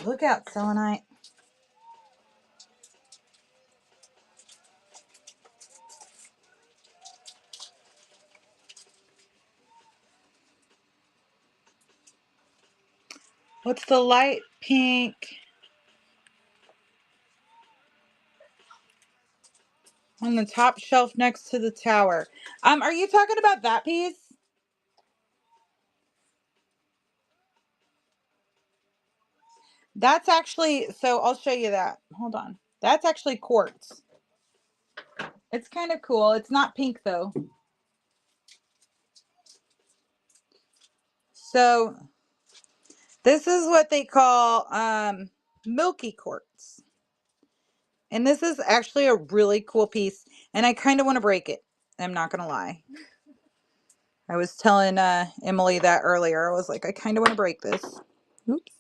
Look out, selenite. What's the light pink? On the top shelf next to the tower. Are you talking about that piece? That's actually, so I'll show you that. Hold on. That's actually quartz. It's kind of cool. It's not pink though. So this is what they call milky quartz. And this is actually a really cool piece. And I kind of want to break it. I'm not going to lie. I was telling Emily that earlier. I was like, I kind of want to break this. Oops.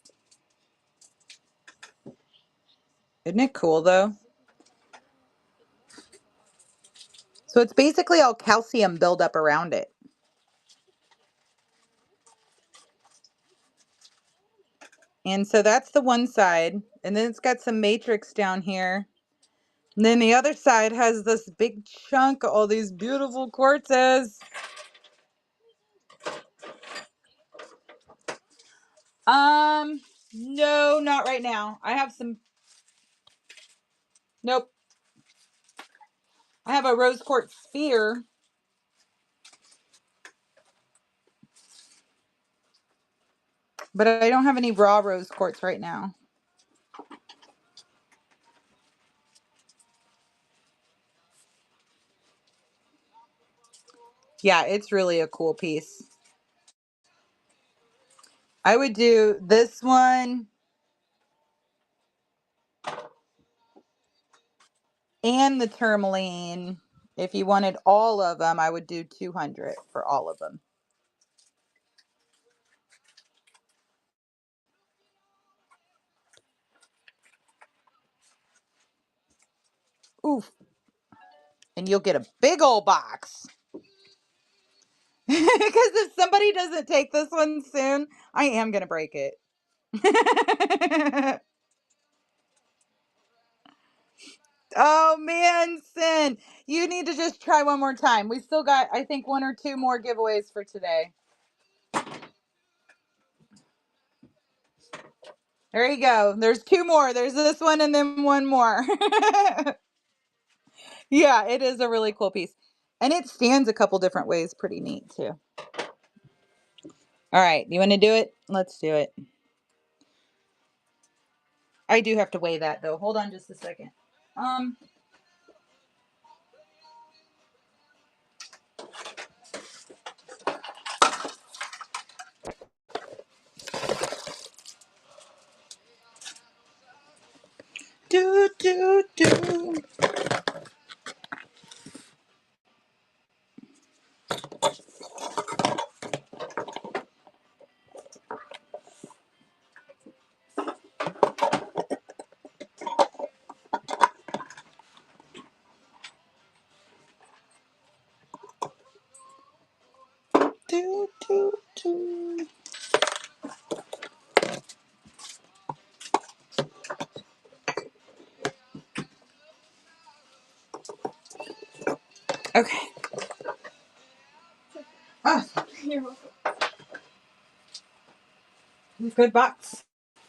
Isn't it cool though? So it's basically all calcium buildup around it. And so that's the one side. And then it's got some matrix down here. And then the other side has this big chunk of all these beautiful quartzes. No, not right now. I have some. Nope. I have a rose quartz sphere. But I don't have any raw rose quartz right now. Yeah, it's really a cool piece. I would do this one and the tourmaline. If you wanted all of them, I would do 200 for all of them. Oof. And you'll get a big old box. Because if somebody doesn't take this one soon, I am going to break it. Oh, man, Sin. You need to just try one more time. We still got, I think, 1 or 2 more giveaways for today. There you go. There's 2 more. There's this one and then 1 more. Yeah, it is a really cool piece. And it stands a couple different ways. Pretty neat, too. All right. You want to do it? Let's do it. I do have to weigh that though. Hold on just a second. Do do do. Do do do. Okay. Oh, You're welcome. good box.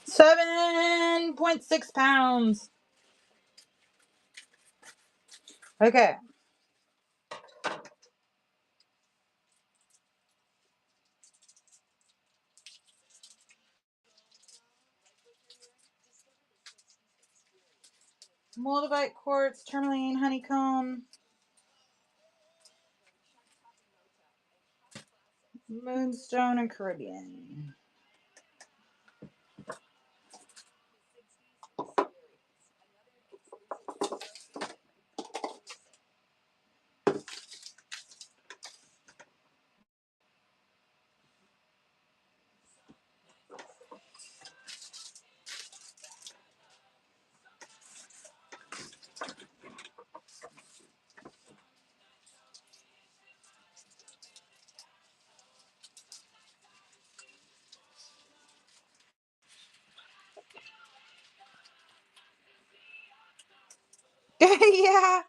7.6 pounds. Okay. Moldavite quartz, tourmaline, honeycomb, moonstone, and Caribbean. Yeah.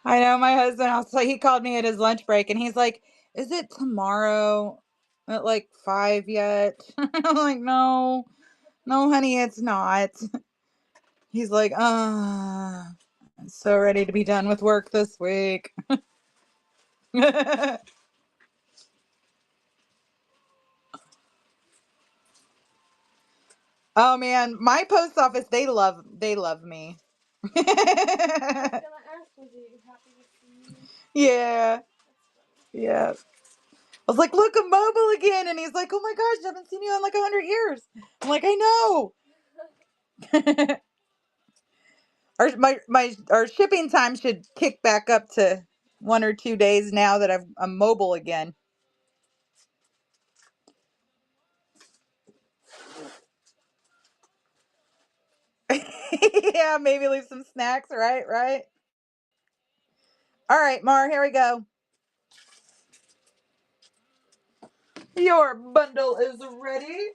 I know my husband also, he called me at his lunch break and he's like, "Is it tomorrow at like 5 yet?" I'm like, "No. No, honey, it's not." He's like, I'm so ready to be done with work this week." Oh man, my post office, they love me. I was gonna ask, was he happy to see you? Yeah. Yeah. I was like, "Look, I'm mobile again." And he's like, "Oh my gosh, I haven't seen you in like 100 years. I'm like, "I know." Our shipping time should kick back up to 1 or 2 days now that I'm mobile again. Yeah, maybe leave some snacks, right? Right. All right, Mar, here we go. Your bundle is ready.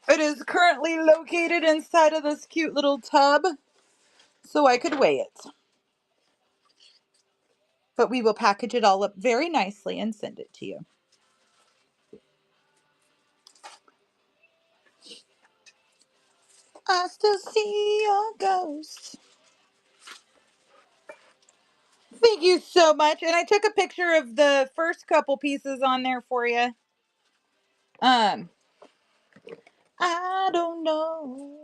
It is currently located inside of this cute little tub, so I could weigh it. But we will package it all up very nicely and send it to you. I still see your ghost. Thank you so much. And I took a picture of the first couple pieces on there for you. I don't know.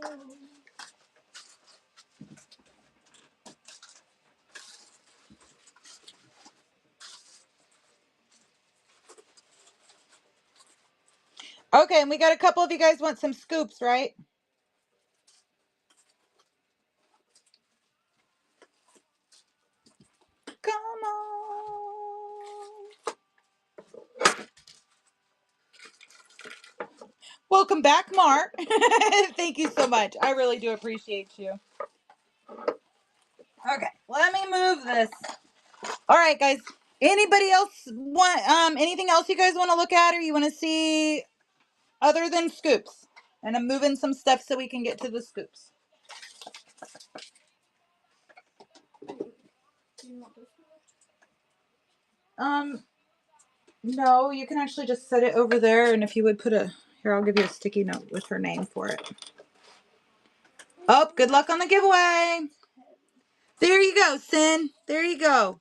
Okay, and we got a couple of you guys want some scoops, right? Come on. Welcome back, Mark. Thank you so much. I really do appreciate you. Okay, let me move this. All right, guys. Anybody else want anything else you guys want to look at or you want to see other than scoops? And I'm moving some stuff so we can get to the scoops. Do you want this Um, no, you can actually just set it over there, and if you would put here, I'll give you a sticky note with her name for it. Oh, good luck on the giveaway. There you go, Sin. There you go.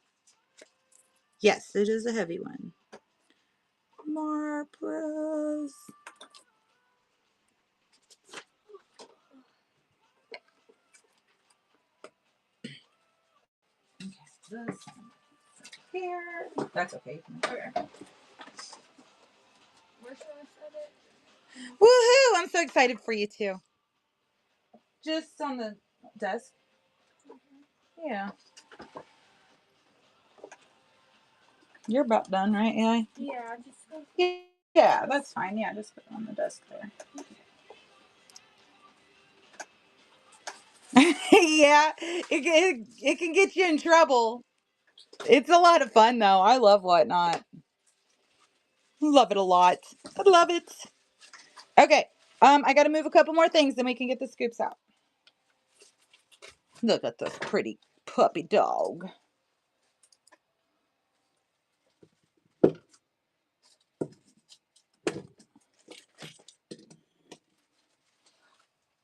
Yes, it is a heavy one. Marpros. this here. That's okay. Okay. Where should I set it? Woohoo! I'm so excited for you too. Just on the desk. Yeah. You're about done, right? Yeah. Yeah, just go. Yeah, that's fine. Yeah, just put it on the desk there. Yeah, it can get you in trouble. It's a lot of fun though. I love Whatnot. Love it a lot. I love it. Okay. I gotta move a couple more things, then we can get the scoops out. Look at this pretty puppy dog.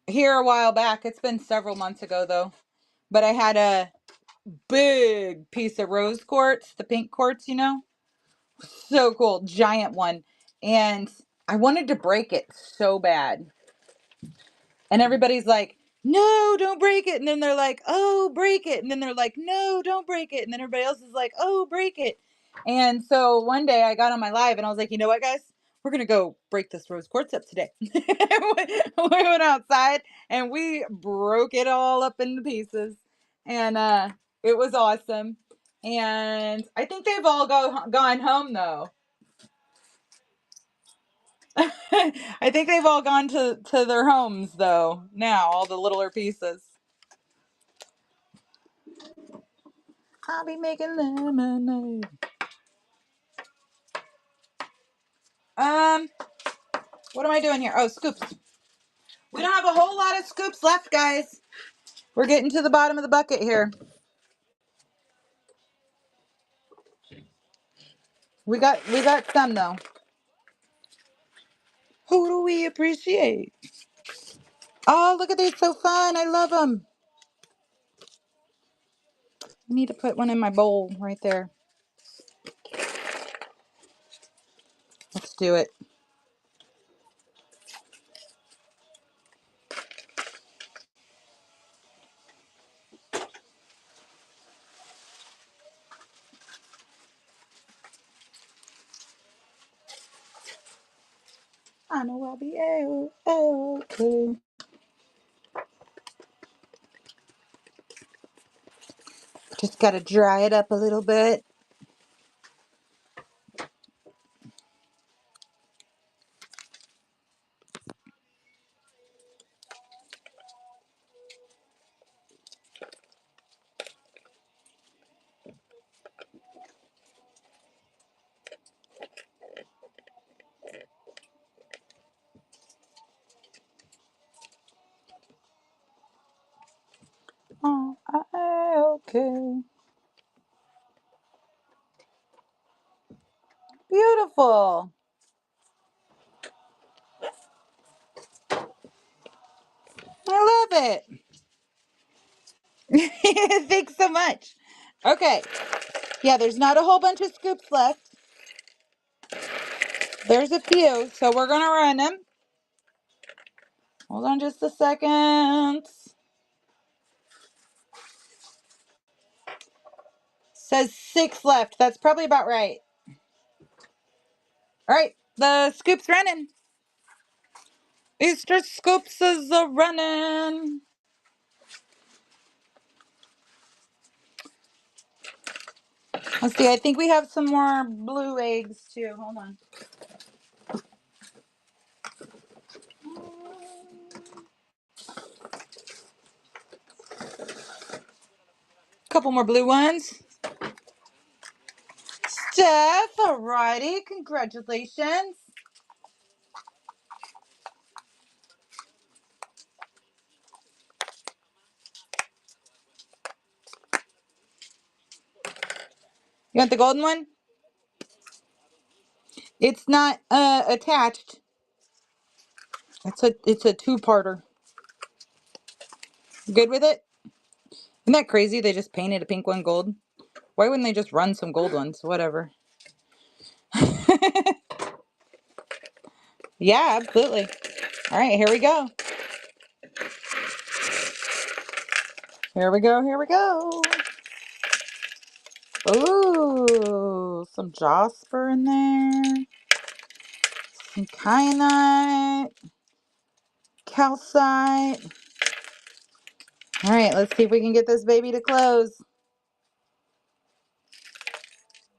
Here a while back, it's been several months ago though, but I had a big piece of rose quartz, the pink quartz, you know? So cool, giant one. And I wanted to break it so bad. And everybody's like, no, don't break it. And then they're like, oh, break it. And then they're like, no, don't break it. And then everybody else is like, oh, break it. And so one day I got on my live and I was like, you know what, guys? We're going to go break this rose quartz up today. We went outside and we broke it all up into pieces. And it was awesome. And I think they've all gone home, though. I think they've all gone to their homes, though, now, all the littler pieces. I'll be making lemonade. What am I doing here? Oh, scoops. We don't have a whole lot of scoops left, guys. We're getting to the bottom of the bucket here. We got some, though. Who do we appreciate? Oh, look at these, so fun. I love them. I need to put one in my bowl right there. Let's do it. I know I'll be okay. Just gotta dry it up a little bit. Oh, okay. Beautiful. I love it. Thanks so much. Okay. Yeah, there's not a whole bunch of scoops left. There's a few, so we're going to run them. Hold on just a second. Says 6 left. That's probably about right. All right, the scoop's running. Easter scoops is running. Let's see. I think we have some more blue eggs too. Hold on. Couple more blue ones. Steph, alrighty. Congratulations. You want the golden one? It's not attached. It's a two-parter. Good with it? Isn't that crazy? They just painted a pink one gold. Why wouldn't they just run some gold ones? Whatever. Yeah, absolutely. All right, here we go. Here we go. Here we go. Ooh, some Jasper in there. Some kyanite. Calcite. All right, let's see if we can get this baby to close.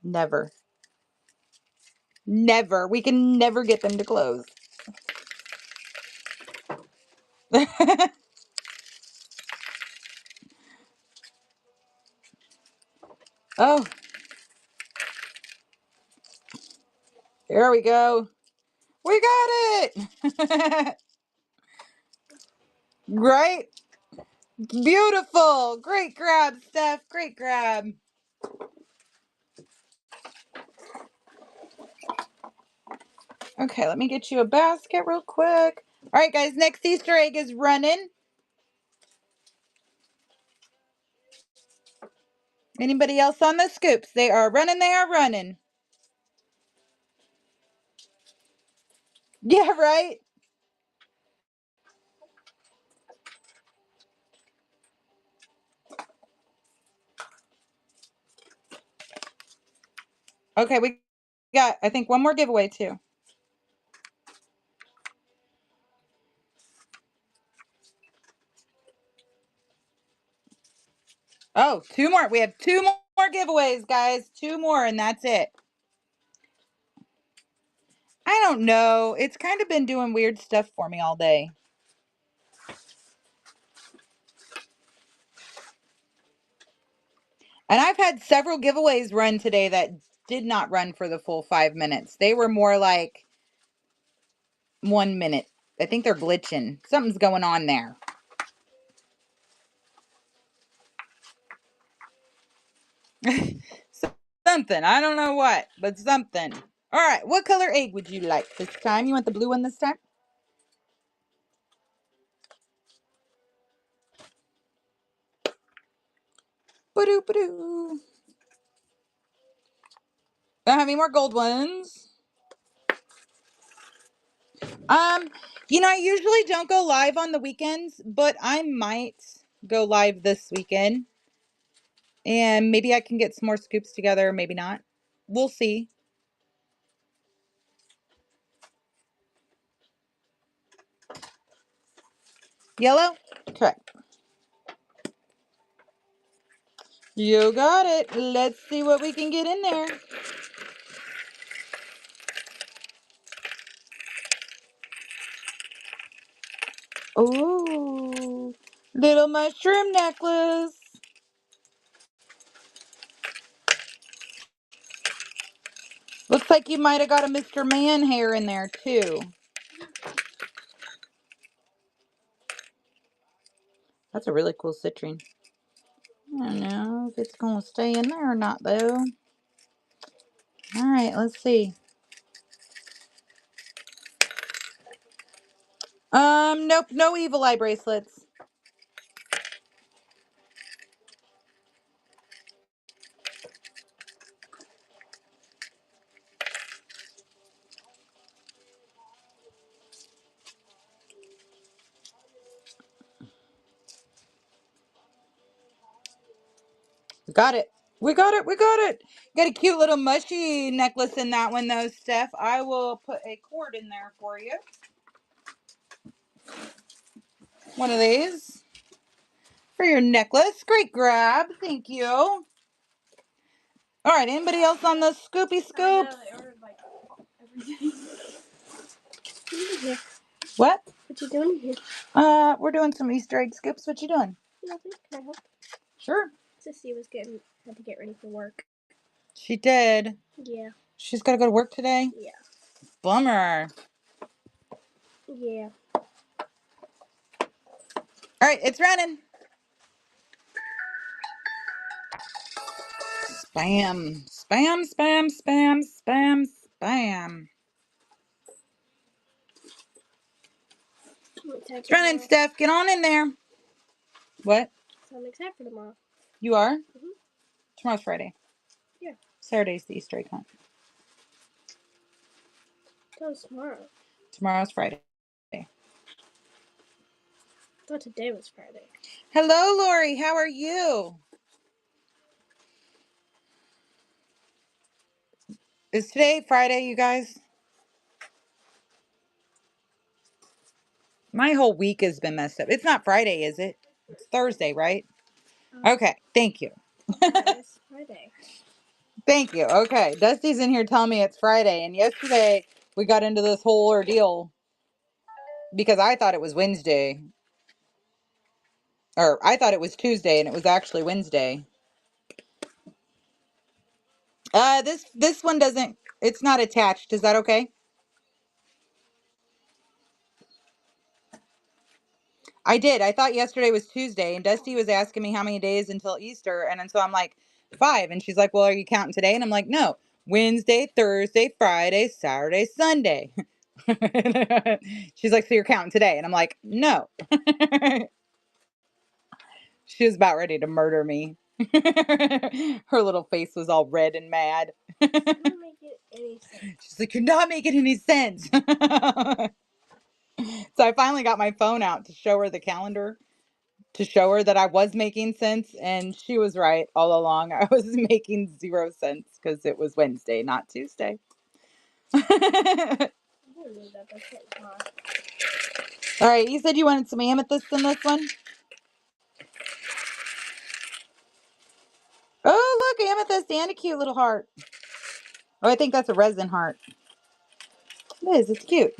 Never. Never. We can never get them to close. Oh, there we go. We got it. Right? Beautiful. Great grab, Steph. Great grab. Okay, let me get you a basket real quick. All right, guys, next Easter egg is running. Anybody else on the scoops? They are running. They are running. Yeah, right? Okay, we got, I think, one more giveaway, too. Oh, two more. We have two more giveaways, guys. Two more, and that's it. I don't know. It's kind of been doing weird stuff for me all day. And I've had several giveaways run today that did not run for the full 5 minutes. They were more like 1 minute. I think they're glitching. Something's going on there. Something. I don't know what, but something. All right. What color egg would you like this time? You want the blue one this time? Ba-doo, ba-doo. Don't have any more gold ones. I usually don't go live on the weekends, but I might go live this weekend. And maybe I can get some more scoops together, maybe not. We'll see. Yellow? Correct. You got it. Let's see what we can get in there. Ooh, little mushroom necklace. Looks like you might have got a Mr. Man hair in there too. That's a really cool citrine. I don't know if it's going to stay in there or not though. All right, let's see. Nope, no evil eye bracelets. We got it. We got it. We got it. Got a cute little mushy necklace in that one though, Steph. I will put a cord in there for you. One of these for your necklace. Great grab. Thank you. All right. Anybody else on the Scoopy Scoop? What? What you doing here? We're doing some Easter egg scoops. What you doing? Nothing. Can I help? Sure. Sissy had to get ready for work. She did. Yeah. She's got to go to work today? Yeah. Bummer. Yeah. All right, it's running. Spam. Spam, spam, spam, spam, spam. It's running, Steph. Get on in there. What? So I'm excited for tomorrow. You are? Mm-hmm. Tomorrow's Friday. Yeah. Saturday's the Easter egg hunt. That was tomorrow. Tomorrow's Friday. I thought today was Friday. Hello, Lori. How are you? Is today Friday, you guys? My whole week has been messed up. It's not Friday, is it? It's Thursday, right? Okay, thank you. It's Friday. Thank you. Okay, Dusty's in here telling me it's Friday, and yesterday we got into this whole ordeal because I thought it was Wednesday. Or I thought it was Tuesday, and it was actually Wednesday. This one doesn't, it's not attached. Is that okay? I did. I thought yesterday was Tuesday, and Dusty was asking me how many days until Easter, and so I'm like, 5. And she's like, well, are you counting today? And I'm like, no. Wednesday, Thursday, Friday, Saturday, Sunday. She's like, so you're counting today? And I'm like, no. She was about ready to murder me. Her little face was all red and mad. Doesn't make any sense. She's like, you're not making any sense. So I finally got my phone out to show her the calendar, to show her that I was making sense, and she was right all along. I was making 0 sense because it was Wednesday, not Tuesday. All right, you said you wanted some amethyst in this one? Oh, look, amethyst and a cute little heart. Oh, I think that's a resin heart. It is, it's cute.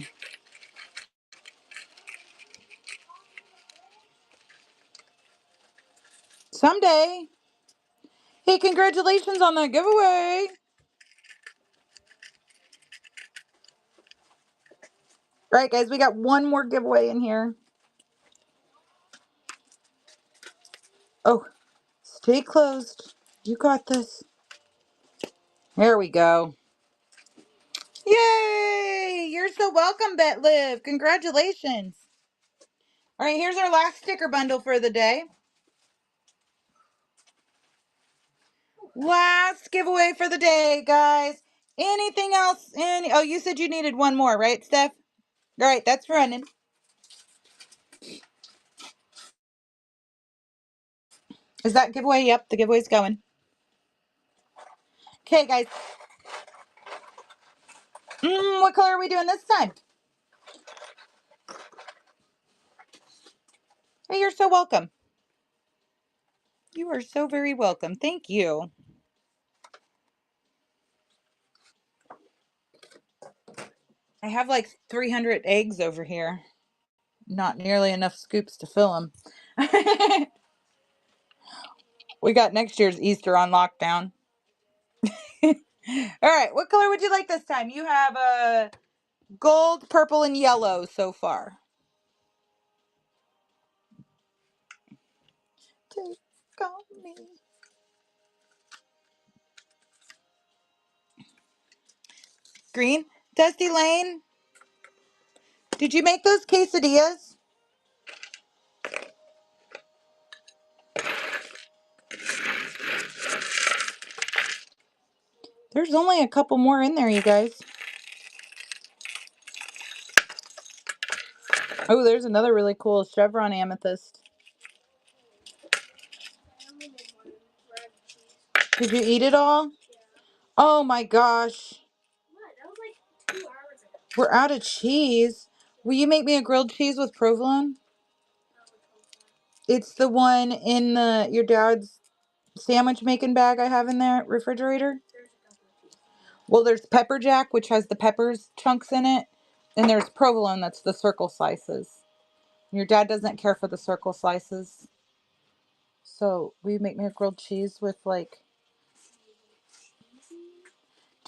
Someday. Hey, congratulations on that giveaway. All right, guys, we got one more giveaway in here. Oh, stay closed. You got this. There we go. Yay! You're so welcome, BetLive. Congratulations. All right, here's our last sticker bundle for the day. Last giveaway for the day, guys. Anything else? Oh, you said you needed one more, right, Steph? All right, that's running. Is that giveaway? Yep, the giveaway's going. Okay, guys. What color are we doing this time? Hey, you're so welcome. You are so very welcome. Thank you. I have like 300 eggs over here. Not nearly enough scoops to fill them. We got next year's Easter on lockdown. All right, what color would you like this time? You have gold, purple, and yellow so far. Take on me. Green. Dusty Lane, did you make those quesadillas? There's only a couple more in there, you guys. Oh, there's another really cool chevron amethyst. Did you eat it all? Oh my gosh. That was like 2 hours ago. We're out of cheese. Will you make me a grilled cheese with provolone? It's the one in your dad's sandwich making bag I have in there refrigerator. Well, there's pepper jack, which has the peppers chunks in it, and there's provolone, that's the circle slices. Your dad doesn't care for the circle slices. So will you make me a grilled cheese with like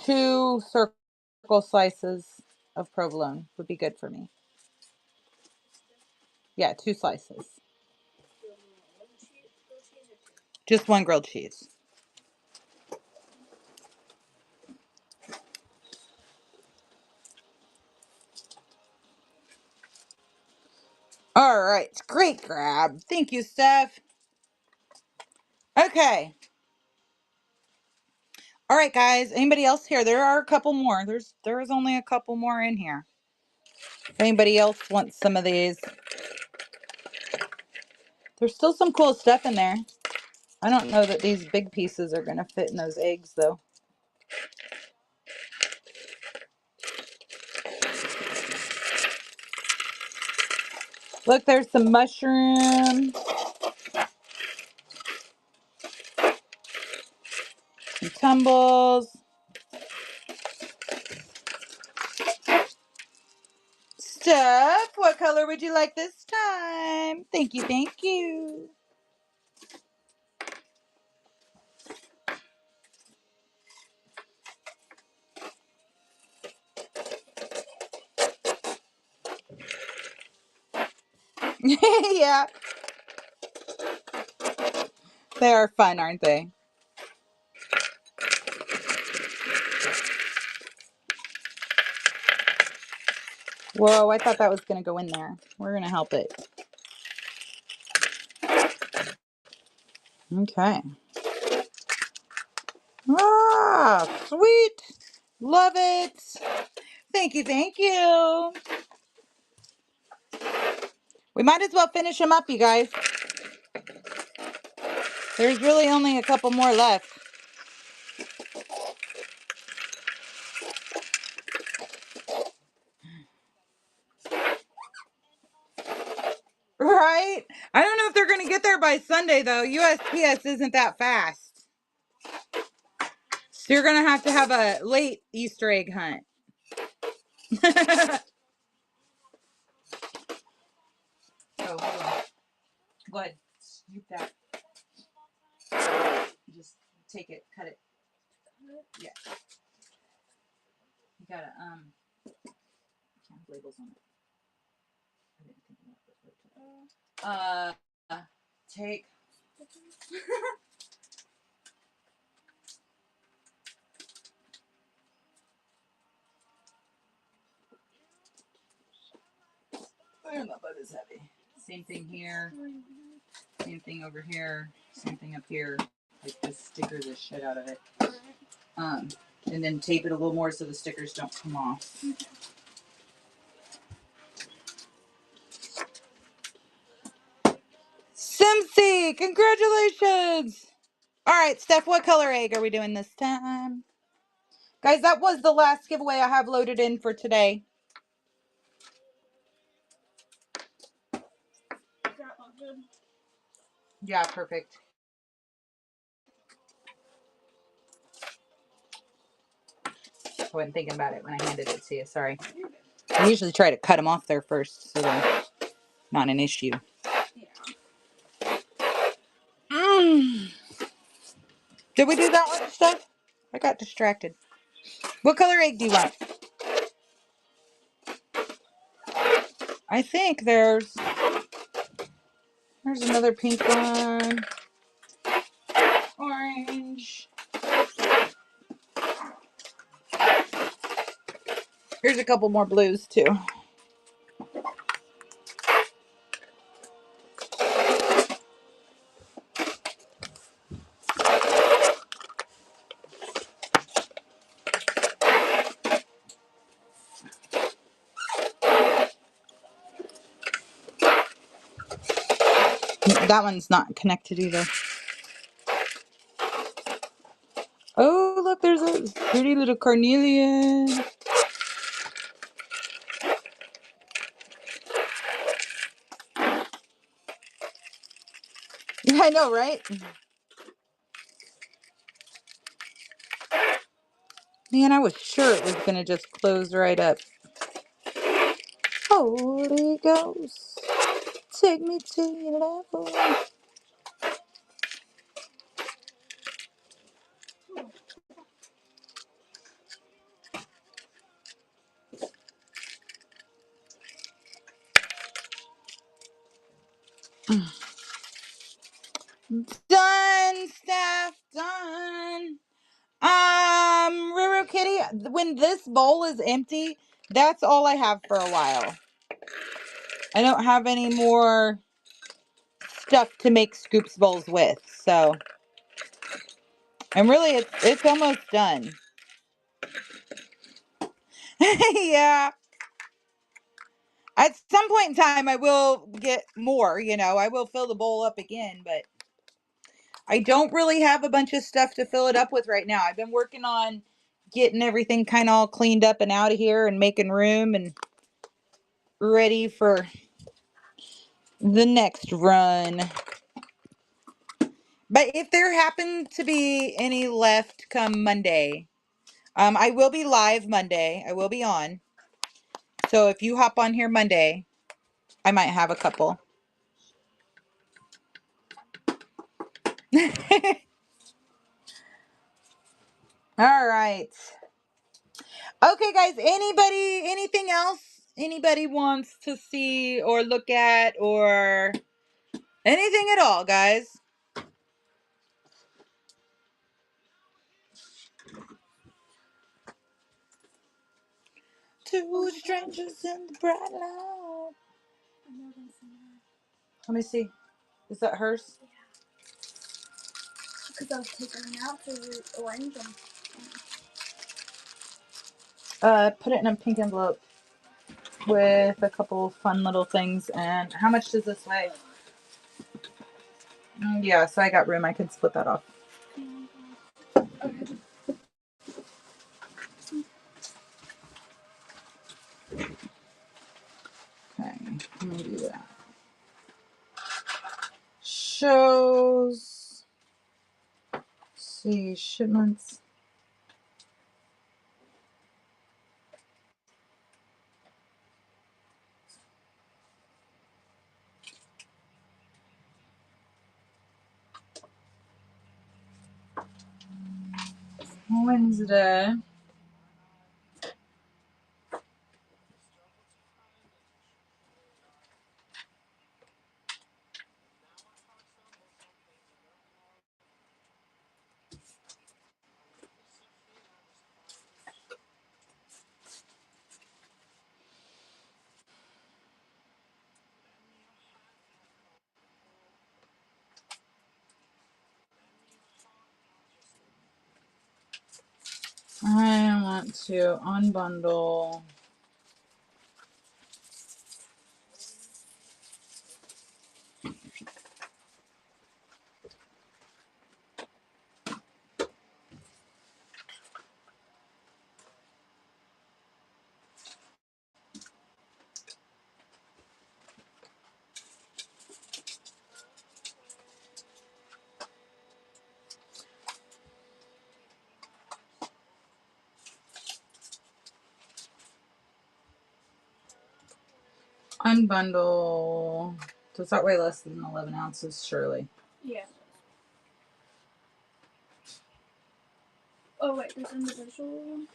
2 circle slices of provolone would be good for me. Yeah, 2 slices. Just 1 grilled cheese. All right, great grab. Thank you, Steph. Okay. All right, guys. Anybody else here? There are a couple more. There is only a couple more in here. If anybody else wants some of these. There's still some cool stuff in there. I don't know that these big pieces are going to fit in those eggs, though. Look, there's some mushrooms, some tumbles. Stuff, what color would you like this time? Thank you, thank you. Yeah, they are fun, aren't they? Whoa, I thought that was going to go in there. We're going to help it. Okay. Ah, sweet. Love it. Thank you, thank you. We might as well finish them up, you guys. There's really only a couple more left. Right? I don't know if they're going to get there by Sunday, though. USPS isn't that fast. So you're going to have a late Easter egg hunt. Oh, hold on. Go ahead. Scoop that. Just take it. Cut it. Yeah. You got to, have labels on it. I didn't think about it. Take. My butt is heavy. Same thing here. Same thing over here. Same thing up here. Like just sticker the shit out of it. And then tape it a little more so the stickers don't come off. Simsy, congratulations! All right, Steph, what color egg are we doing this time? Guys, that was the last giveaway I have loaded in for today. Yeah, perfect. I wasn't thinking about it when I handed it to you. Sorry. I usually try to cut them off there first so they're not an issue. Did we do that one, Steph? I got distracted. What color egg do you want? I think there's another pink one. Orange. Here's a couple more blues too. That one's not connected either. Oh, look, there's a pretty little carnelian. Yeah, I know, right? Man, I was sure it was going to just close right up. Holy Ghost, take me to your level. Done, Steph, done. Ruru Kitty, when this bowl is empty, that's all I have for a while. I don't have any more stuff to make scoops bowls with, so. And really, it's almost done. Yeah. At some point in time, I will get more, I will fill the bowl up again, but I don't really have a bunch of stuff to fill it up with right now. I've been working on getting everything kind of all cleaned up and out of here and making room and ready for the next run. But if there happen to be any left come Monday, I will be live Monday. I will be on. So if you hop on here Monday, I might have a couple. All right. Okay, guys, anything else anybody wants to see or look at or anything at all, guys? Two strangers in the bright light. Let me see. Is that hers? Because I was taking them out to arrange them. Put it in a pink envelope with a couple fun little things. And how much does this weigh? Yeah, so I got room. I can split that off. Okay, let me do that. Shows. Let's see, shipments. Wednesday. I want to unbundle. Unbundle. Does that weigh less than 11 ounces? Surely. Yeah. Oh, wait, there's individual one?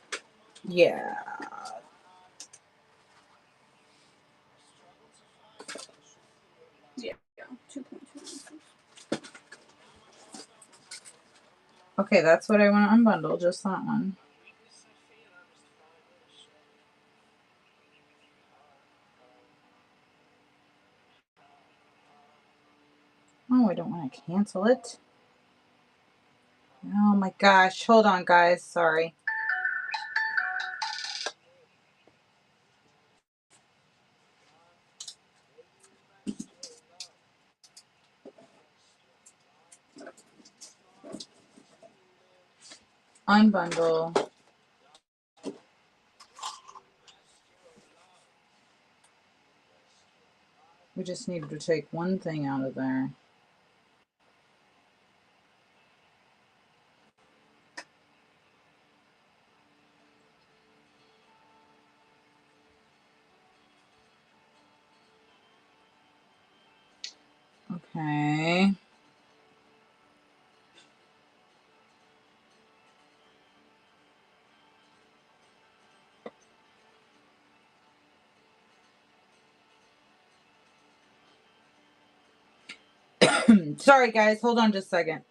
Yeah. Yeah, 2.2 ounces. Okay, that's what I want to unbundle. Just that one. Oh, I don't want to cancel it. Oh my gosh. Hold on, guys. Sorry. Unbundle. We just need to take one thing out of there. Okay. Sorry, guys. Hold on just a second.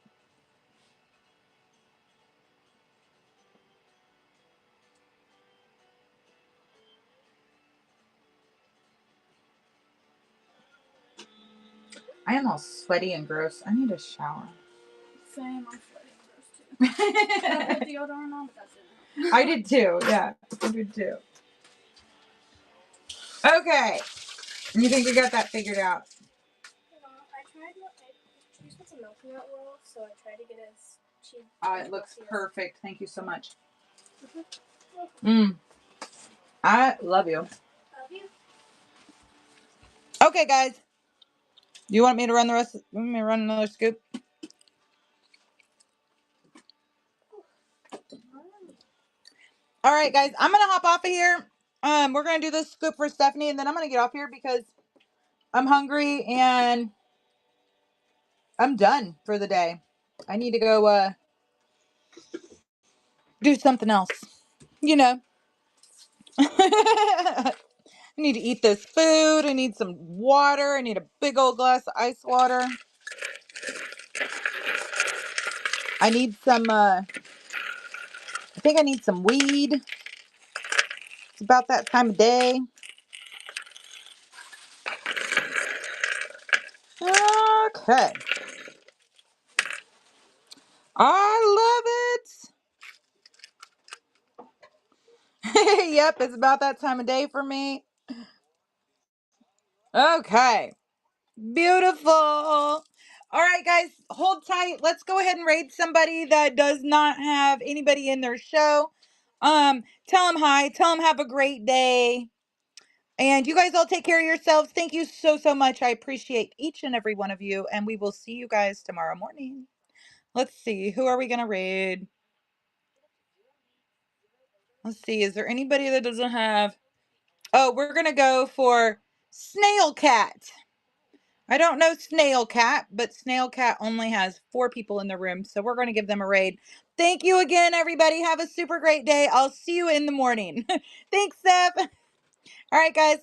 I am all sweaty and gross. I need a shower. Same, I'm sweaty and gross too. I put deodorant on, but that's it. I did too. Yeah, I did too. Okay. You think we got that figured out? Cheese wasn't melting out well, so I tried to get as cheap. It looks perfect. Thank you so much. I love you. Love you. Okay, guys. You want me to run the rest? You want me to run another scoop? All right, guys, I'm gonna hop off of here. We're gonna do this scoop for Stephanie, and then I'm gonna get off here because I'm hungry and I'm done for the day. I need to go do something else. You know. I need to eat this food. I need some water. I need a big old glass of ice water. I need some, I think I need some weed. It's about that time of day. Okay. I love it. Yep, it's about that time of day for me. Okay. Beautiful. All right, guys, hold tight. Let's go ahead and raid somebody that does not have anybody in their show. Tell them hi. Tell them have a great day. And you guys all take care of yourselves. Thank you so, so much. I appreciate each and every one of you. And we will see you guys tomorrow morning. Let's see. Who are we going to raid? Let's see. Is there anybody that doesn't have... Oh, we're going to go for Snail Cat. I don't know Snail Cat, but Snail Cat only has 4 people in the room. So we're going to give them a raid. Thank you again, everybody. Have a super great day. I'll see you in the morning. Thanks, Steph. All right, guys.